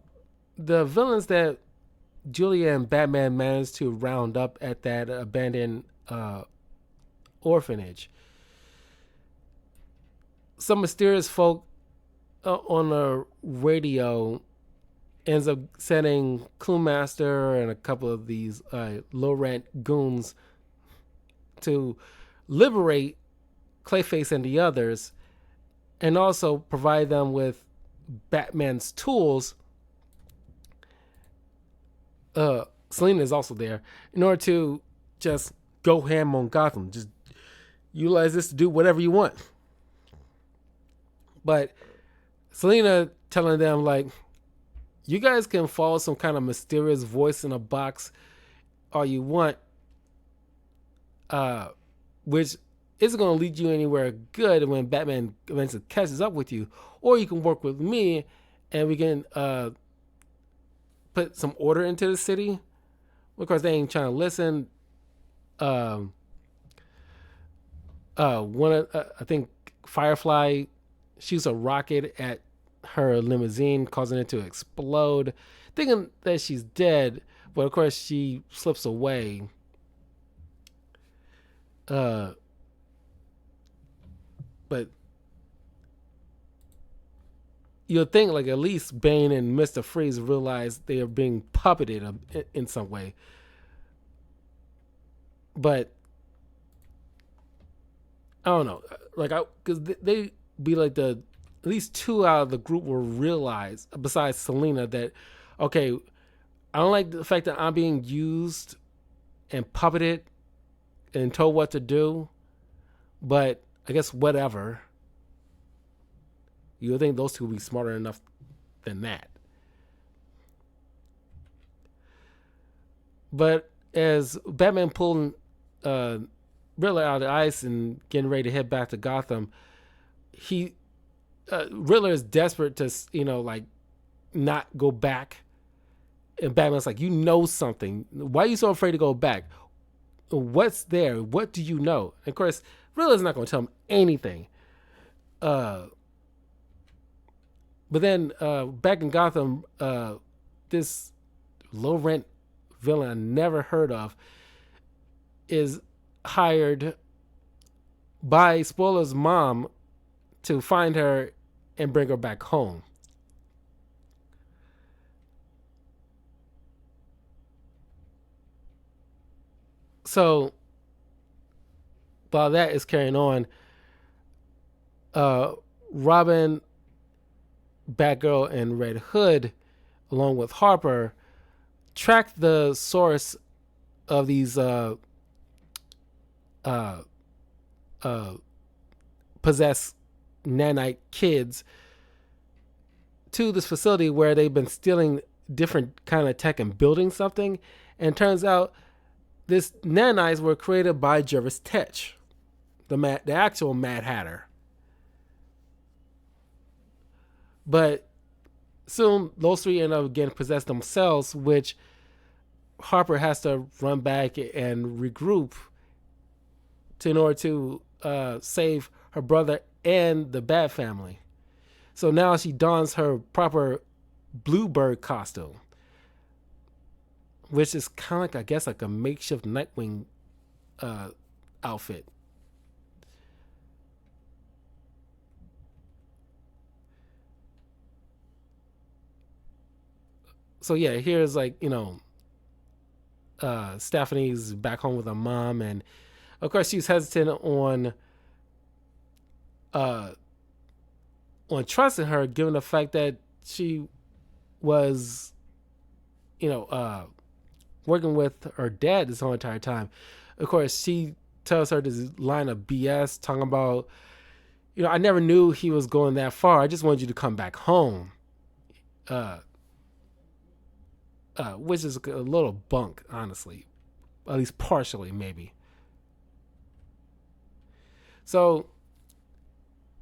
S1: the villains that Julia and Batman managed to round up at that abandoned orphanage, some mysterious folk on a radio ends up sending Cluemaster and a couple of these low rent goons to liberate Clayface and the others, and also provide them with Batman's tools. Selina is also there in order to just go ham on Gotham. Just utilize this to do whatever you want. But Selina telling them like, you guys can follow some kind of mysterious voice in a box all you want, which isn't going to lead you anywhere good when Batman eventually catches up with you. Or you can work with me and we can put some order into the city. Of course, they ain't trying to listen. I think Firefly shoots a rocket at her limousine, causing it to explode, thinking that she's dead. But of course, she slips away. Uh, but you'll think like at least Bane and Mister Freeze realize they are being puppeted in some way. But I don't know, like I because they be like the at least two out of the group will realize, besides Selena, that okay, I don't like the fact that I'm being used and puppeted and told what to do, but I guess whatever. You would think those two would be smarter enough than that. But as Batman pulling uh, Riddler out of the ice and getting ready to head back to Gotham, he Riddler is desperate to like not go back, and Batman's like, you know something. Why are you so afraid to go back? What's there? What do you know? And of course, Riddler's not going to tell him anything. Uh, but then back in Gotham, this low rent villain I never heard of is hired by Spoiler's mom to find her and bring her back home. So while that is carrying on, uh, Robin, Batgirl, and Red Hood, along with Harper, track the source of these uh, uh, possessed nanite kids to this facility where they've been stealing different kind of tech and building something. And it turns out this nanites were created by Jervis Tetch, the actual Mad Hatter. But soon those three end up getting possessed themselves, which Harper has to run back and regroup in order to save her brother and the Bat family. So now she dons her proper Bluebird costume, which is kind of like, I guess, like a makeshift Nightwing outfit. So yeah, here's like Stephanie's back home with her mom, and of course she's hesitant uh, on trusting her, given the fact that she was, you know, working with her dad this whole entire time. Of course, she tells her this line of BS talking about, I never knew he was going that far. I just wanted you to come back home. Uh, which is a little bunk, honestly, at least partially, maybe. So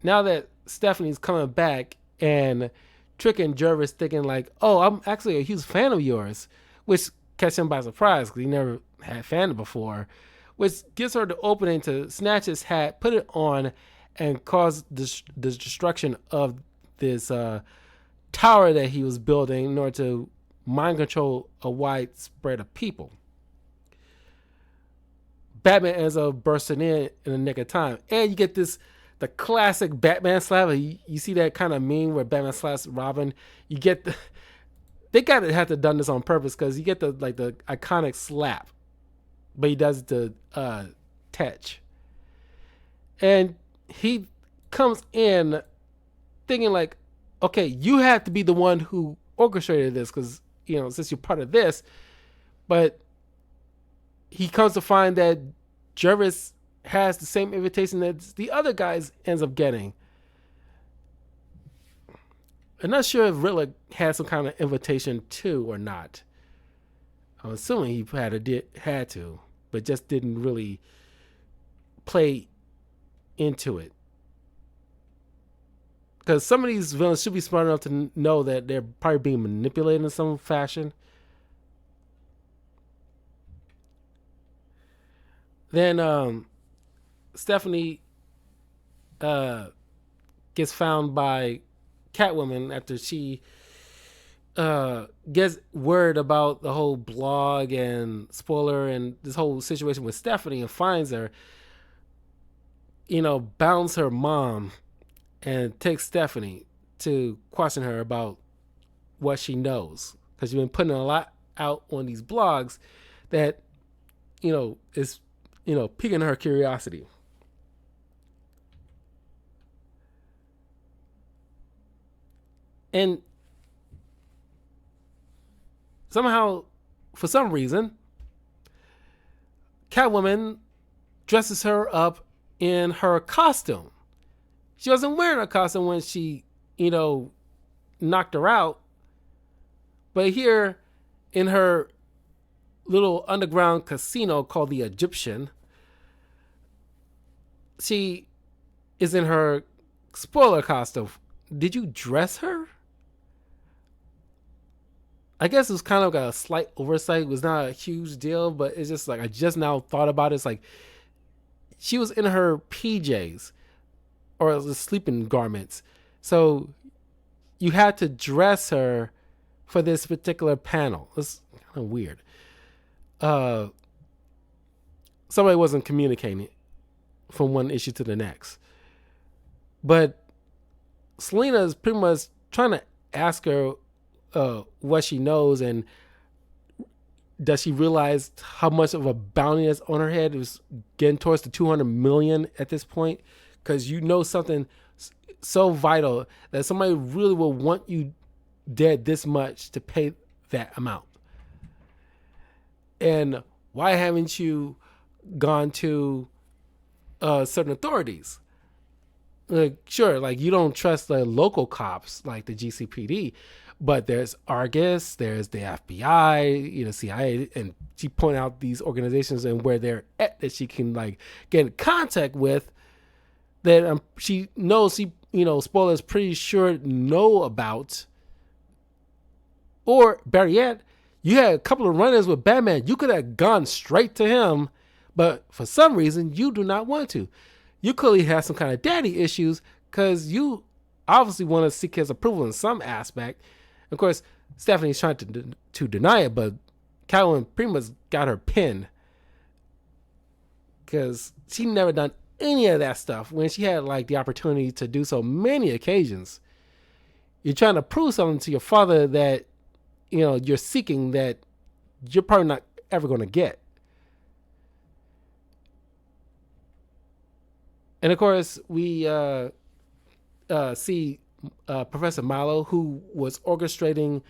S1: now that Stephanie's coming back and tricking Jervis, thinking like, "Oh, I'm actually a huge fan of yours," which catch him by surprise because he never had fandom before, which gives her the opening to snatch his hat, put it on, and cause the destruction of this tower that he was building in order to mind control a wide spread of people. Batman ends up bursting in the nick of time, and you get the classic Batman slap. You see that kind of meme where Batman slaps Robin. You get they gotta have to done this on purpose because you get the iconic slap, but he does it to Tetch, and he comes in thinking like, okay, you have to be the one who orchestrated this because since you're part of this, but he comes to find that Jervis has the same invitation that the other guys ends up getting. I'm not sure if Riddler had some kind of invitation too or not. I'm assuming he had to, but just didn't really play into it. Because some of these villains should be smart enough to know that they're probably being manipulated in some fashion. Then Stephanie gets found by Catwoman after she gets word about the whole blog and spoiler and this whole situation with Stephanie and finds her, bounds her mom and takes Stephanie to question her about what she knows. Because you've been putting a lot out on these blogs that, is, piquing her curiosity. And somehow, for some reason, Catwoman dresses her up in her costume. She wasn't wearing her costume when she, knocked her out. But here in her little underground casino called the Egyptian, she is in her spoiler costume. Did you dress her? I guess it was kind of like a slight oversight. It was not a huge deal, but it's just like I just now thought about it. It's like she was in her PJs or the sleeping garments. So you had to dress her for this particular panel. It's kind of weird. Somebody wasn't communicating from one issue to the next. But Selena is pretty much trying to ask her what she knows, and does she realize how much of a bounty is on her head? It was getting towards the 200 million at this point, because something so vital that somebody really will want you dead this much to pay that amount. And why haven't you gone to certain authorities? Like, sure, like you don't trust the local cops like the GCPD, but there's Argus, there's the FBI, CIA, and she pointed out these organizations and where they're at that she can like get in contact with. That she knows spoilers pretty sure know about. Or better yet, you had a couple of run-ins with Batman. You could have gone straight to him, but for some reason you do not want to. You clearly have some kind of daddy issues because you obviously want to seek his approval in some aspect. Of course, Stephanie's trying to deny it, but Catwoman pretty much got her pinned because she never done any of that stuff when she had like the opportunity to do so many occasions. You're trying to prove something to your father that you're seeking that you're probably not ever going to get. And of course, we see Professor Milo, who was orchestrating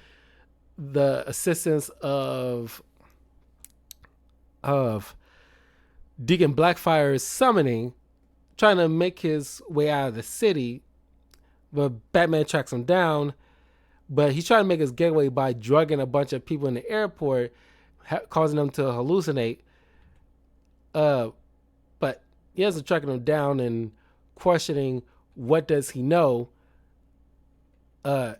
S1: the assistance of Deacon Blackfire's summoning, trying to make his way out of the city. But Batman tracks him down. But he's trying to make his getaway by drugging a bunch of people in the airport, causing them to hallucinate. But he ends up tracking him down and questioning what does he know. After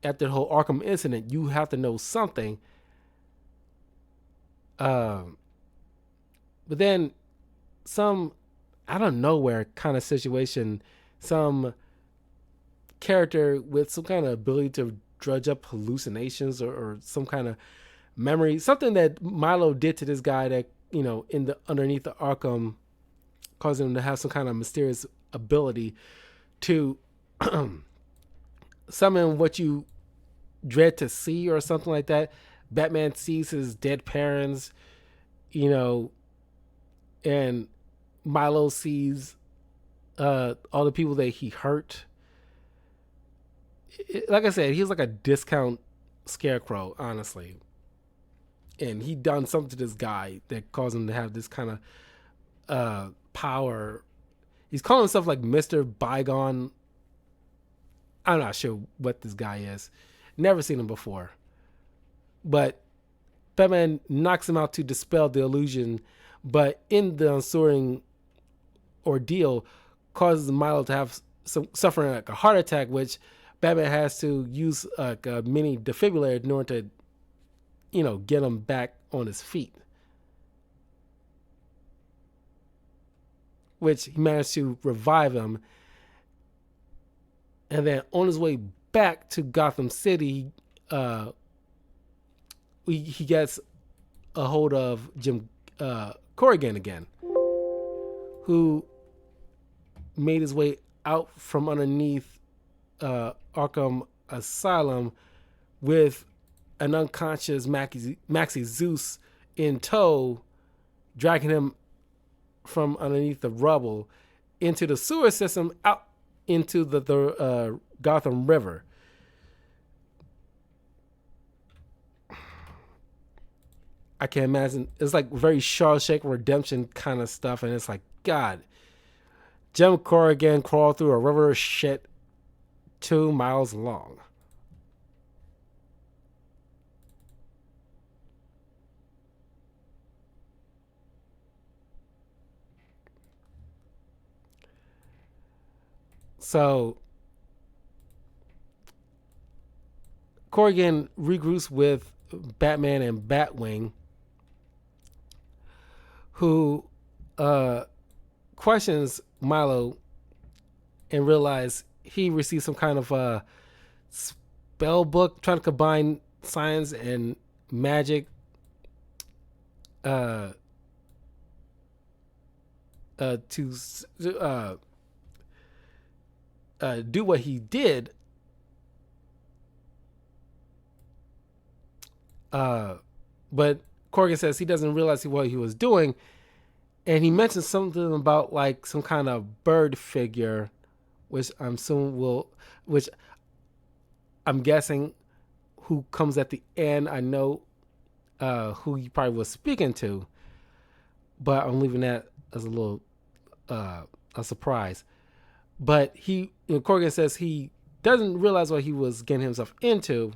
S1: the whole Arkham incident, you have to know something. But then some, I don't know where kind of situation, some character with some kind of ability to drudge up hallucinations or some kind of memory, something that Milo did to this guy that, in the underneath the Arkham, causing him to have some kind of mysterious ability to summon what you dread to see or something like that. Batman sees his dead parents, and Milo sees all the people that he hurt. Like I said, he's like a discount scarecrow, honestly. And he done something to this guy that caused him to have this kind of power. He's calling himself like Mr. Bygone. I'm not sure what this guy is. Never seen him before. But Batman knocks him out to dispel the illusion. But in the ensuing ordeal, causes Milo to have suffering like a heart attack, which Batman has to use like a mini defibrillator in order to, get him back on his feet. Which he managed to revive him. And then on his way back to Gotham City, uh, he gets a hold of Jim Corrigan again, who made his way out from underneath Arkham Asylum with an unconscious Maxie Zeus in tow, dragging him from underneath the rubble into the sewer system out into the Gotham River. I can imagine it's like very Shawshank Redemption kind of stuff, and it's like, God, Jim Corrigan crawled through a river of shit 2 miles long. So Corrigan regroups with Batman and Batwing, who questions Milo and realize he received some kind of spell book trying to combine science and magic uh, to do what he did. But Corrigan says he doesn't realize what he was doing, and he mentions something about like some kind of bird figure, which which I'm guessing who comes at the end. I know who he probably was speaking to, but I'm leaving that as a little a surprise. But Corrigan says he doesn't realize what he was getting himself into,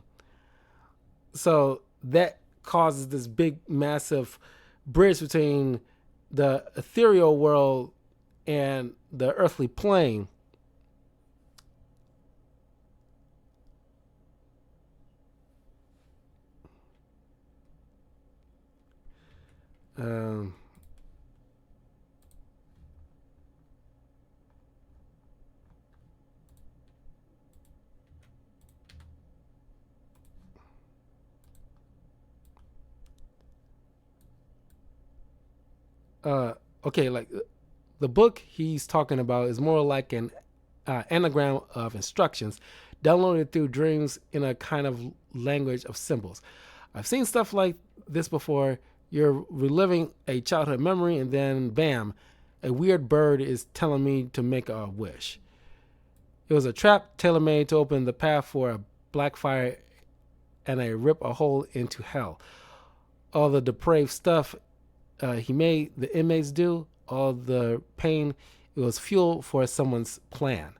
S1: so that causes this big, massive bridge between the ethereal world and the earthly plane. Um, okay, like the book he's talking about is more like an anagram of instructions downloaded through dreams in a kind of language of symbols. I've seen stuff like this before. You're reliving a childhood memory, and then bam, a weird bird is telling me to make a wish. It was a trap tailor made to open the path for a black fire and a rip a hole into hell. All the depraved stuff he made the inmates do, all the pain, it was fuel for someone's plan.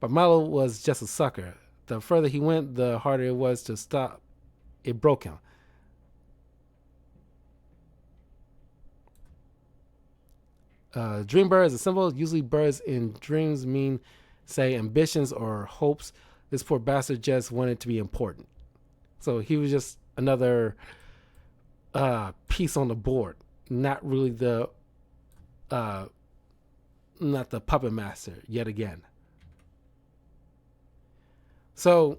S1: But Milo was just a sucker. The further he went, the harder it was to stop. It broke him. Dream bird is a symbol. Usually birds in dreams mean, say, ambitions or hopes. This poor bastard just wanted to be important. So he was just another piece on the board. Not really not the puppet master yet again. So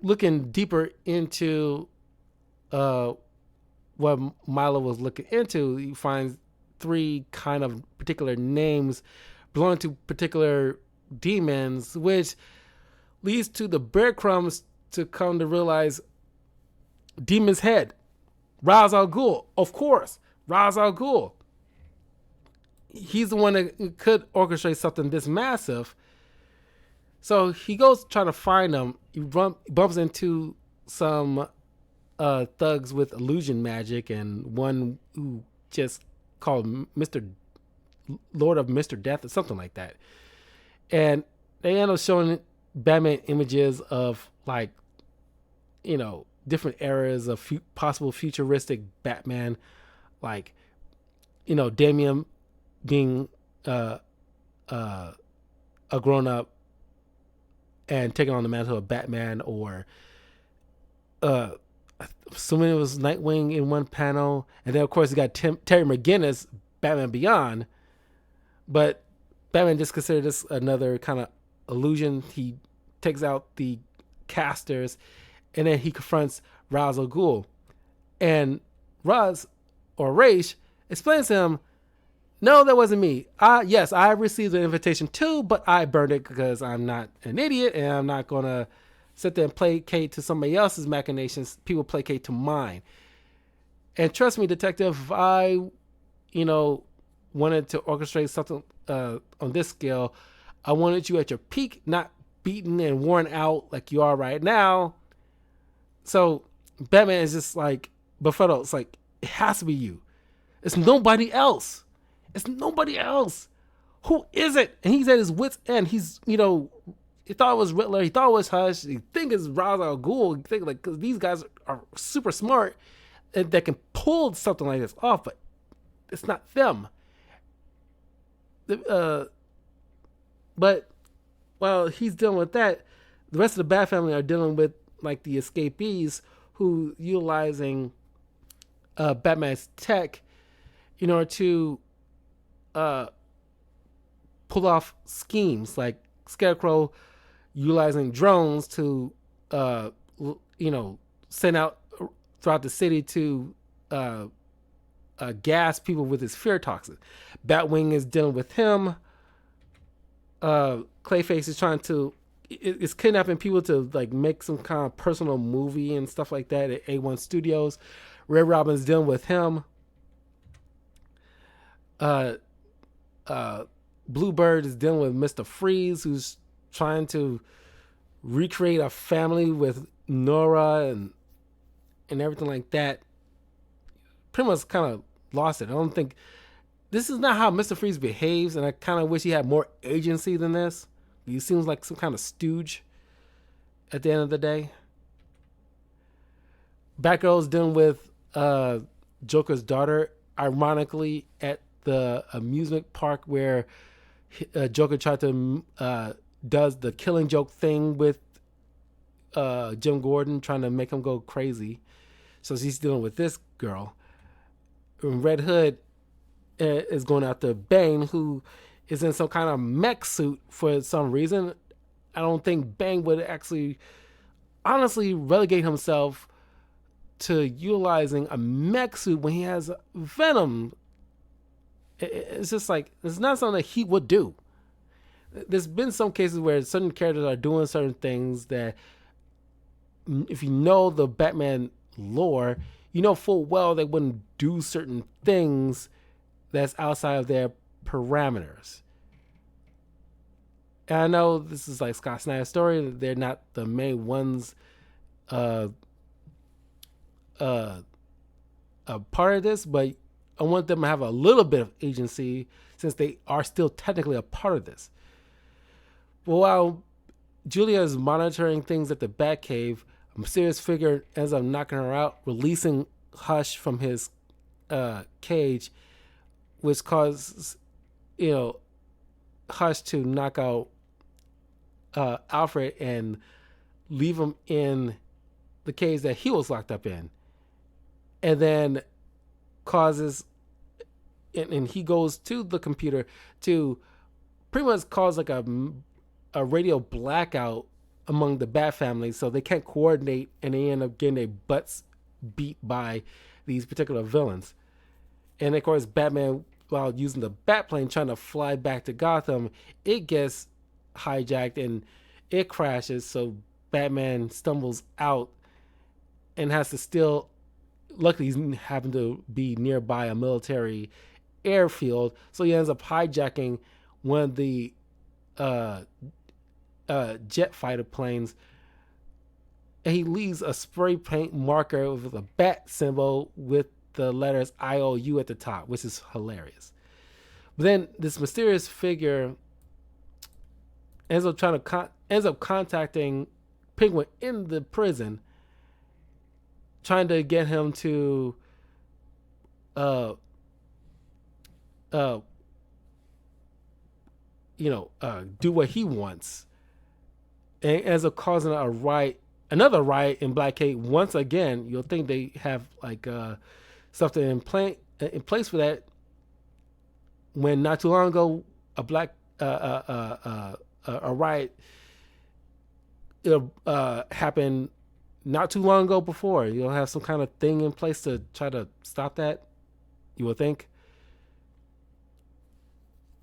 S1: looking deeper into what Milo was looking into, you find three kind of particular names belonging to particular demons, which leads to the breadcrumbs to come to realize Demon's Head, Ra's al Ghul, of course, Ra's al Ghul. He's the one that could orchestrate something this massive. So he goes trying to find him. He bumps into some thugs with illusion magic and one who just called Mr. Lord of Mr. Death or something like that. And they end up showing Batman images of like, different eras of possible futuristic Batman, like, Damian being a grown up and taking on the mantle of Batman, or assuming it was Nightwing in one panel, and then of course you got Terry McGinnis, Batman Beyond, but Batman just considered this another kind of illusion. He takes out the casters, and then he confronts Ra's al Ghul. And Raz or Raish explains to him, no, that wasn't me. Yes, I received the invitation too, but I burned it because I'm not an idiot and I'm not going to sit there and placate to somebody else's machinations. People placate to mine. And trust me, detective, if I, wanted to orchestrate something on this scale, I wanted you at your peak, not beaten and worn out like you are right now. So Batman is just like befuddled. It's like, it has to be you. It's nobody else. It's nobody else. Who is it? And he's at his wit's end. He's, he thought it was Riddler. He thought it was Hush. He think it's Ra's al Ghul. He think like, cause these guys are super smart and that can pull something like this off, but it's not them. But while he's dealing with that, the rest of the Bat family are dealing with like the escapees who utilizing Batman's tech in order to pull off schemes like Scarecrow utilizing drones to send out throughout the city to gas people with his fear toxin. Batwing is dealing with him. Clayface is trying to is kidnapping people to like make some kind of personal movie and stuff like that at A1 Studios. Red Robin's dealing with him. Bluebird is dealing with Mr. Freeze, who's trying to recreate a family with Nora and everything like that. Pretty much kind of lost it. I don't think this is not how Mr. Freeze behaves, and I kind of wish he had more agency than this. He seems like some kind of stooge at the end of the day. Batgirl's dealing with Joker's daughter, ironically, at the amusement park where Joker tried to does the Killing Joke thing with Jim Gordon, trying to make him go crazy. So she's dealing with this girl. And Red Hood is going after Bane, who is in some kind of mech suit for some reason. I don't think Bane would actually honestly relegate himself to utilizing a mech suit when he has Venom. It's just like, it's not something that he would do. There's been some cases where certain characters are doing certain things that, if you know the Batman lore, you know full well they wouldn't do certain things that's outside of their parameters. And I know this is like Scott Snyder's story. They're not the main ones a part of this, but I want them to have a little bit of agency since they are still technically a part of this. But while Julia is monitoring things at the Batcave, a mysterious figure ends up knocking her out, releasing Hush from his cage, which causes, Hush to knock out Alfred and leave him in the cage that he was locked up in. And then causes, and he goes to the computer to pretty much cause like a radio blackout among the Bat family, so they can't coordinate, and they end up getting their butts beat by these particular villains. And of course, Batman, while using the Batplane trying to fly back to Gotham, it gets hijacked and it crashes, so Batman stumbles out and has to still, luckily he's happened to be nearby a military airfield, so he ends up hijacking one of the jet fighter planes, and he leaves a spray paint marker with a bat symbol with the letters IOU at the top, which is hilarious. But then this mysterious figure ends up contacting Penguin in the prison, trying to get him to do what he wants, and ends up causing another riot in Blackgate once again. You'll think they have like something in place for that, when not too long ago a a riot happened not too long ago before. You'll have some kind of thing in place to try to stop that. You would think.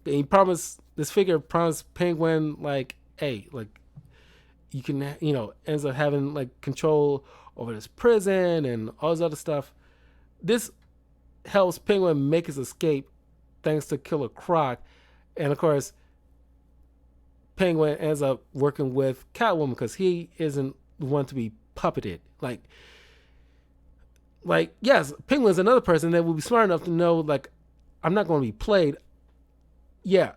S1: And he promised this figure promised Penguin like, hey, like you can ends up having like control over this prison and all this other stuff. This helps Penguin make his escape thanks to Killer Croc, and of course Penguin ends up working with Catwoman because he isn't the one to be puppeted. Like yes, Penguin's another person that will be smart enough to know like I'm not going to be played. Yeah,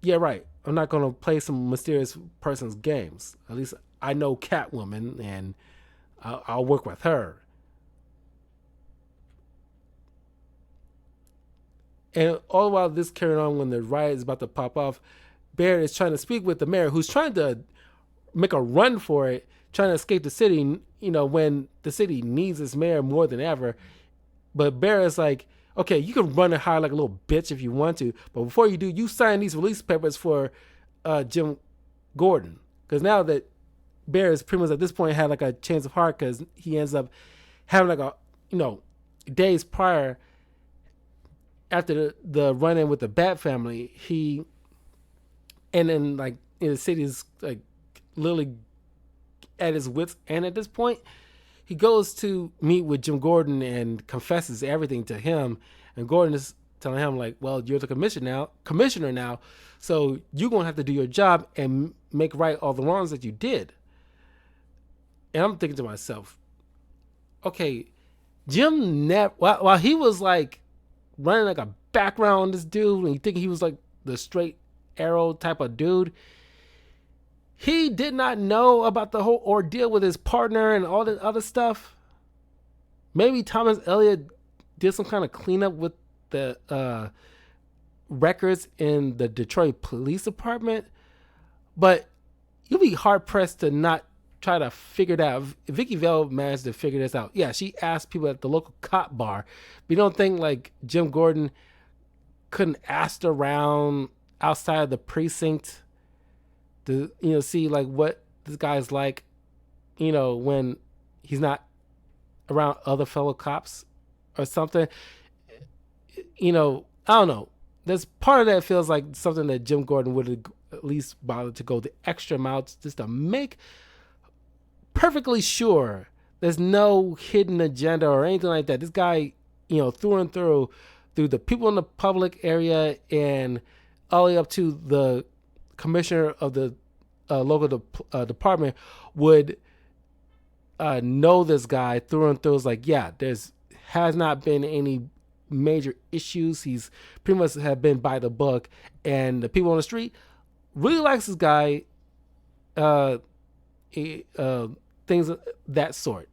S1: yeah, right. I'm not going to play some mysterious person's games. At least I know Catwoman, and I'll work with her. And all while this carried on, when the riot is about to pop off, Bear is trying to speak with the mayor, who's trying to make a run for it, trying to escape the city. When the city needs its mayor more than ever. But Bear is like, okay, you can run and hide like a little bitch if you want to, but before you do, you sign these release papers for Jim Gordon. Because now that Bear is pretty much at this point had like a change of heart, because he ends up having like days prior after the run-in with the Bat family, and then like the city's like literally at his wits end at this point. He goes to meet with Jim Gordon and confesses everything to him. And Gordon is telling him like, well, you're the commissioner now. So you're going to have to do your job and make right all the wrongs that you did. And I'm thinking to myself, okay, Jim while he was like running like a background on this dude, and you think he was like the straight arrow type of dude, he did not know about the whole ordeal with his partner and all that other stuff. Maybe Thomas Elliott did some kind of cleanup with the records in the Detroit Police Department, but you'll be hard pressed to not try to figure it out. Vicky Vale managed to figure this out. Yeah, she asked people at the local cop bar, but you don't think like Jim Gordon couldn't ask around outside the precinct to see like what this guy's like, when he's not around other fellow cops or something. I don't know. There's part of that feels like something that Jim Gordon would have at least bothered to go the extra mile just to make perfectly sure there's no hidden agenda or anything like that. This guy, through and through the people in the public area and all the way up to the commissioner of the local department would know this guy through and through. It's like, yeah, has not been any major issues. He's pretty much have been by the book, and the people on the street really likes this guy. Things of that sort,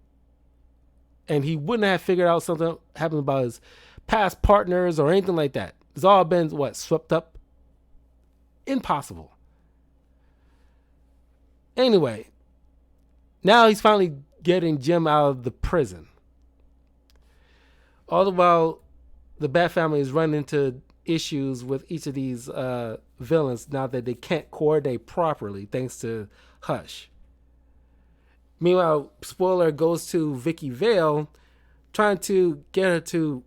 S1: and he wouldn't have figured out something happened about his past partners or anything like that. It's all been swept up. Impossible. Anyway, now he's finally getting Jim out of the prison. All the while, the Bat family is running into issues with each of these villains now that they can't coordinate properly thanks to Hush. Meanwhile, spoiler goes to Vicky Vale, trying to get her to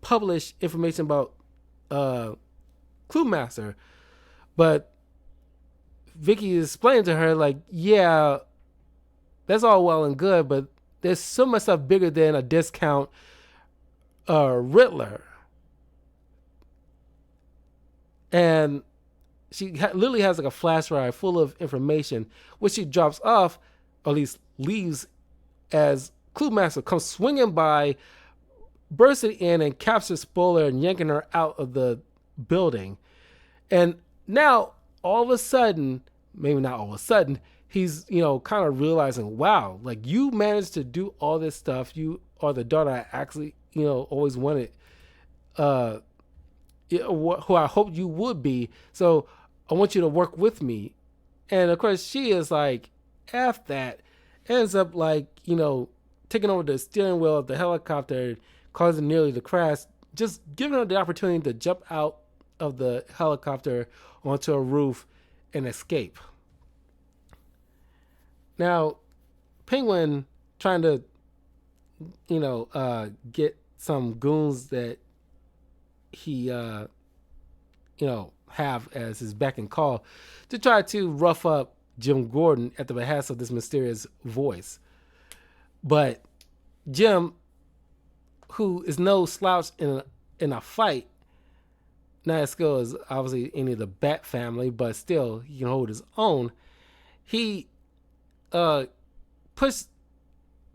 S1: publish information about Clue Master, but Vicky is explaining to her like, yeah, that's all well and good, but there's so much stuff bigger than a discount Riddler. And she literally has like a flash drive full of information, which she drops off, or at least leaves, as Clue Master comes swinging by, bursting in and captures Spoiler and yanking her out of the building. And now, all of a sudden, maybe not all of a sudden, he's, kind of realizing, wow, like you managed to do all this stuff. You are the daughter I actually, always wanted, who I hoped you would be. So I want you to work with me. And of course, she is like, F that, ends up like, taking over the steering wheel of the helicopter, causing nearly the crash, just giving her the opportunity to jump out of the helicopter onto a roof and escape. Now, Penguin trying to, get some goons that he, have as his beck and call to try to rough up Jim Gordon at the behest of this mysterious voice. But Jim, who is no slouch in a fight, not as skilled as obviously any of the Bat family, but still he can hold his own. He pushed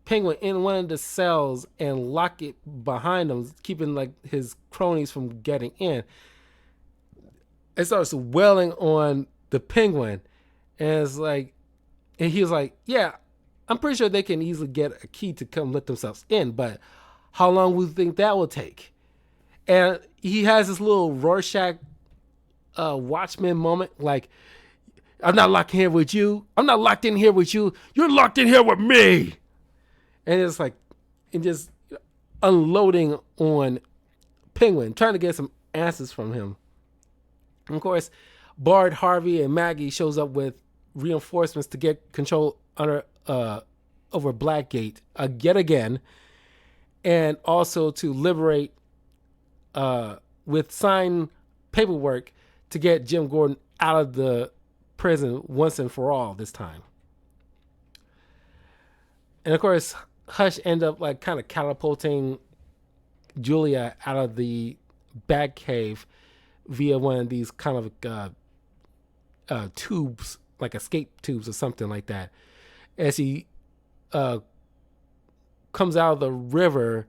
S1: Penguin in one of the cells and lock it behind him, keeping like his cronies from getting in. It starts wailing on the Penguin, and it's like, and he was like, "Yeah, I'm pretty sure they can easily get a key to come let themselves in, but how long would you think that will take?" And he has this little Rorschach Watchmen moment, like, "I'm not locked in here with you. I'm not locked in here with you. You're locked in here with me." And it's like, and just unloading on Penguin, trying to get some answers from him. And of course, Bard, Harvey, and Maggie shows up with reinforcements to get control under over Blackgate yet again, and also to liberate with signed paperwork to get Jim Gordon out of the prison once and for all this time. And of course, Hush end up like kind of catapulting Julia out of the Batcave via one of these kind of tubes, like escape tubes or something like that. As he comes out of the river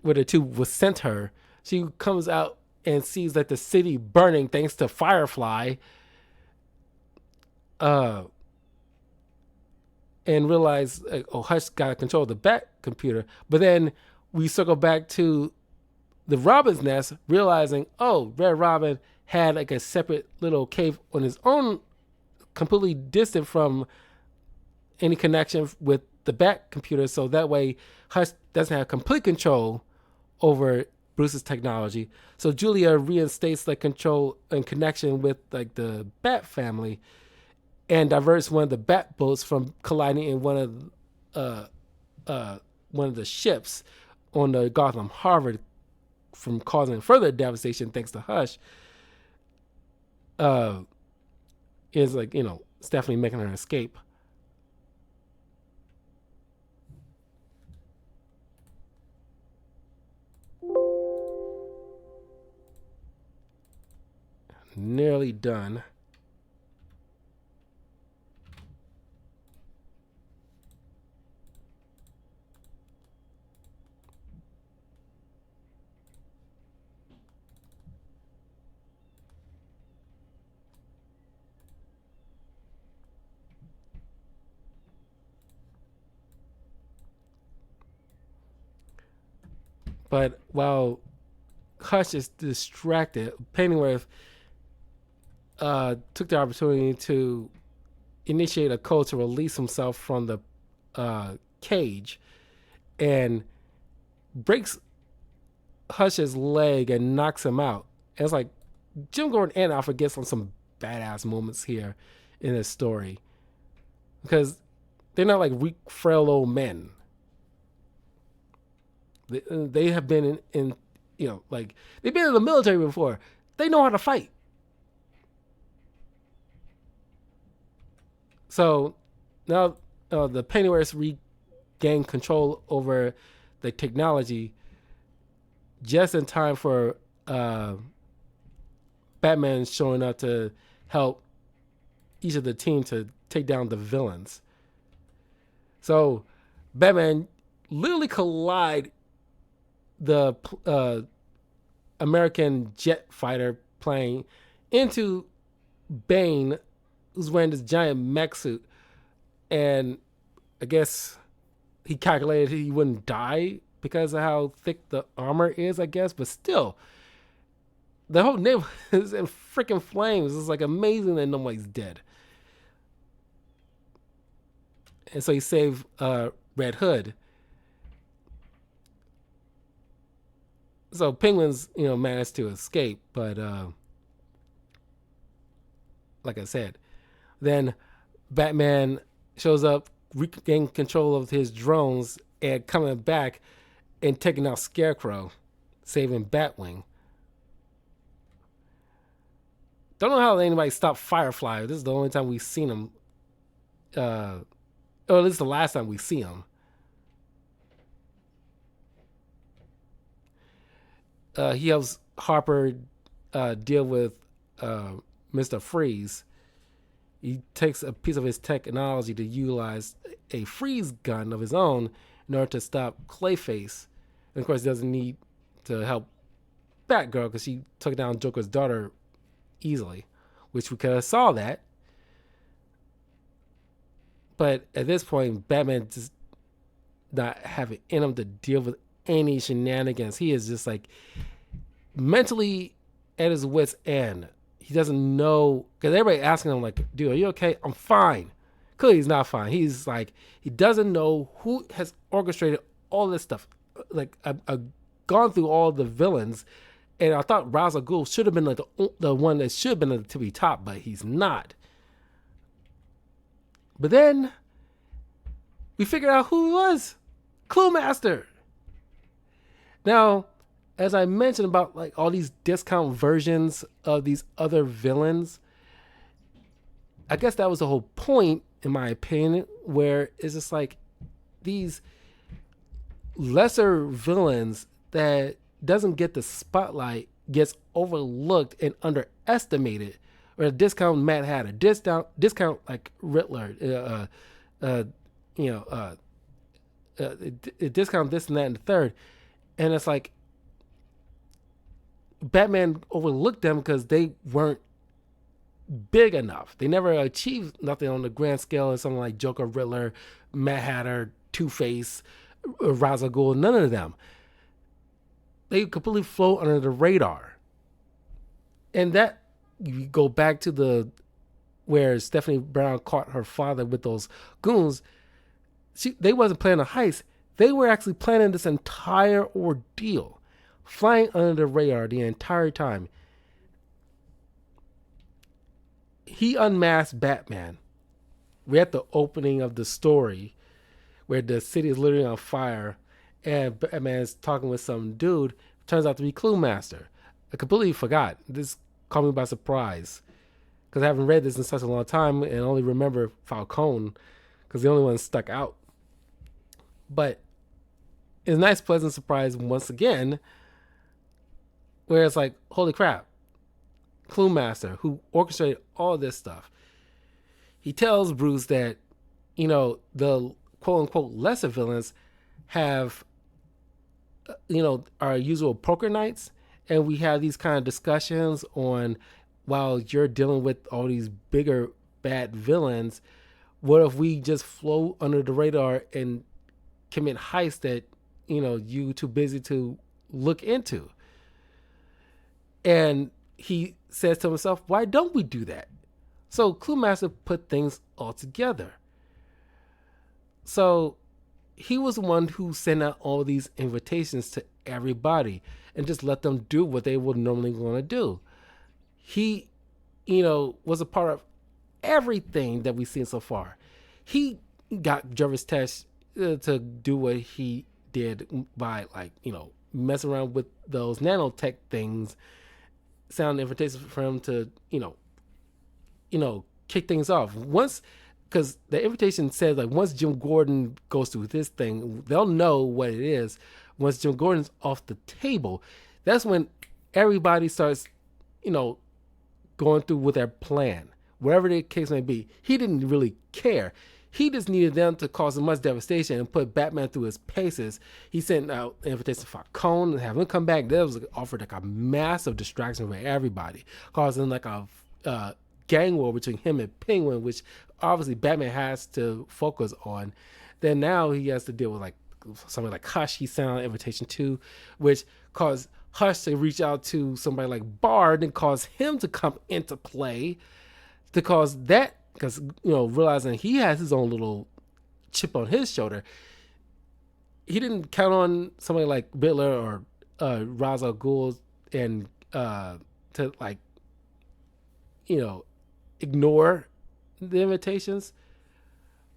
S1: where the tube was sent her, she comes out and sees that the city burning thanks to Firefly. And realize, Hush got control of the Bat computer. But then we circle back to the Robin's nest, realizing, Red Robin had like a separate little cave on his own, completely distant from any connection with the Bat computer. So that way, Hush doesn't have complete control over Bruce's technology. So Julia reinstates like control and connection with like the Bat family, and diverts one of the Bat boats from colliding in one of the ships on the Gotham Harbor, from causing further devastation thanks to Hush. Is like, Stephanie making her escape. Nearly done. But while Hush is distracted, Pennyworth took the opportunity to initiate a code to release himself from the cage, and breaks Hush's leg and knocks him out. And it's like Jim Gordon and Alfred gets on some badass moments here in this story, because they're not like weak, frail old men. They have been in like they've been in the military before. They know how to fight. So now the Pennyworths regain control over the technology just in time for Batman showing up to help each of the team to take down the villains. So Batman literally collide the American jet fighter plane into Bane, who's wearing this giant mech suit, and I guess he calculated he wouldn't die because of how thick the armor is, I guess, but still, the whole neighborhood is in freaking flames. It's like amazing that nobody's dead. And so he saved Red Hood. So Penguin's, managed to escape, but like I said. Then Batman shows up, regaining control of his drones, and coming back and taking out Scarecrow, saving Batwing. Don't know how anybody stopped Firefly. This is the only time we've seen him. Or this is the last time we see him. He helps Harper deal with Mr. Freeze. He takes a piece of his technology to utilize a freeze gun of his own in order to stop Clayface. And of course, he doesn't need to help Batgirl because she took down Joker's daughter easily, which we could have saw that. But at this point, Batman just not having in him to deal with any shenanigans. He is just like mentally at his wit's end. He doesn't know because everybody asking him like, "Dude, are you okay?" "I'm fine." Clearly, he's not fine. He's like he doesn't know who has orchestrated all this stuff. Like I've gone through all the villains, and I thought Ra's al Ghul should have been like the one that should have been at the tippy top, but he's not. But then we figured out who he was. Clue Master. Now, as I mentioned about like all these discount versions of these other villains, I guess that was the whole point, in my opinion, where it's just like these lesser villains that doesn't get the spotlight gets overlooked and underestimated. Or a discount Mad Hatter, discount like Riddler, you know, discount this and that and the third, and it's like Batman overlooked them because they weren't big enough. They never achieved nothing on the grand scale of something like Joker, Riddler, Mad Hatter, Two Face, Ra's al Ghul. None of them. They completely float under the radar, and that you go back to the where Stephanie Brown caught her father with those goons. They wasn't planning a heist. They were actually planning this entire ordeal, flying under the radar the entire time. He unmasked Batman. We're at the opening of the story where the city is literally on fire and Batman is talking with some dude. Turns out to be Clue Master. I completely forgot. This caught me by surprise because I haven't read this in such a long time and only remember Falcone because the only one stuck out. But it's a nice, pleasant surprise once again, where it's like, holy crap, Clue Master, who orchestrated all this stuff. He tells Bruce that, you know, the quote unquote lesser villains have, you know, our usual poker nights, and we have these kind of discussions on while you're dealing with all these bigger bad villains, what if we just float under the radar and commit heists that, you know, you too busy to look into? And he says to himself, why don't we do that? So Clue Master put things all together. So he was the one who sent out all these invitations to everybody and just let them do what they would normally want to do. He, you know, was a part of everything that we've seen so far. He got Jervis Tesh to do what he did by, like, you know, messing around with those nanotech things, sound invitations for him to, you know, kick things off. Once, because the invitation says, like, once Jim Gordon goes through this thing, they'll know what it is. Once Jim Gordon's off the table, that's when everybody starts, you know, going through with their plan, whatever the case may be. He didn't really care. He just needed them to cause as much devastation and put Batman through his paces. He sent out an invitation to Falcone and have him come back. That was offered like a massive distraction for everybody, causing like a gang war between him and Penguin, which obviously Batman has to focus on. Then now he has to deal with like somebody like Hush. He sent out an invitation to, which caused Hush to reach out to somebody like Bard and cause him to come into play, to cause that, because, you know, realizing he has his own little chip on his shoulder, he didn't count on somebody like Riddler or Ra's al Ghul and to, like, you know, ignore the invitations,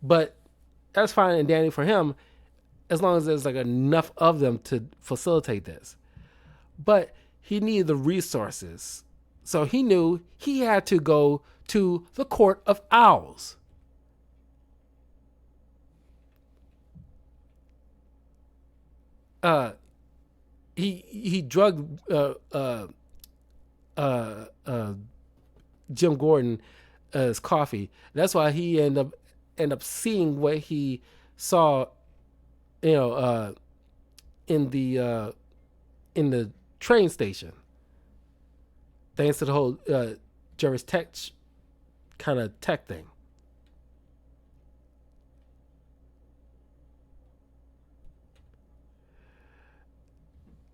S1: but that's fine and dandy for him as long as there's like enough of them to facilitate this. But he needed the resources. So he knew he had to go to the Court of Owls. Uh, he drugged uh, uh, Jim Gordon his coffee. That's why he end up seeing what he saw, you know, in the uh, in the train station, thanks to the whole Jervis Tech kind of tech thing.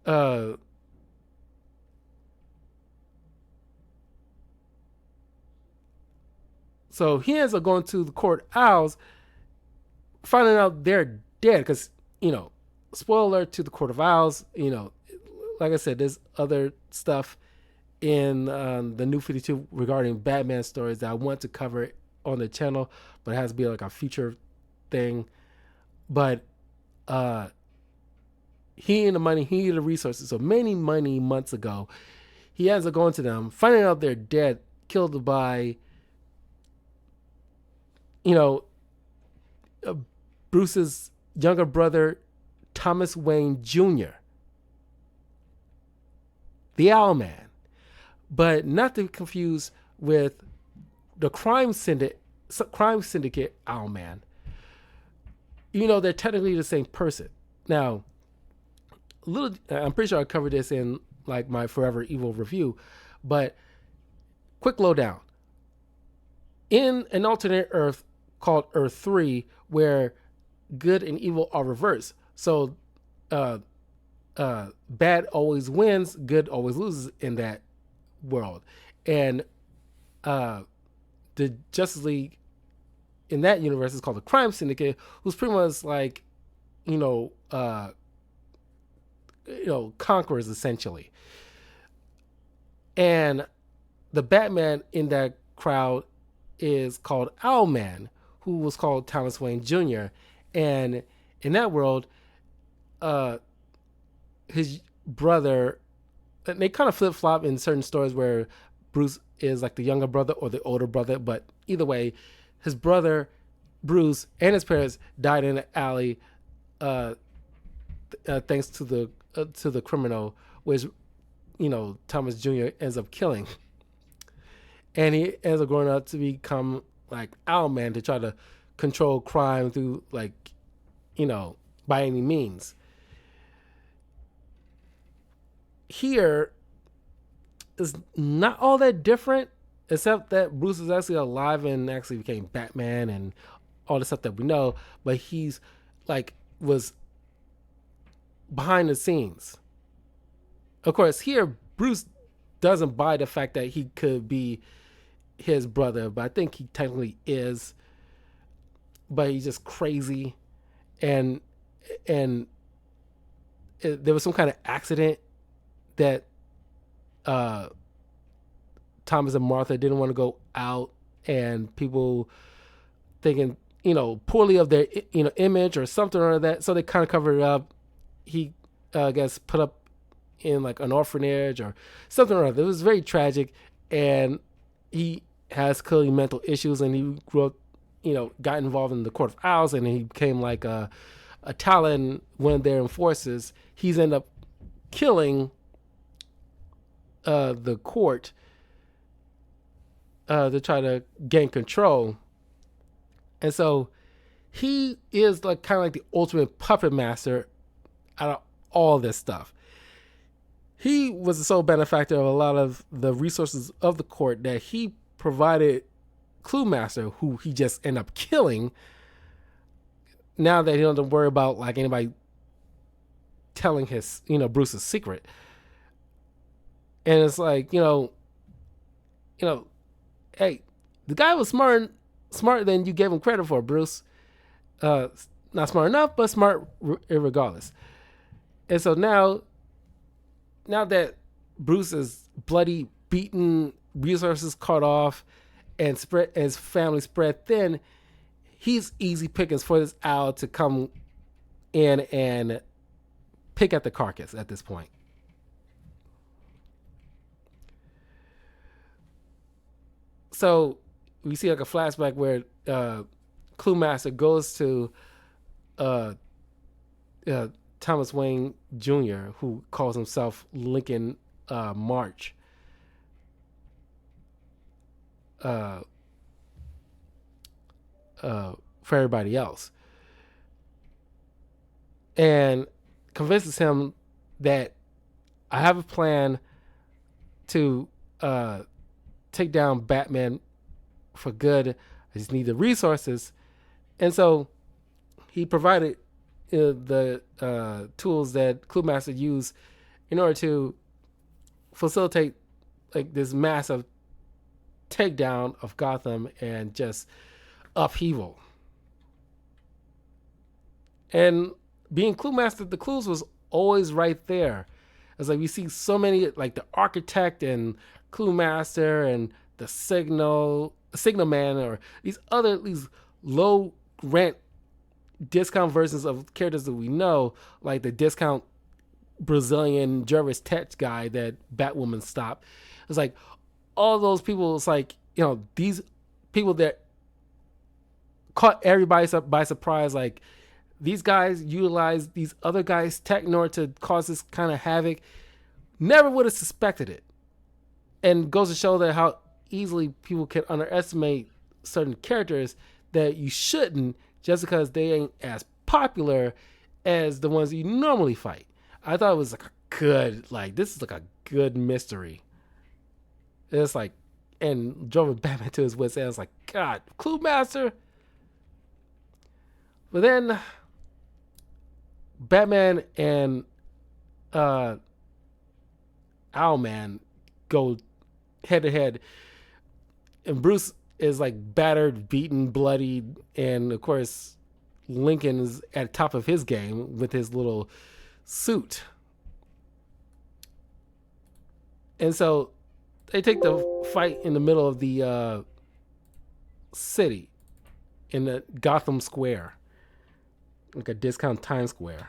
S1: Uh, so he ends up going to the court owls, finding out they're dead because spoiler alert to the Court of Owls. Like I said, there's other stuff in the New 52 regarding Batman stories that I want to cover on the channel, but it has to be like a future thing. But uh, he needed the money, he needed the resources. So many months ago, he ends up going to them, finding out they're dead, killed by, you know, uh, Bruce's younger brother, Thomas Wayne Jr., the Owlman. But not to be confused with the crime syndicate Owlman. They're technically the same person. Now, I'm pretty sure I covered this in like my Forever Evil review, but quick lowdown. In an alternate Earth called Earth 3, where good and evil are reversed. So, bad always wins, good always loses in that world. And the Justice League in that universe is called the Crime Syndicate, who's pretty much like, you know, uh, conquerors essentially. And the Batman in that crowd is called Owlman, who was called Thomas Wayne Jr. And in that world, uh, his brother, and they kind of flip flop in certain stories where Bruce is like the younger brother or the older brother, but either way, his brother Bruce and his parents died in an alley, uh, thanks to the criminal, which Thomas Jr. ends up killing, and he ends up growing up to become like Owlman to try to control crime through like by any means. Here is not all that different, except that Bruce is actually alive and actually became Batman and all the stuff that we know, but he's like was behind the scenes. Of course, here Bruce doesn't buy the fact that he could be his brother, but I think he technically is. But he's just crazy, and there was some kind of accident that uh, Thomas and Martha didn't want to go out, and people thinking poorly of their image or something or that, so they kind of covered it up. He gets put up in like an orphanage or something or other. It was very tragic, and he has clearly mental issues, and he grew up, got involved in the Court of Owls, and he became like a Talon, one of their enforcers. He's ended up killing the court to try to gain control. And so he is like kind of like the ultimate puppet master out of all this stuff. He was the sole benefactor of a lot of the resources of the court that he provided Clue Master, who he just ended up killing. Now that he doesn't worry about like anybody telling his, Bruce's secret. And it's like, hey, the guy was smarter than you gave him credit for, Bruce. Not smart enough, but smart regardless. And so now that Bruce is bloody, beaten, resources cut off, and spread his family spread thin, he's easy pickings for this owl to come in and pick at the carcass at this point. So we see like a flashback where Clue Master goes to uh, uh, Thomas Wayne Jr., who calls himself Lincoln March. Uh, for everybody else, and convinces him that I have a plan to take down Batman for good. I just need the resources, and so he provided the tools that Clue Master used in order to facilitate like this massive takedown of Gotham and just upheaval. And being Clue Master, the clues was always right there. It's like we see so many, like the Architect and Clue Master and the Signal Man, or these low rent discount versions of characters that we know, like the discount Brazilian Jervis Tech guy that Batwoman stopped. It's like all those people. It's like, these people that caught everybody by surprise. Like these guys utilize these other guys' tech in order to cause this kind of havoc. Never would have suspected it, and goes to show that how easily people can underestimate certain characters that you shouldn't, just because they ain't as popular as the ones you normally fight. I thought it was like a good, like this is like a good mystery. It's like, and drove Batman to his wits end. It's like, God, Clue Master. But then Batman and Owlman go head to head, and Bruce is like battered, beaten, bloodied, and of course Lincoln is at the top of his game with his little suit. And so they take the fight in the middle of the city, in the Gotham Square, like a discount Times Square.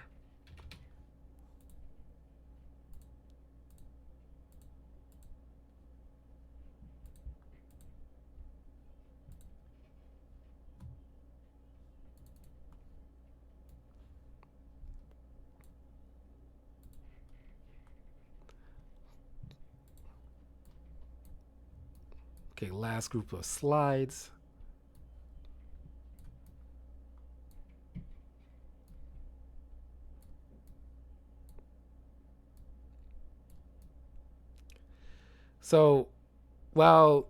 S1: Okay, last group of slides. So while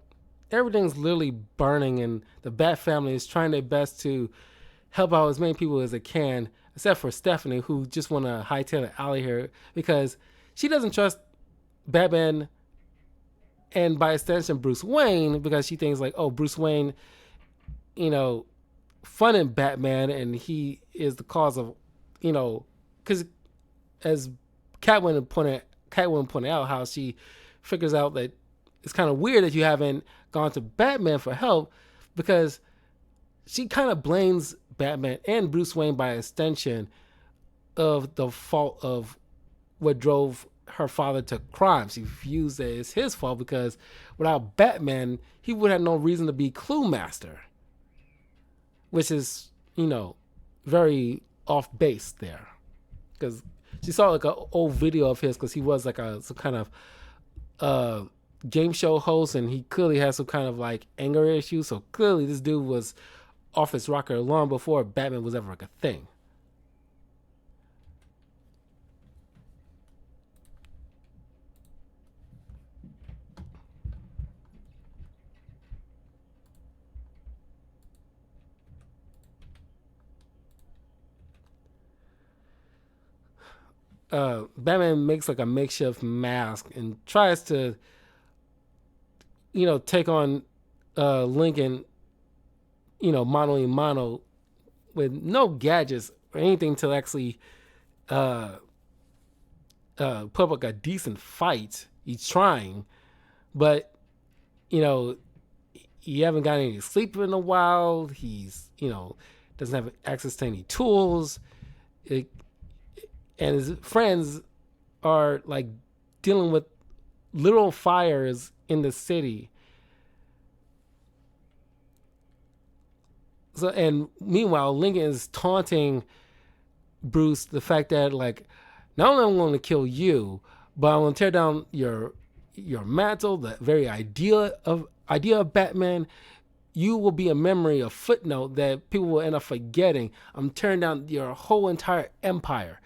S1: everything's literally burning and the Bat family is trying their best to help out as many people as they can, except for Stephanie, who just want to hightail it out of here because she doesn't trust Batman and by extension Bruce Wayne, because she thinks like, oh, Bruce Wayne, funded Batman and he is the cause of, because as Catwoman pointed out, how she figures out that it's kind of weird that you haven't gone to Batman for help, because she kind of blames Batman and Bruce Wayne by extension of the fault of what drove her father to crime. She views it as his fault because without Batman, he would have no reason to be Clue Master, which is, very off base there. Because she saw like an old video of his, because he was like some kind of game show host, and he clearly had some kind of like anger issues. So clearly this dude was off his rocker long before Batman was ever like a thing. Batman makes like a makeshift mask and tries to, take on Lincoln, mano a mano, with no gadgets or anything to actually put up like a decent fight. He's trying, but he haven't got any sleep in a while. He's doesn't have access to any tools, it, and his friends are like dealing with literal fires in the city. So and meanwhile, Lincoln is taunting Bruce the fact that like not only am I going to kill you, but I'm going to tear down your mantle, the very idea of Batman. You will be a memory, a footnote that people will end up forgetting. I'm tearing down your whole entire empire.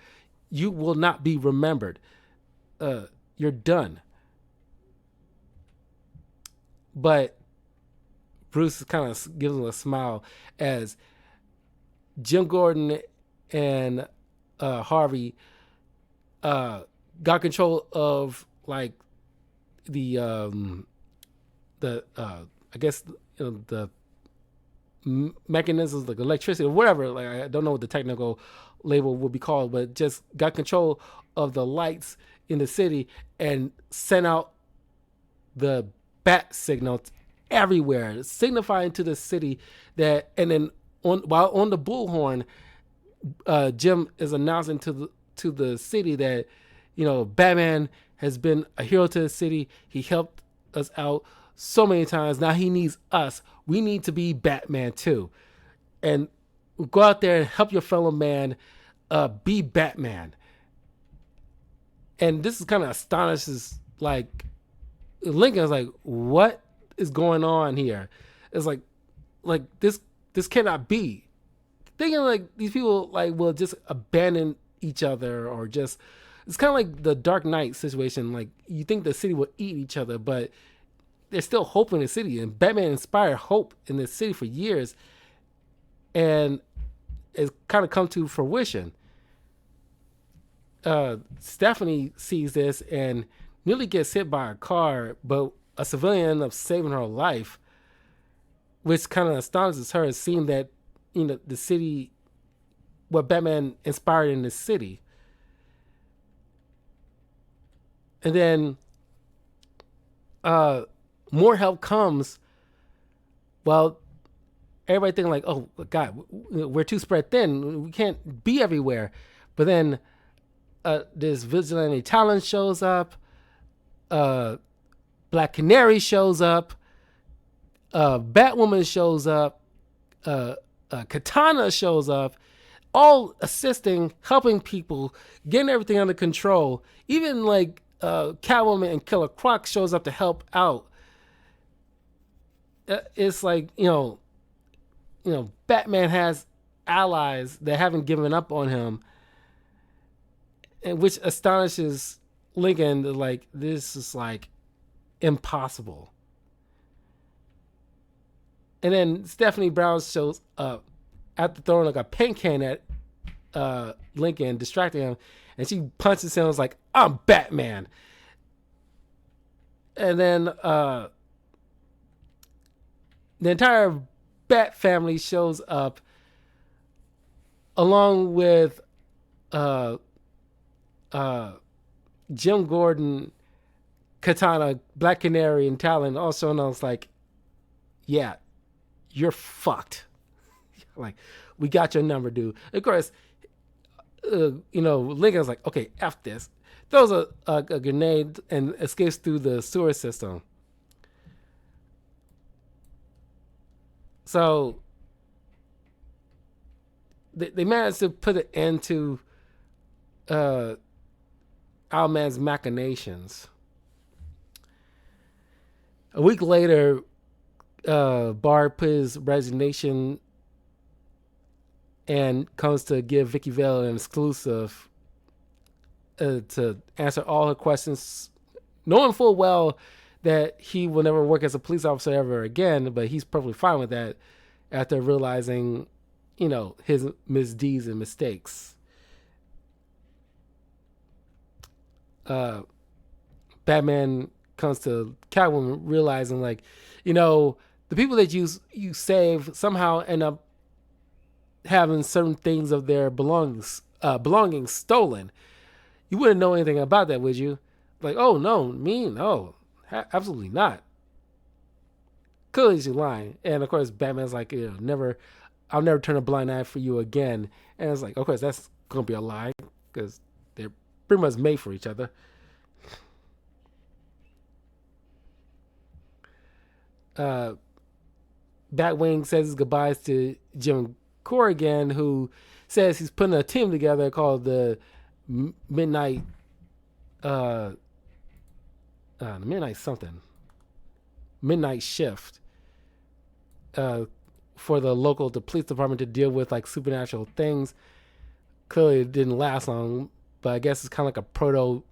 S1: You will not be remembered. You're done. But Bruce kind of gives him a smile as Jim Gordon and Harvey got control of like the I guess the mechanisms like electricity or whatever. Like I don't know what the technical label would be called, but just got control of the lights in the city and sent out the bat signal everywhere, signifying to the city that. And then while on the bullhorn, Jim is announcing to the city that Batman has been a hero to the city. He helped us out so many times. Now he needs us. We need to be Batman too, and go out there and help your fellow man be Batman. And this is kind of astonishes like Lincoln's like, what is going on here? It's like this cannot be. Thinking like these people like will just abandon each other or just it's kind of like the Dark Knight situation. Like you think the city will eat each other, but there's still hope in the city, and Batman inspired hope in the city for years, and it's kind of come to fruition. Stephanie sees this and nearly gets hit by a car, but a civilian ends up saving her life, which kind of astonishes her, seeing that the city, what Batman inspired in the city. And then more help comes. Well, everybody thinking like, oh God, we're too spread thin. We can't be everywhere. But then this vigilante talent shows up. Black Canary shows up. Batwoman shows up. Katana shows up, all assisting, helping people, getting everything under control. Even like Catwoman and Killer Croc shows up to help out. It's like Batman has allies that haven't given up on him, and which astonishes Lincoln. Like this is like impossible. And then Stephanie Brown shows up after throwing like a paint can at Lincoln, distracting him, and she punches him and was like, I'm Batman. And then the entire Bat family shows up along with Jim Gordon, Katana, Black Canary, and Talon. Also known as like, yeah, you're fucked. Like, we got your number, dude. Of course, Lincoln's like, okay, F this. Throws a grenade and escapes through the sewer system. So they managed to put an end to Owlman's machinations. A week later, Bard put his resignation and comes to give Vicky Vale an exclusive to answer all her questions, knowing full well that he will never work as a police officer ever again, but he's perfectly fine with that after realizing, his misdeeds and mistakes. Batman comes to Catwoman realizing like, the people that you save somehow end up having certain things of their belongings stolen. You wouldn't know anything about that, would you? Like, oh no, me? No, absolutely not. clearly she's lying. And of course, Batman's like, never, I'll never turn a blind eye for you again. And it's like, of course, that's gonna be a lie because they're pretty much made for each other. Uh, Batwing says his goodbyes to Jim Corrigan, who says he's putting a team together called the Midnight, uh, Midnight something, Midnight Shift, uh, for the police department to deal with like supernatural things. Clearly, it didn't last long, but I guess it's kind of like a proto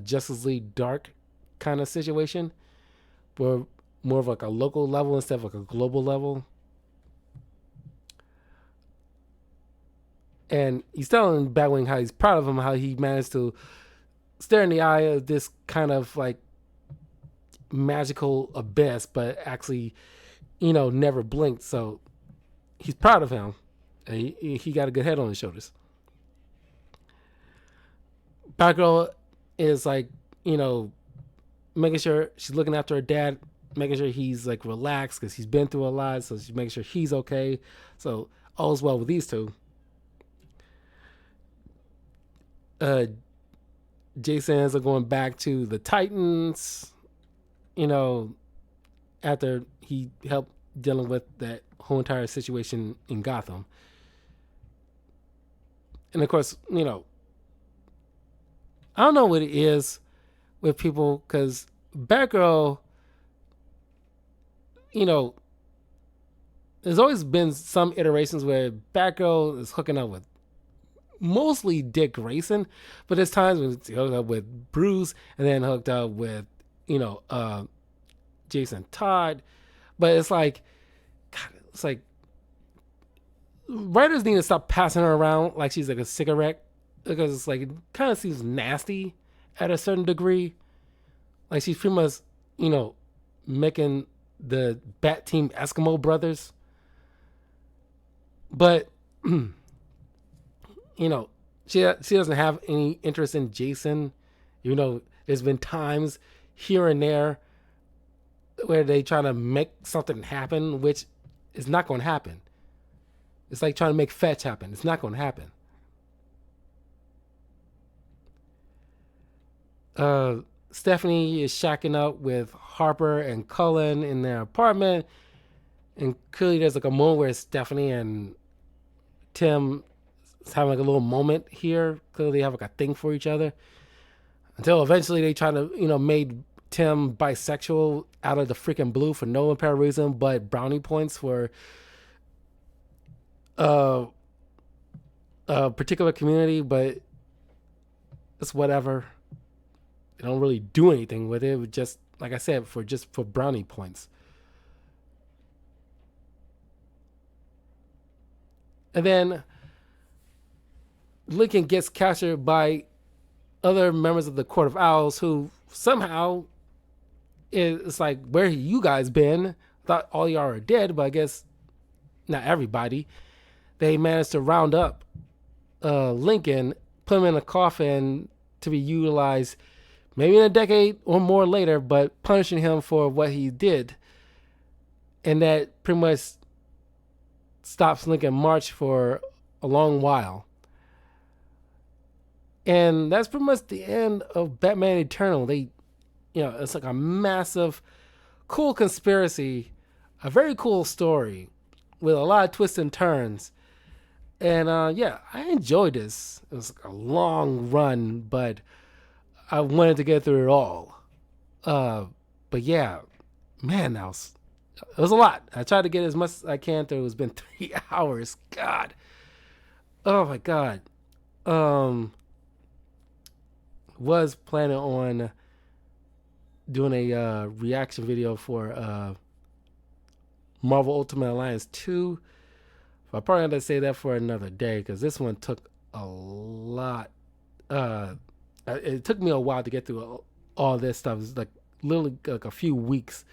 S1: Justice League Dark kind of situation, where more of like a local level instead of like a global level. And he's telling Batwing how he's proud of him, how he managed to stare in the eye of this kind of like magical abyss, but actually, never blinked. So he's proud of him, and he got a good head on his shoulders. Batgirl is like, making sure she's looking after her dad, making sure he's like relaxed because he's been through a lot. So she's making sure he's okay. So all's well with these two. Jason ends up going back to the Titans, after he helped dealing with that whole entire situation in Gotham. And of course, I don't know what it is with people because Batgirl, there's always been some iterations where Batgirl is hooking up with mostly Dick Grayson, but there's times when it's hooked up with Bruce and then hooked up with, Jason Todd. But it's like, God, writers need to stop passing her around like she's like a cigarette because it's like it kind of seems nasty at a certain degree. Like she's pretty much, making the Bat Team Eskimo brothers. But she doesn't have any interest in Jason. There's been times here and there where they try to make something happen, which is not going to happen. It's like trying to make fetch happen. It's not going to happen. Stephanie is shacking up with Harper and Cullen in their apartment. And clearly there's like a moment where Stephanie and Tim is having like a little moment here. Clearly they have like a thing for each other. Until eventually they try to, made Tim bisexual out of the freaking blue for no apparent reason but brownie points for a particular community, but it's whatever. They don't really do anything with it. Just like I said, for brownie points. And then Lincoln gets captured by other members of the Court of Owls who somehow it's like, where have you guys been? Thought all y'all are dead, but I guess not everybody. They managed to round up Lincoln, put him in a coffin to be utilized maybe in a decade or more later, but punishing him for what he did. And that pretty much stops Lincoln March for a long while. And that's pretty much the end of Batman Eternal. It's like a massive, cool conspiracy, a very cool story with a lot of twists and turns. And I enjoyed this. It was a long run, but I wanted to get through it all. But yeah, man, it was a lot. I tried to get as much as I can through. It's been 3 hours. God. Oh my God. Was planning on doing a reaction video for Marvel Ultimate Alliance 2. I probably have to say that for another day because this one took a lot. It took me a while to get through all this stuff. It's like literally like a few weeks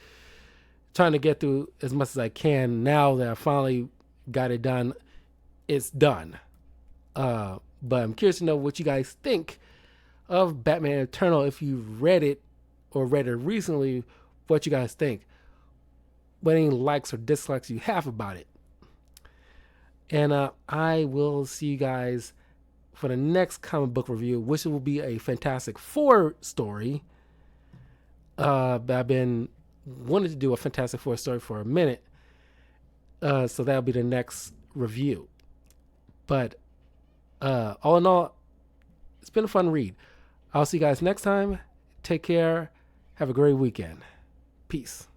S1: trying to get through as much as I can. Now that I finally got it done, it's done. But I'm curious to know what you guys think of Batman Eternal. If you read it or read it recently, what you guys think. what any likes or dislikes you have about it. And I will see you guys for the next comic book review, which will be a Fantastic Four story. I've been wanted to do a Fantastic Four story for a minute, so that'll be the next review. But all in all, it's been a fun read. I'll see you guys next time. Take care. Have a great weekend. Peace.